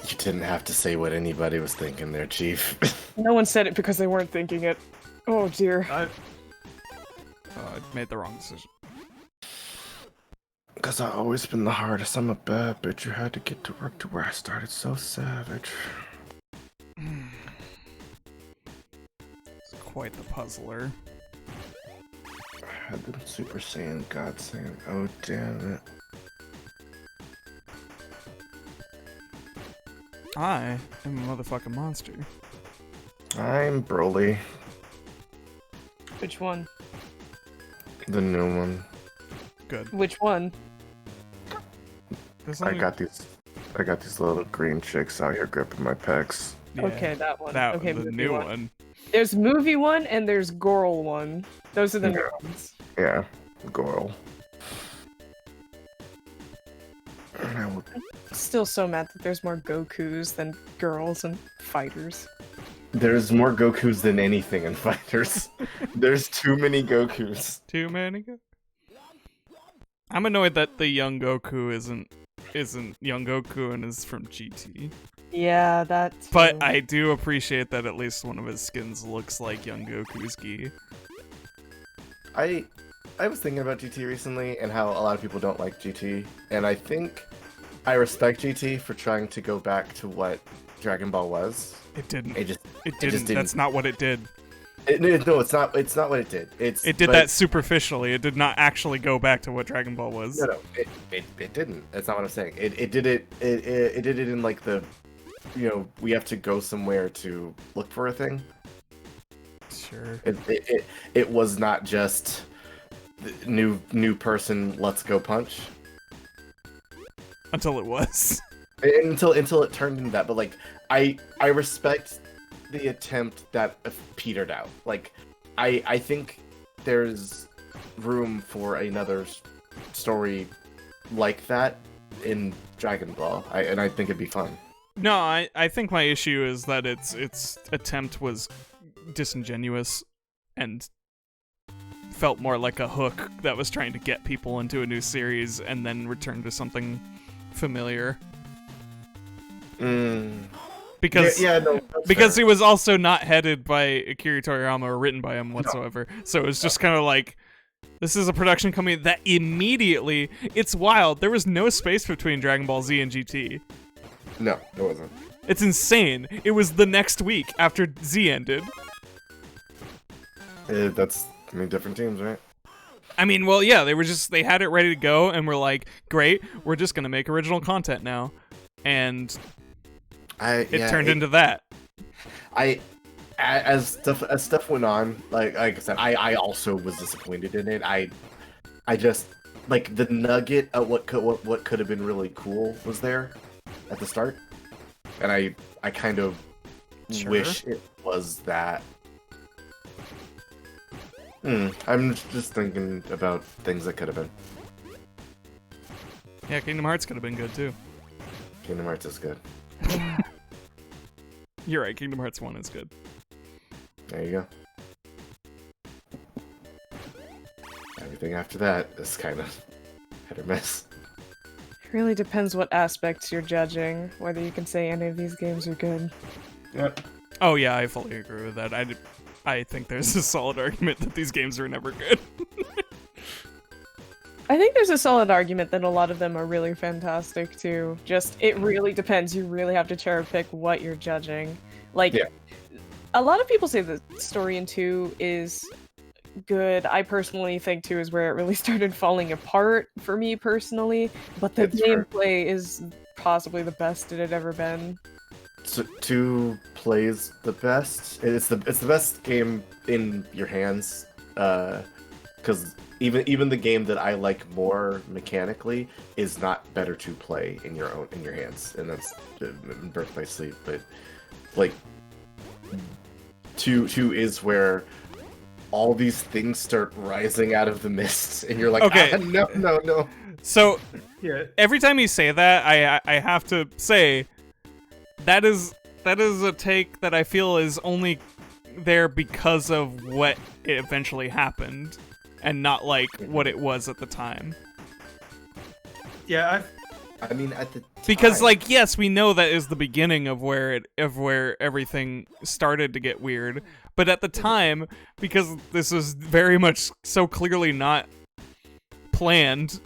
You didn't have to say what anybody was thinking there, Chief. No one said it because they weren't thinking it. Oh dear. I made the wrong decision. Because I've always been the hardest. I'm a bad bitch. You had to get to work to where I started so savage. It's quite the puzzler. I had them Super Saiyan God saying, oh damn it. I am a motherfucking monster. I'm Broly, Which one? the new one. Good. Which one? There's I only- got these little green chicks out here gripping my pecs. yeah, Okay, that one. That okay, the movie new one. There's movie one and there's girl one. Those are the new Yeah. ones. Yeah, Goyle. I will- Still so mad that there's more Gokus than girls and fighters. There's more Gokus than anything in fighters. There's too many Gokus. Too many. I'm annoyed that the young Goku isn't young Goku and is from GT. Yeah, that. But too. I do appreciate that at least one of his skins looks like young Goku's gi. I was thinking about GT recently and how a lot of people don't like GT, and I think I respect GT for trying to go back to what Dragon Ball was. It didn't. It just It just didn't. That's not what it did. no, it's not. It's not what it did. It did that superficially. It did not actually go back to what Dragon Ball was. No, it didn't. That's not what I'm saying. It did it. It did it in like the, we have to go somewhere to look for a thing. Sure. It was not just new person. Let's go punch. Until it was. Until it turned into that. But like I respect the attempt that petered out. Like I think there's room for another story like that in Dragon Ball. I think it'd be fun. No, I think my issue is that its attempt was disingenuous and felt more like a hook that was trying to get people into a new series and then return to something familiar. Because because it was also not headed by Akira Toriyama or written by him whatsoever. So it was just kind of like, this is a production company that immediately, it's wild. There was no space between Dragon Ball Z and GT. No, it wasn't. It's insane. It was the next week after Z ended. That's different teams, right? I mean, well, yeah, they had it ready to go and were like, great, we're just gonna make original content now. And it turned into that. As stuff went on, like I said, I also was disappointed in it. I just like the nugget of what could have been really cool was there at the start, and I kind of wish it was that. I'm just thinking about things that could have been. Yeah, Kingdom Hearts could have been good too. Kingdom Hearts is good. You're right, Kingdom Hearts 1 is good. There you go. Everything after that is kind of hit or miss. It really depends what aspects you're judging, whether you can say any of these games are good. Yep. Oh yeah, I fully agree with that. I think there's a solid argument that these games are never good. I think there's a solid argument that a lot of them are really fantastic too. Just, it really depends. You really have to cherry pick what you're judging. Like, Yeah. A lot of people say the story in 2 is good. I personally think 2 is where it really started falling apart for me personally. But the It's fair. gameplay is possibly the best it had ever been. 2 plays the best. It's the best game in your hands, because even the game that I like more mechanically is not better to play in your hands, and that's Birth by Sleep. But like 2 is where all these things start rising out of the mists, and you're like, Okay. No. So Yeah. every time you say that, I have to say that is a take that I feel is only there because of what it eventually happened, and not like what it was at the time. Yeah, I mean, at the Because time- like, yes, we know that is the beginning of where everything started to get weird, but at the time, because this was very much so clearly not planned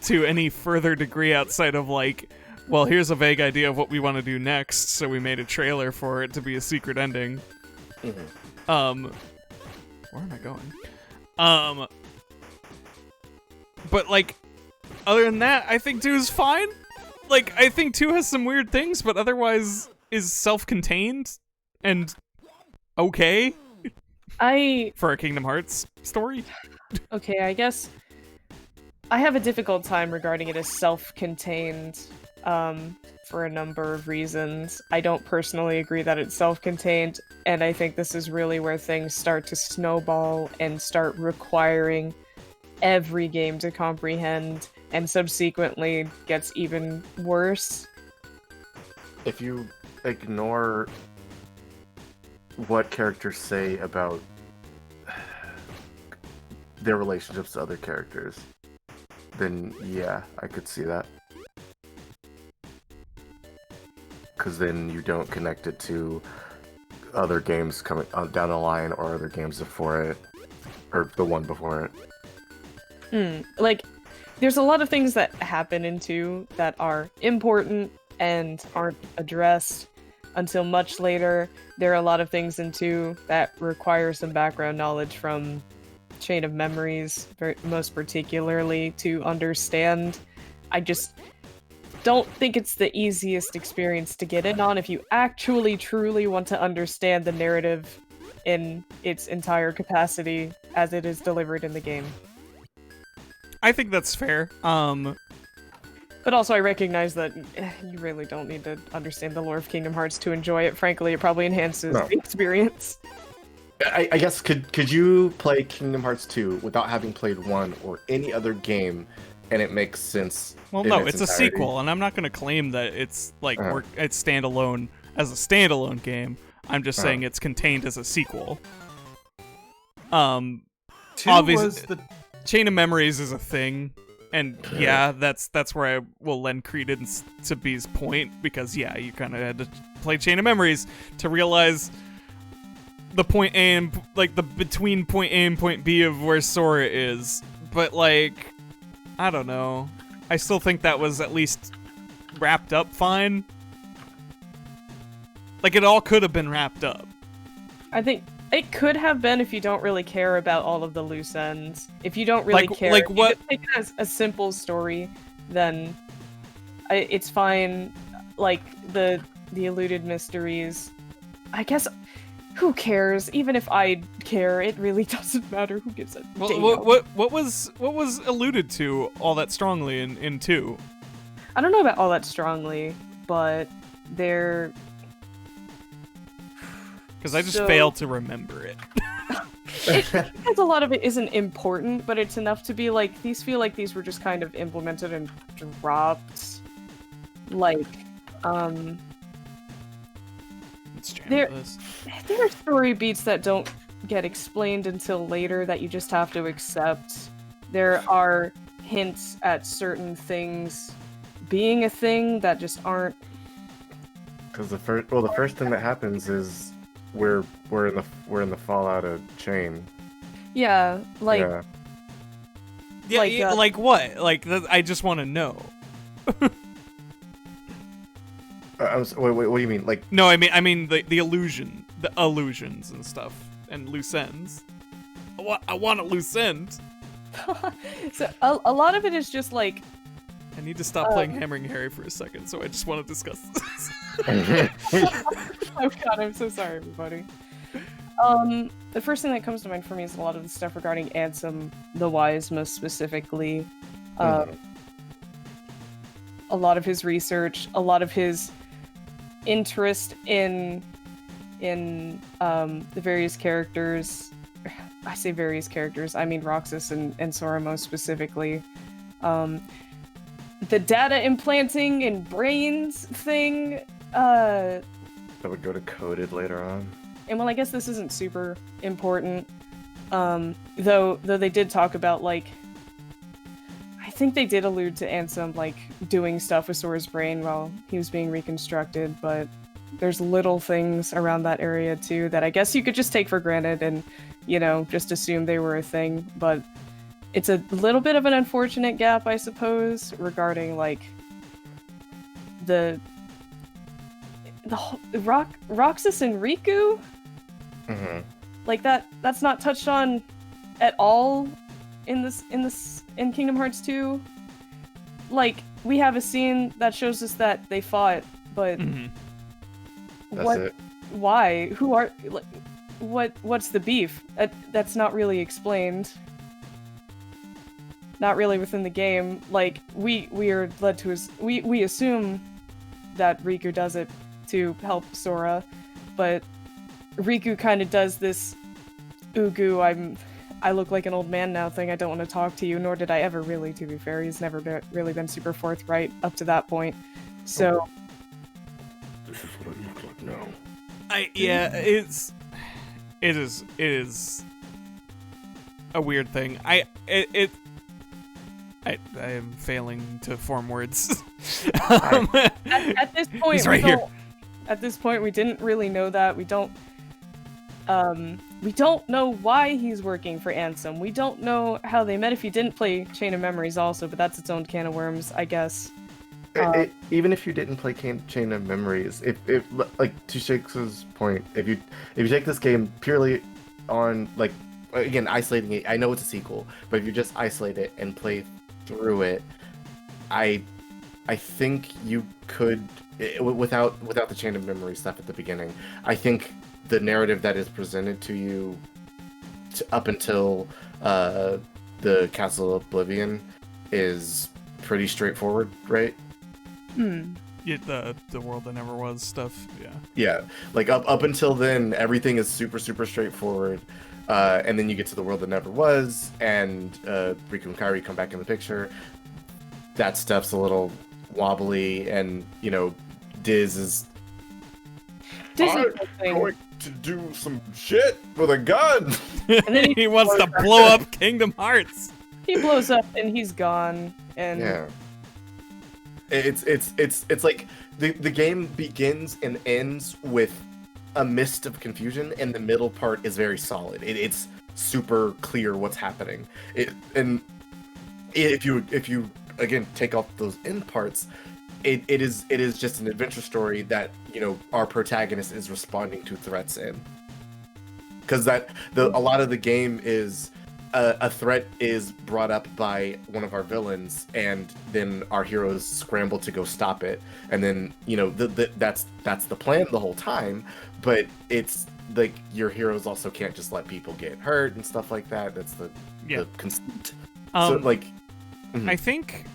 to any further degree outside of like, well, here's a vague idea of what we want to do next, so we made a trailer for it to be a secret ending. Mhm. Where am I going? But like, other than that, I think 2 is fine. Like, I think 2 has some weird things, but otherwise is self-contained and okay for a Kingdom Hearts story. Okay, I guess I have a difficult time regarding it as self-contained, for a number of reasons. I don't personally agree that it's self-contained, and I think this is really where things start to snowball and start requiring every game to comprehend, and subsequently gets even worse. If you ignore what characters say about their relationships to other characters, then yeah, I could see that. Because then you don't connect it to other games coming down the line, or other games before it, or the one before it. Like, there's a lot of things that happen in 2 that are important and aren't addressed until much later. There are a lot of things in 2 that require some background knowledge from Chain of Memories, most particularly, to understand. I just don't think it's the easiest experience to get in on if you actually truly want to understand the narrative in its entire capacity as it is delivered in the game. I think that's fair. But also I recognize that you really don't need to understand the lore of Kingdom Hearts to enjoy it. Frankly, it probably enhances No. the experience. I guess could you play Kingdom Hearts 2 without having played 1 or any other game, and it makes sense? Well, in no, its it's a entirety? sequel, and I'm not going to claim that it's like Uh-huh. it's standalone as a standalone game. I'm just Uh-huh. saying it's contained as a sequel. 2 Obviously- was the Chain of Memories is a thing, and yeah, that's where I will lend credence to B's point, because yeah, you kind of had to play Chain of Memories to realize the point A and like the between point A and point B of where Sora is. But like, I don't know. I still think that was at least wrapped up fine. Like, it all could have been wrapped up. I think it could have been if you don't really care about all of the loose ends. If you don't really Like- care, like if you what- just take it as a simple story, then it's fine. Like the eluded mysteries, I guess. Who cares? Even if I care, it really doesn't matter. Who gives a Well, damn? what was alluded to all that strongly in 2? I don't know about all that strongly, but they're Because I just So- failed to remember it. because a lot of it isn't important, but it's enough to be like, these feel like these were just kind of implemented and dropped. Like, Let's jam There- this. there are story beats that don't get explained until later that you just have to accept. There are hints at certain things being a thing that just aren't. Because the first thing that happens is we're in the fallout of Chain. Yeah, like, Yeah. Yeah, like, yeah, like what? Like, I just want to know. Wait, what do you mean? Like, No, I mean the illusion, the illusions and stuff, and loose ends. I want a loose end. so a lot of it is just like, I need to stop playing Hammering Harry for a second, so I just want to discuss this. Oh god, I'm so sorry, everybody. The first thing that comes to mind for me is a lot of the stuff regarding Ansem the Wise, most specifically. A lot of his research, a lot of his interest in the various characters. I say various characters, I mean Roxas and Sora most specifically. The data implanting in brains thing, That would go to coded later on. and well, I guess this isn't super important. Though they did talk about, like, I think they did allude to Ansem, like, doing stuff with Sora's brain while he was being reconstructed, but there's little things around that area too that I guess you could just take for granted and, you know, just assume they were a thing, but it's a little bit of an unfortunate gap, I suppose, regarding, like, the Roxas and Riku? Like, that's not touched on at all in Kingdom Hearts 2. Like, we have a scene that shows us that they fought, but That's it. why? Who are, like, what's the beef? That's not really explained. Not really within the game. Like, we are led to we assume that Riku does it to help Sora, but Riku kind of does this Ugu, I look like an old man now thing, I don't want to talk to you, nor did I ever really, to be fair. He's never really been super forthright up to that point. So... This is what I look like now. It is a weird thing. I am failing to form words. at this point, He's right here. At this point, we didn't really know that. We don't know why he's working for Ansem. We don't know how they met if you didn't play Chain of Memories also, but that's its own can of worms, I guess. Even if you didn't play Chain of Memories, if like to Shakes's point, if you take this game purely on, like, again, isolating it, I know it's a sequel, but if you just isolate it and play through it, I think you could, without the Chain of Memory stuff at the beginning, I think the narrative that is presented to you up until the Castle of Oblivion is pretty straightforward, right? Yeah, the world that never was stuff. Yeah, like up until then, everything is super straightforward, and then you get to the world that never was, and Riku and Kairi come back in the picture. That stuff's a little wobbly, and you know, Diz is going to do some shit with a gun. And then He wants to blow up Kingdom Hearts. he blows up and he's gone. And Yeah. It's like the game begins and ends with a mist of confusion, and the middle part is very solid. It's super clear what's happening. And if you again take off those end parts, it is just an adventure story that, you know, our protagonist is responding to threats in. Because a lot of the game is a threat is brought up by one of our villains, and then our heroes scramble to go stop it, and then, you know, that's the plan the whole time. But it's like your heroes also can't just let people get hurt and stuff like that. That's the conceit. So like, I think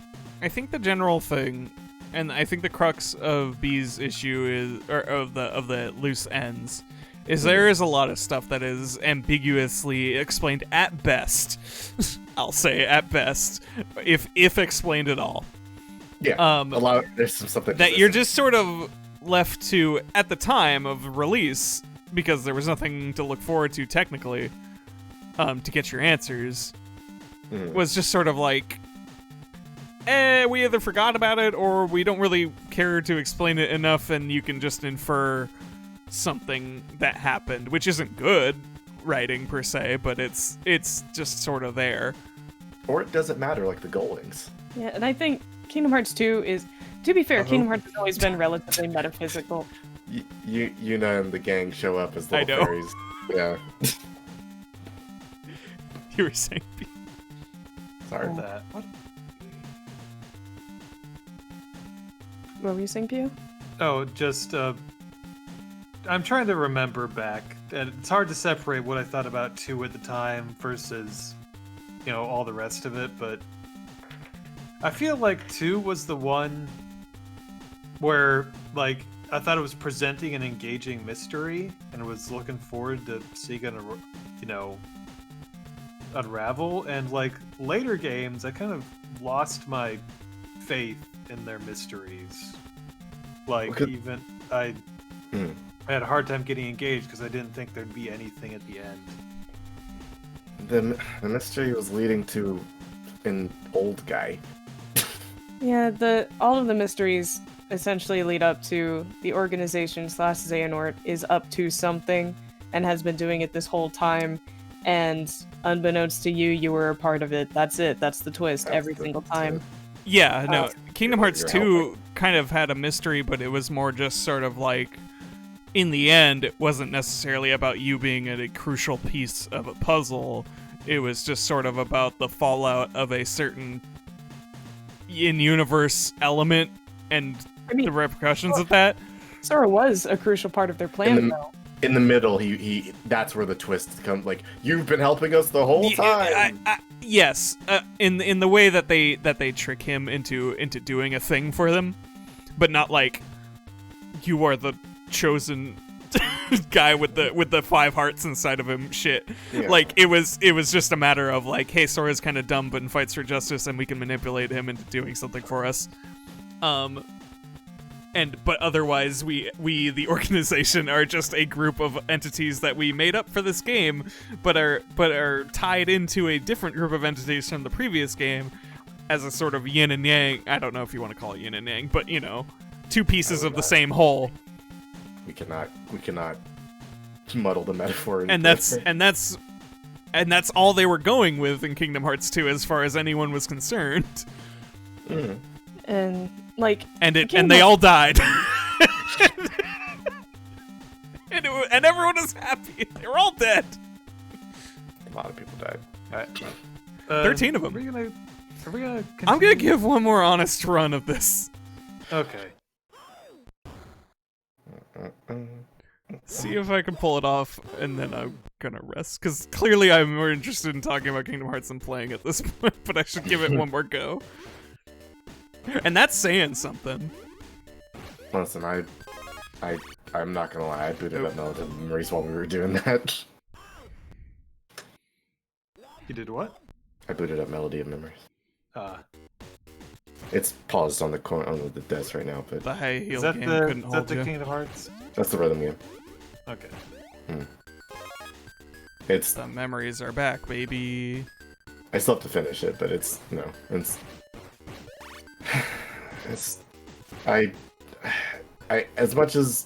the general thing, and I think the crux of B's issue is, or of the loose ends, is there is a lot of stuff that is ambiguously explained at best. I'll say at best, if explained at all. Yeah, there's some stuff that you're just sort of left to at the time of release, because there was nothing to look forward to technically, to get your answers. Was just sort of like, we either forgot about it or we don't really care to explain it enough, and you can just infer something that happened, which isn't good writing per se, but it's just sort of there. Or it doesn't matter, like the Goldings. Yeah, and I think Kingdom Hearts 2 is, to be fair, Kingdom Hearts has always been relatively metaphysical. Yuna and the gang show up as little fairies. Yeah. You were saying, Sorry for that. What were you saying, Pew? Oh, just I'm trying to remember back, and it's hard to separate what I thought about 2 at the time versus, all the rest of it, but I feel like 2 was the one where, like, I thought it was presenting an engaging mystery, and was looking forward to seeing it, unravel, and, like, later games, I kind of lost my faith in their mysteries. Like, Okay. even, I had a hard time getting engaged because I didn't think there'd be anything at the end. The mystery was leading to an old guy. Yeah, all of the mysteries essentially lead up to the organization / Xehanort is up to something and has been doing it this whole time, and unbeknownst to you, you were a part of it. That's it. That's the twist That's every the- single time. Yeah, no. Uh, Kingdom Hearts you're 2 kind of had a mystery, but it was more just sort of like, in the end, it wasn't necessarily about you being a crucial piece of a puzzle. It was just sort of about the fallout of a certain in-universe element and I mean, the repercussions of that. Sora was a crucial part of their plan, though. In the middle, he that's where the twist comes. Like, you've been helping us the whole time. Yes, in the way that they trick him into doing a thing for them, but not like you are the chosen guy with the 5 hearts inside of him. Shit, Yeah. like it was just a matter of like, hey, Sora's kind of dumb but fights for justice, and we can manipulate him into doing something for us. But otherwise, we the organization are just a group of entities that we made up for this game, but are tied into a different group of entities from the previous game as a sort of yin and yang. I don't know if you want to call it yin and yang, but 2 pieces of the same whole. We cannot muddle the metaphor. And that's all they were going with in Kingdom Hearts 2, as far as anyone was concerned. Mhm. And like, And Kingdom they Hearts- all died. and everyone was happy. They were all dead. A lot of people died. Alright. 13 of them. Are we gonna continue? I'm gonna give one more honest run of this. Okay. See if I can pull it off, and then I'm gonna rest. Because clearly I'm more interested in talking about Kingdom Hearts than playing at this point, but I should give it one more go. And that's saying something. Listen, I'm not gonna lie. I booted up Melody of Memories while we were doing that. You did what? I booted up Melody of Memories. It's paused on the the desk right now, but The high heel Is that game the couldn't hold you. Kingdom Hearts? that's the rhythm game. Okay. It's The memories are back, baby. I still have to finish it, but it's I as much as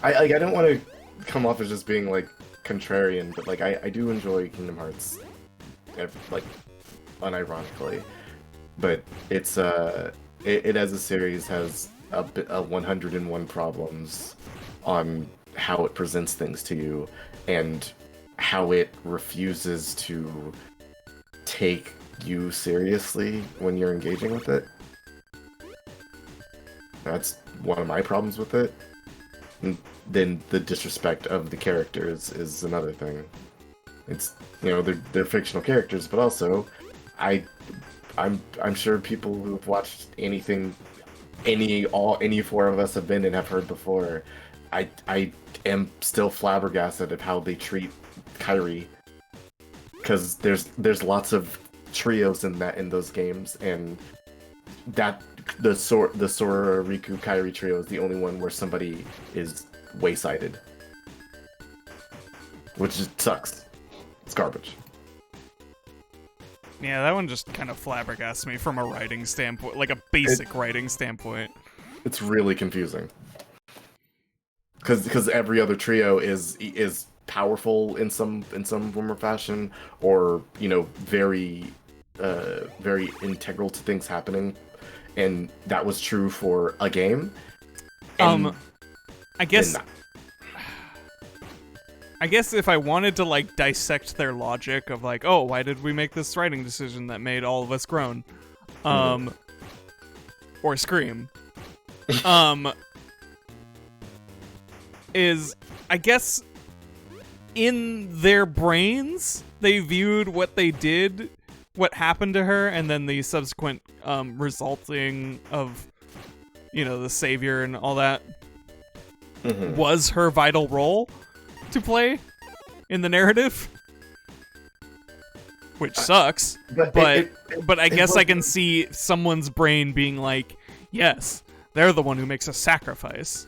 I don't want to come off as just being like contrarian, but like I do enjoy Kingdom Hearts, like unironically, but it's it as a series has a 101 problems on how it presents things to you and how it refuses to take you seriously when you're engaging with it. That's one of my problems with it. And then the disrespect of the characters is another thing. It's they're fictional characters, but also I'm sure people who've watched anything any 4 of us have been and have heard before, I am still flabbergasted at how they treat Kairi. Because there's lots of trios in those games, and that the Sora Riku Kairi trio is the only one where somebody is waysided, which just sucks. It's garbage. Yeah, that one just kind of flabbergasts me from a writing standpoint, like a basic writing standpoint. It's really confusing. Because every other trio is powerful in some form or fashion, or very very integral to things happening, and that was true for a game. And, I guess and I guess if I wanted to like dissect their logic of like, oh, why did we make this writing decision that made all of us groan, or scream, is, I guess, in their brains, they viewed what they did, what happened to her, and then the subsequent resulting of, the savior and all that was her vital role to play in the narrative. Which sucks, but I guess I can see someone's brain being like, yes, they're the one who makes a sacrifice.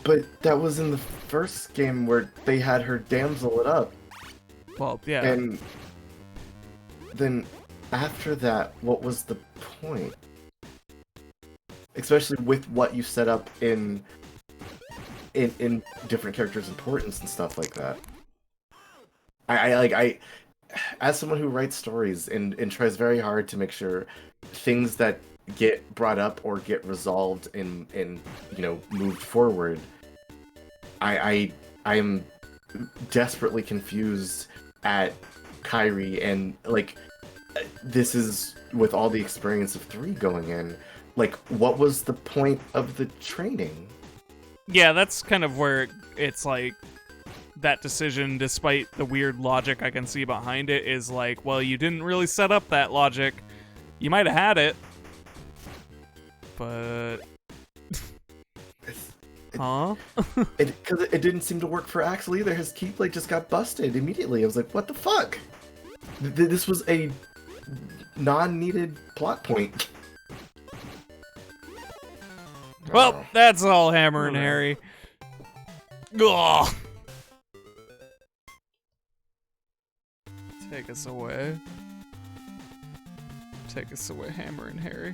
But that was in the first game where they had her damsel it up. Well, yeah. And then after that, what was the point? Especially with what you set up in different characters' importance and stuff like that. I as someone who writes stories and tries very hard to make sure things that get brought up or get resolved and moved forward, I am desperately confused at Kairi, and like, this is with all the experience of 3 going in, like, what was the point of the training? Yeah, that's kind of where it's like, that decision, despite the weird logic I can see behind it, is like, well, you didn't really set up that logic. You might have had it, but huh? Because it didn't seem to work for Axel either. His Keyblade just got busted immediately. I was like, what the fuck? This was a non-needed plot point. Well, that's all Hammerin' Harry. Ugh. Take us away. Take us away, Hammerin' Harry.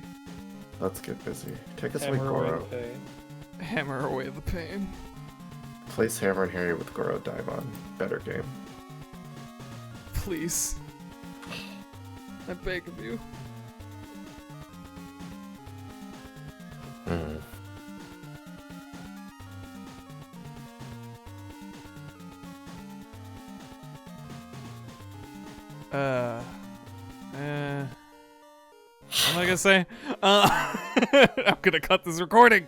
Let's get busy. Take us away, Hammer away Goro. the pain. Hammer away the pain. Place Hammerin' Harry with Goro Daimon. Better game. Please. I beg of you. What am I gonna say? I'm gonna cut this recording.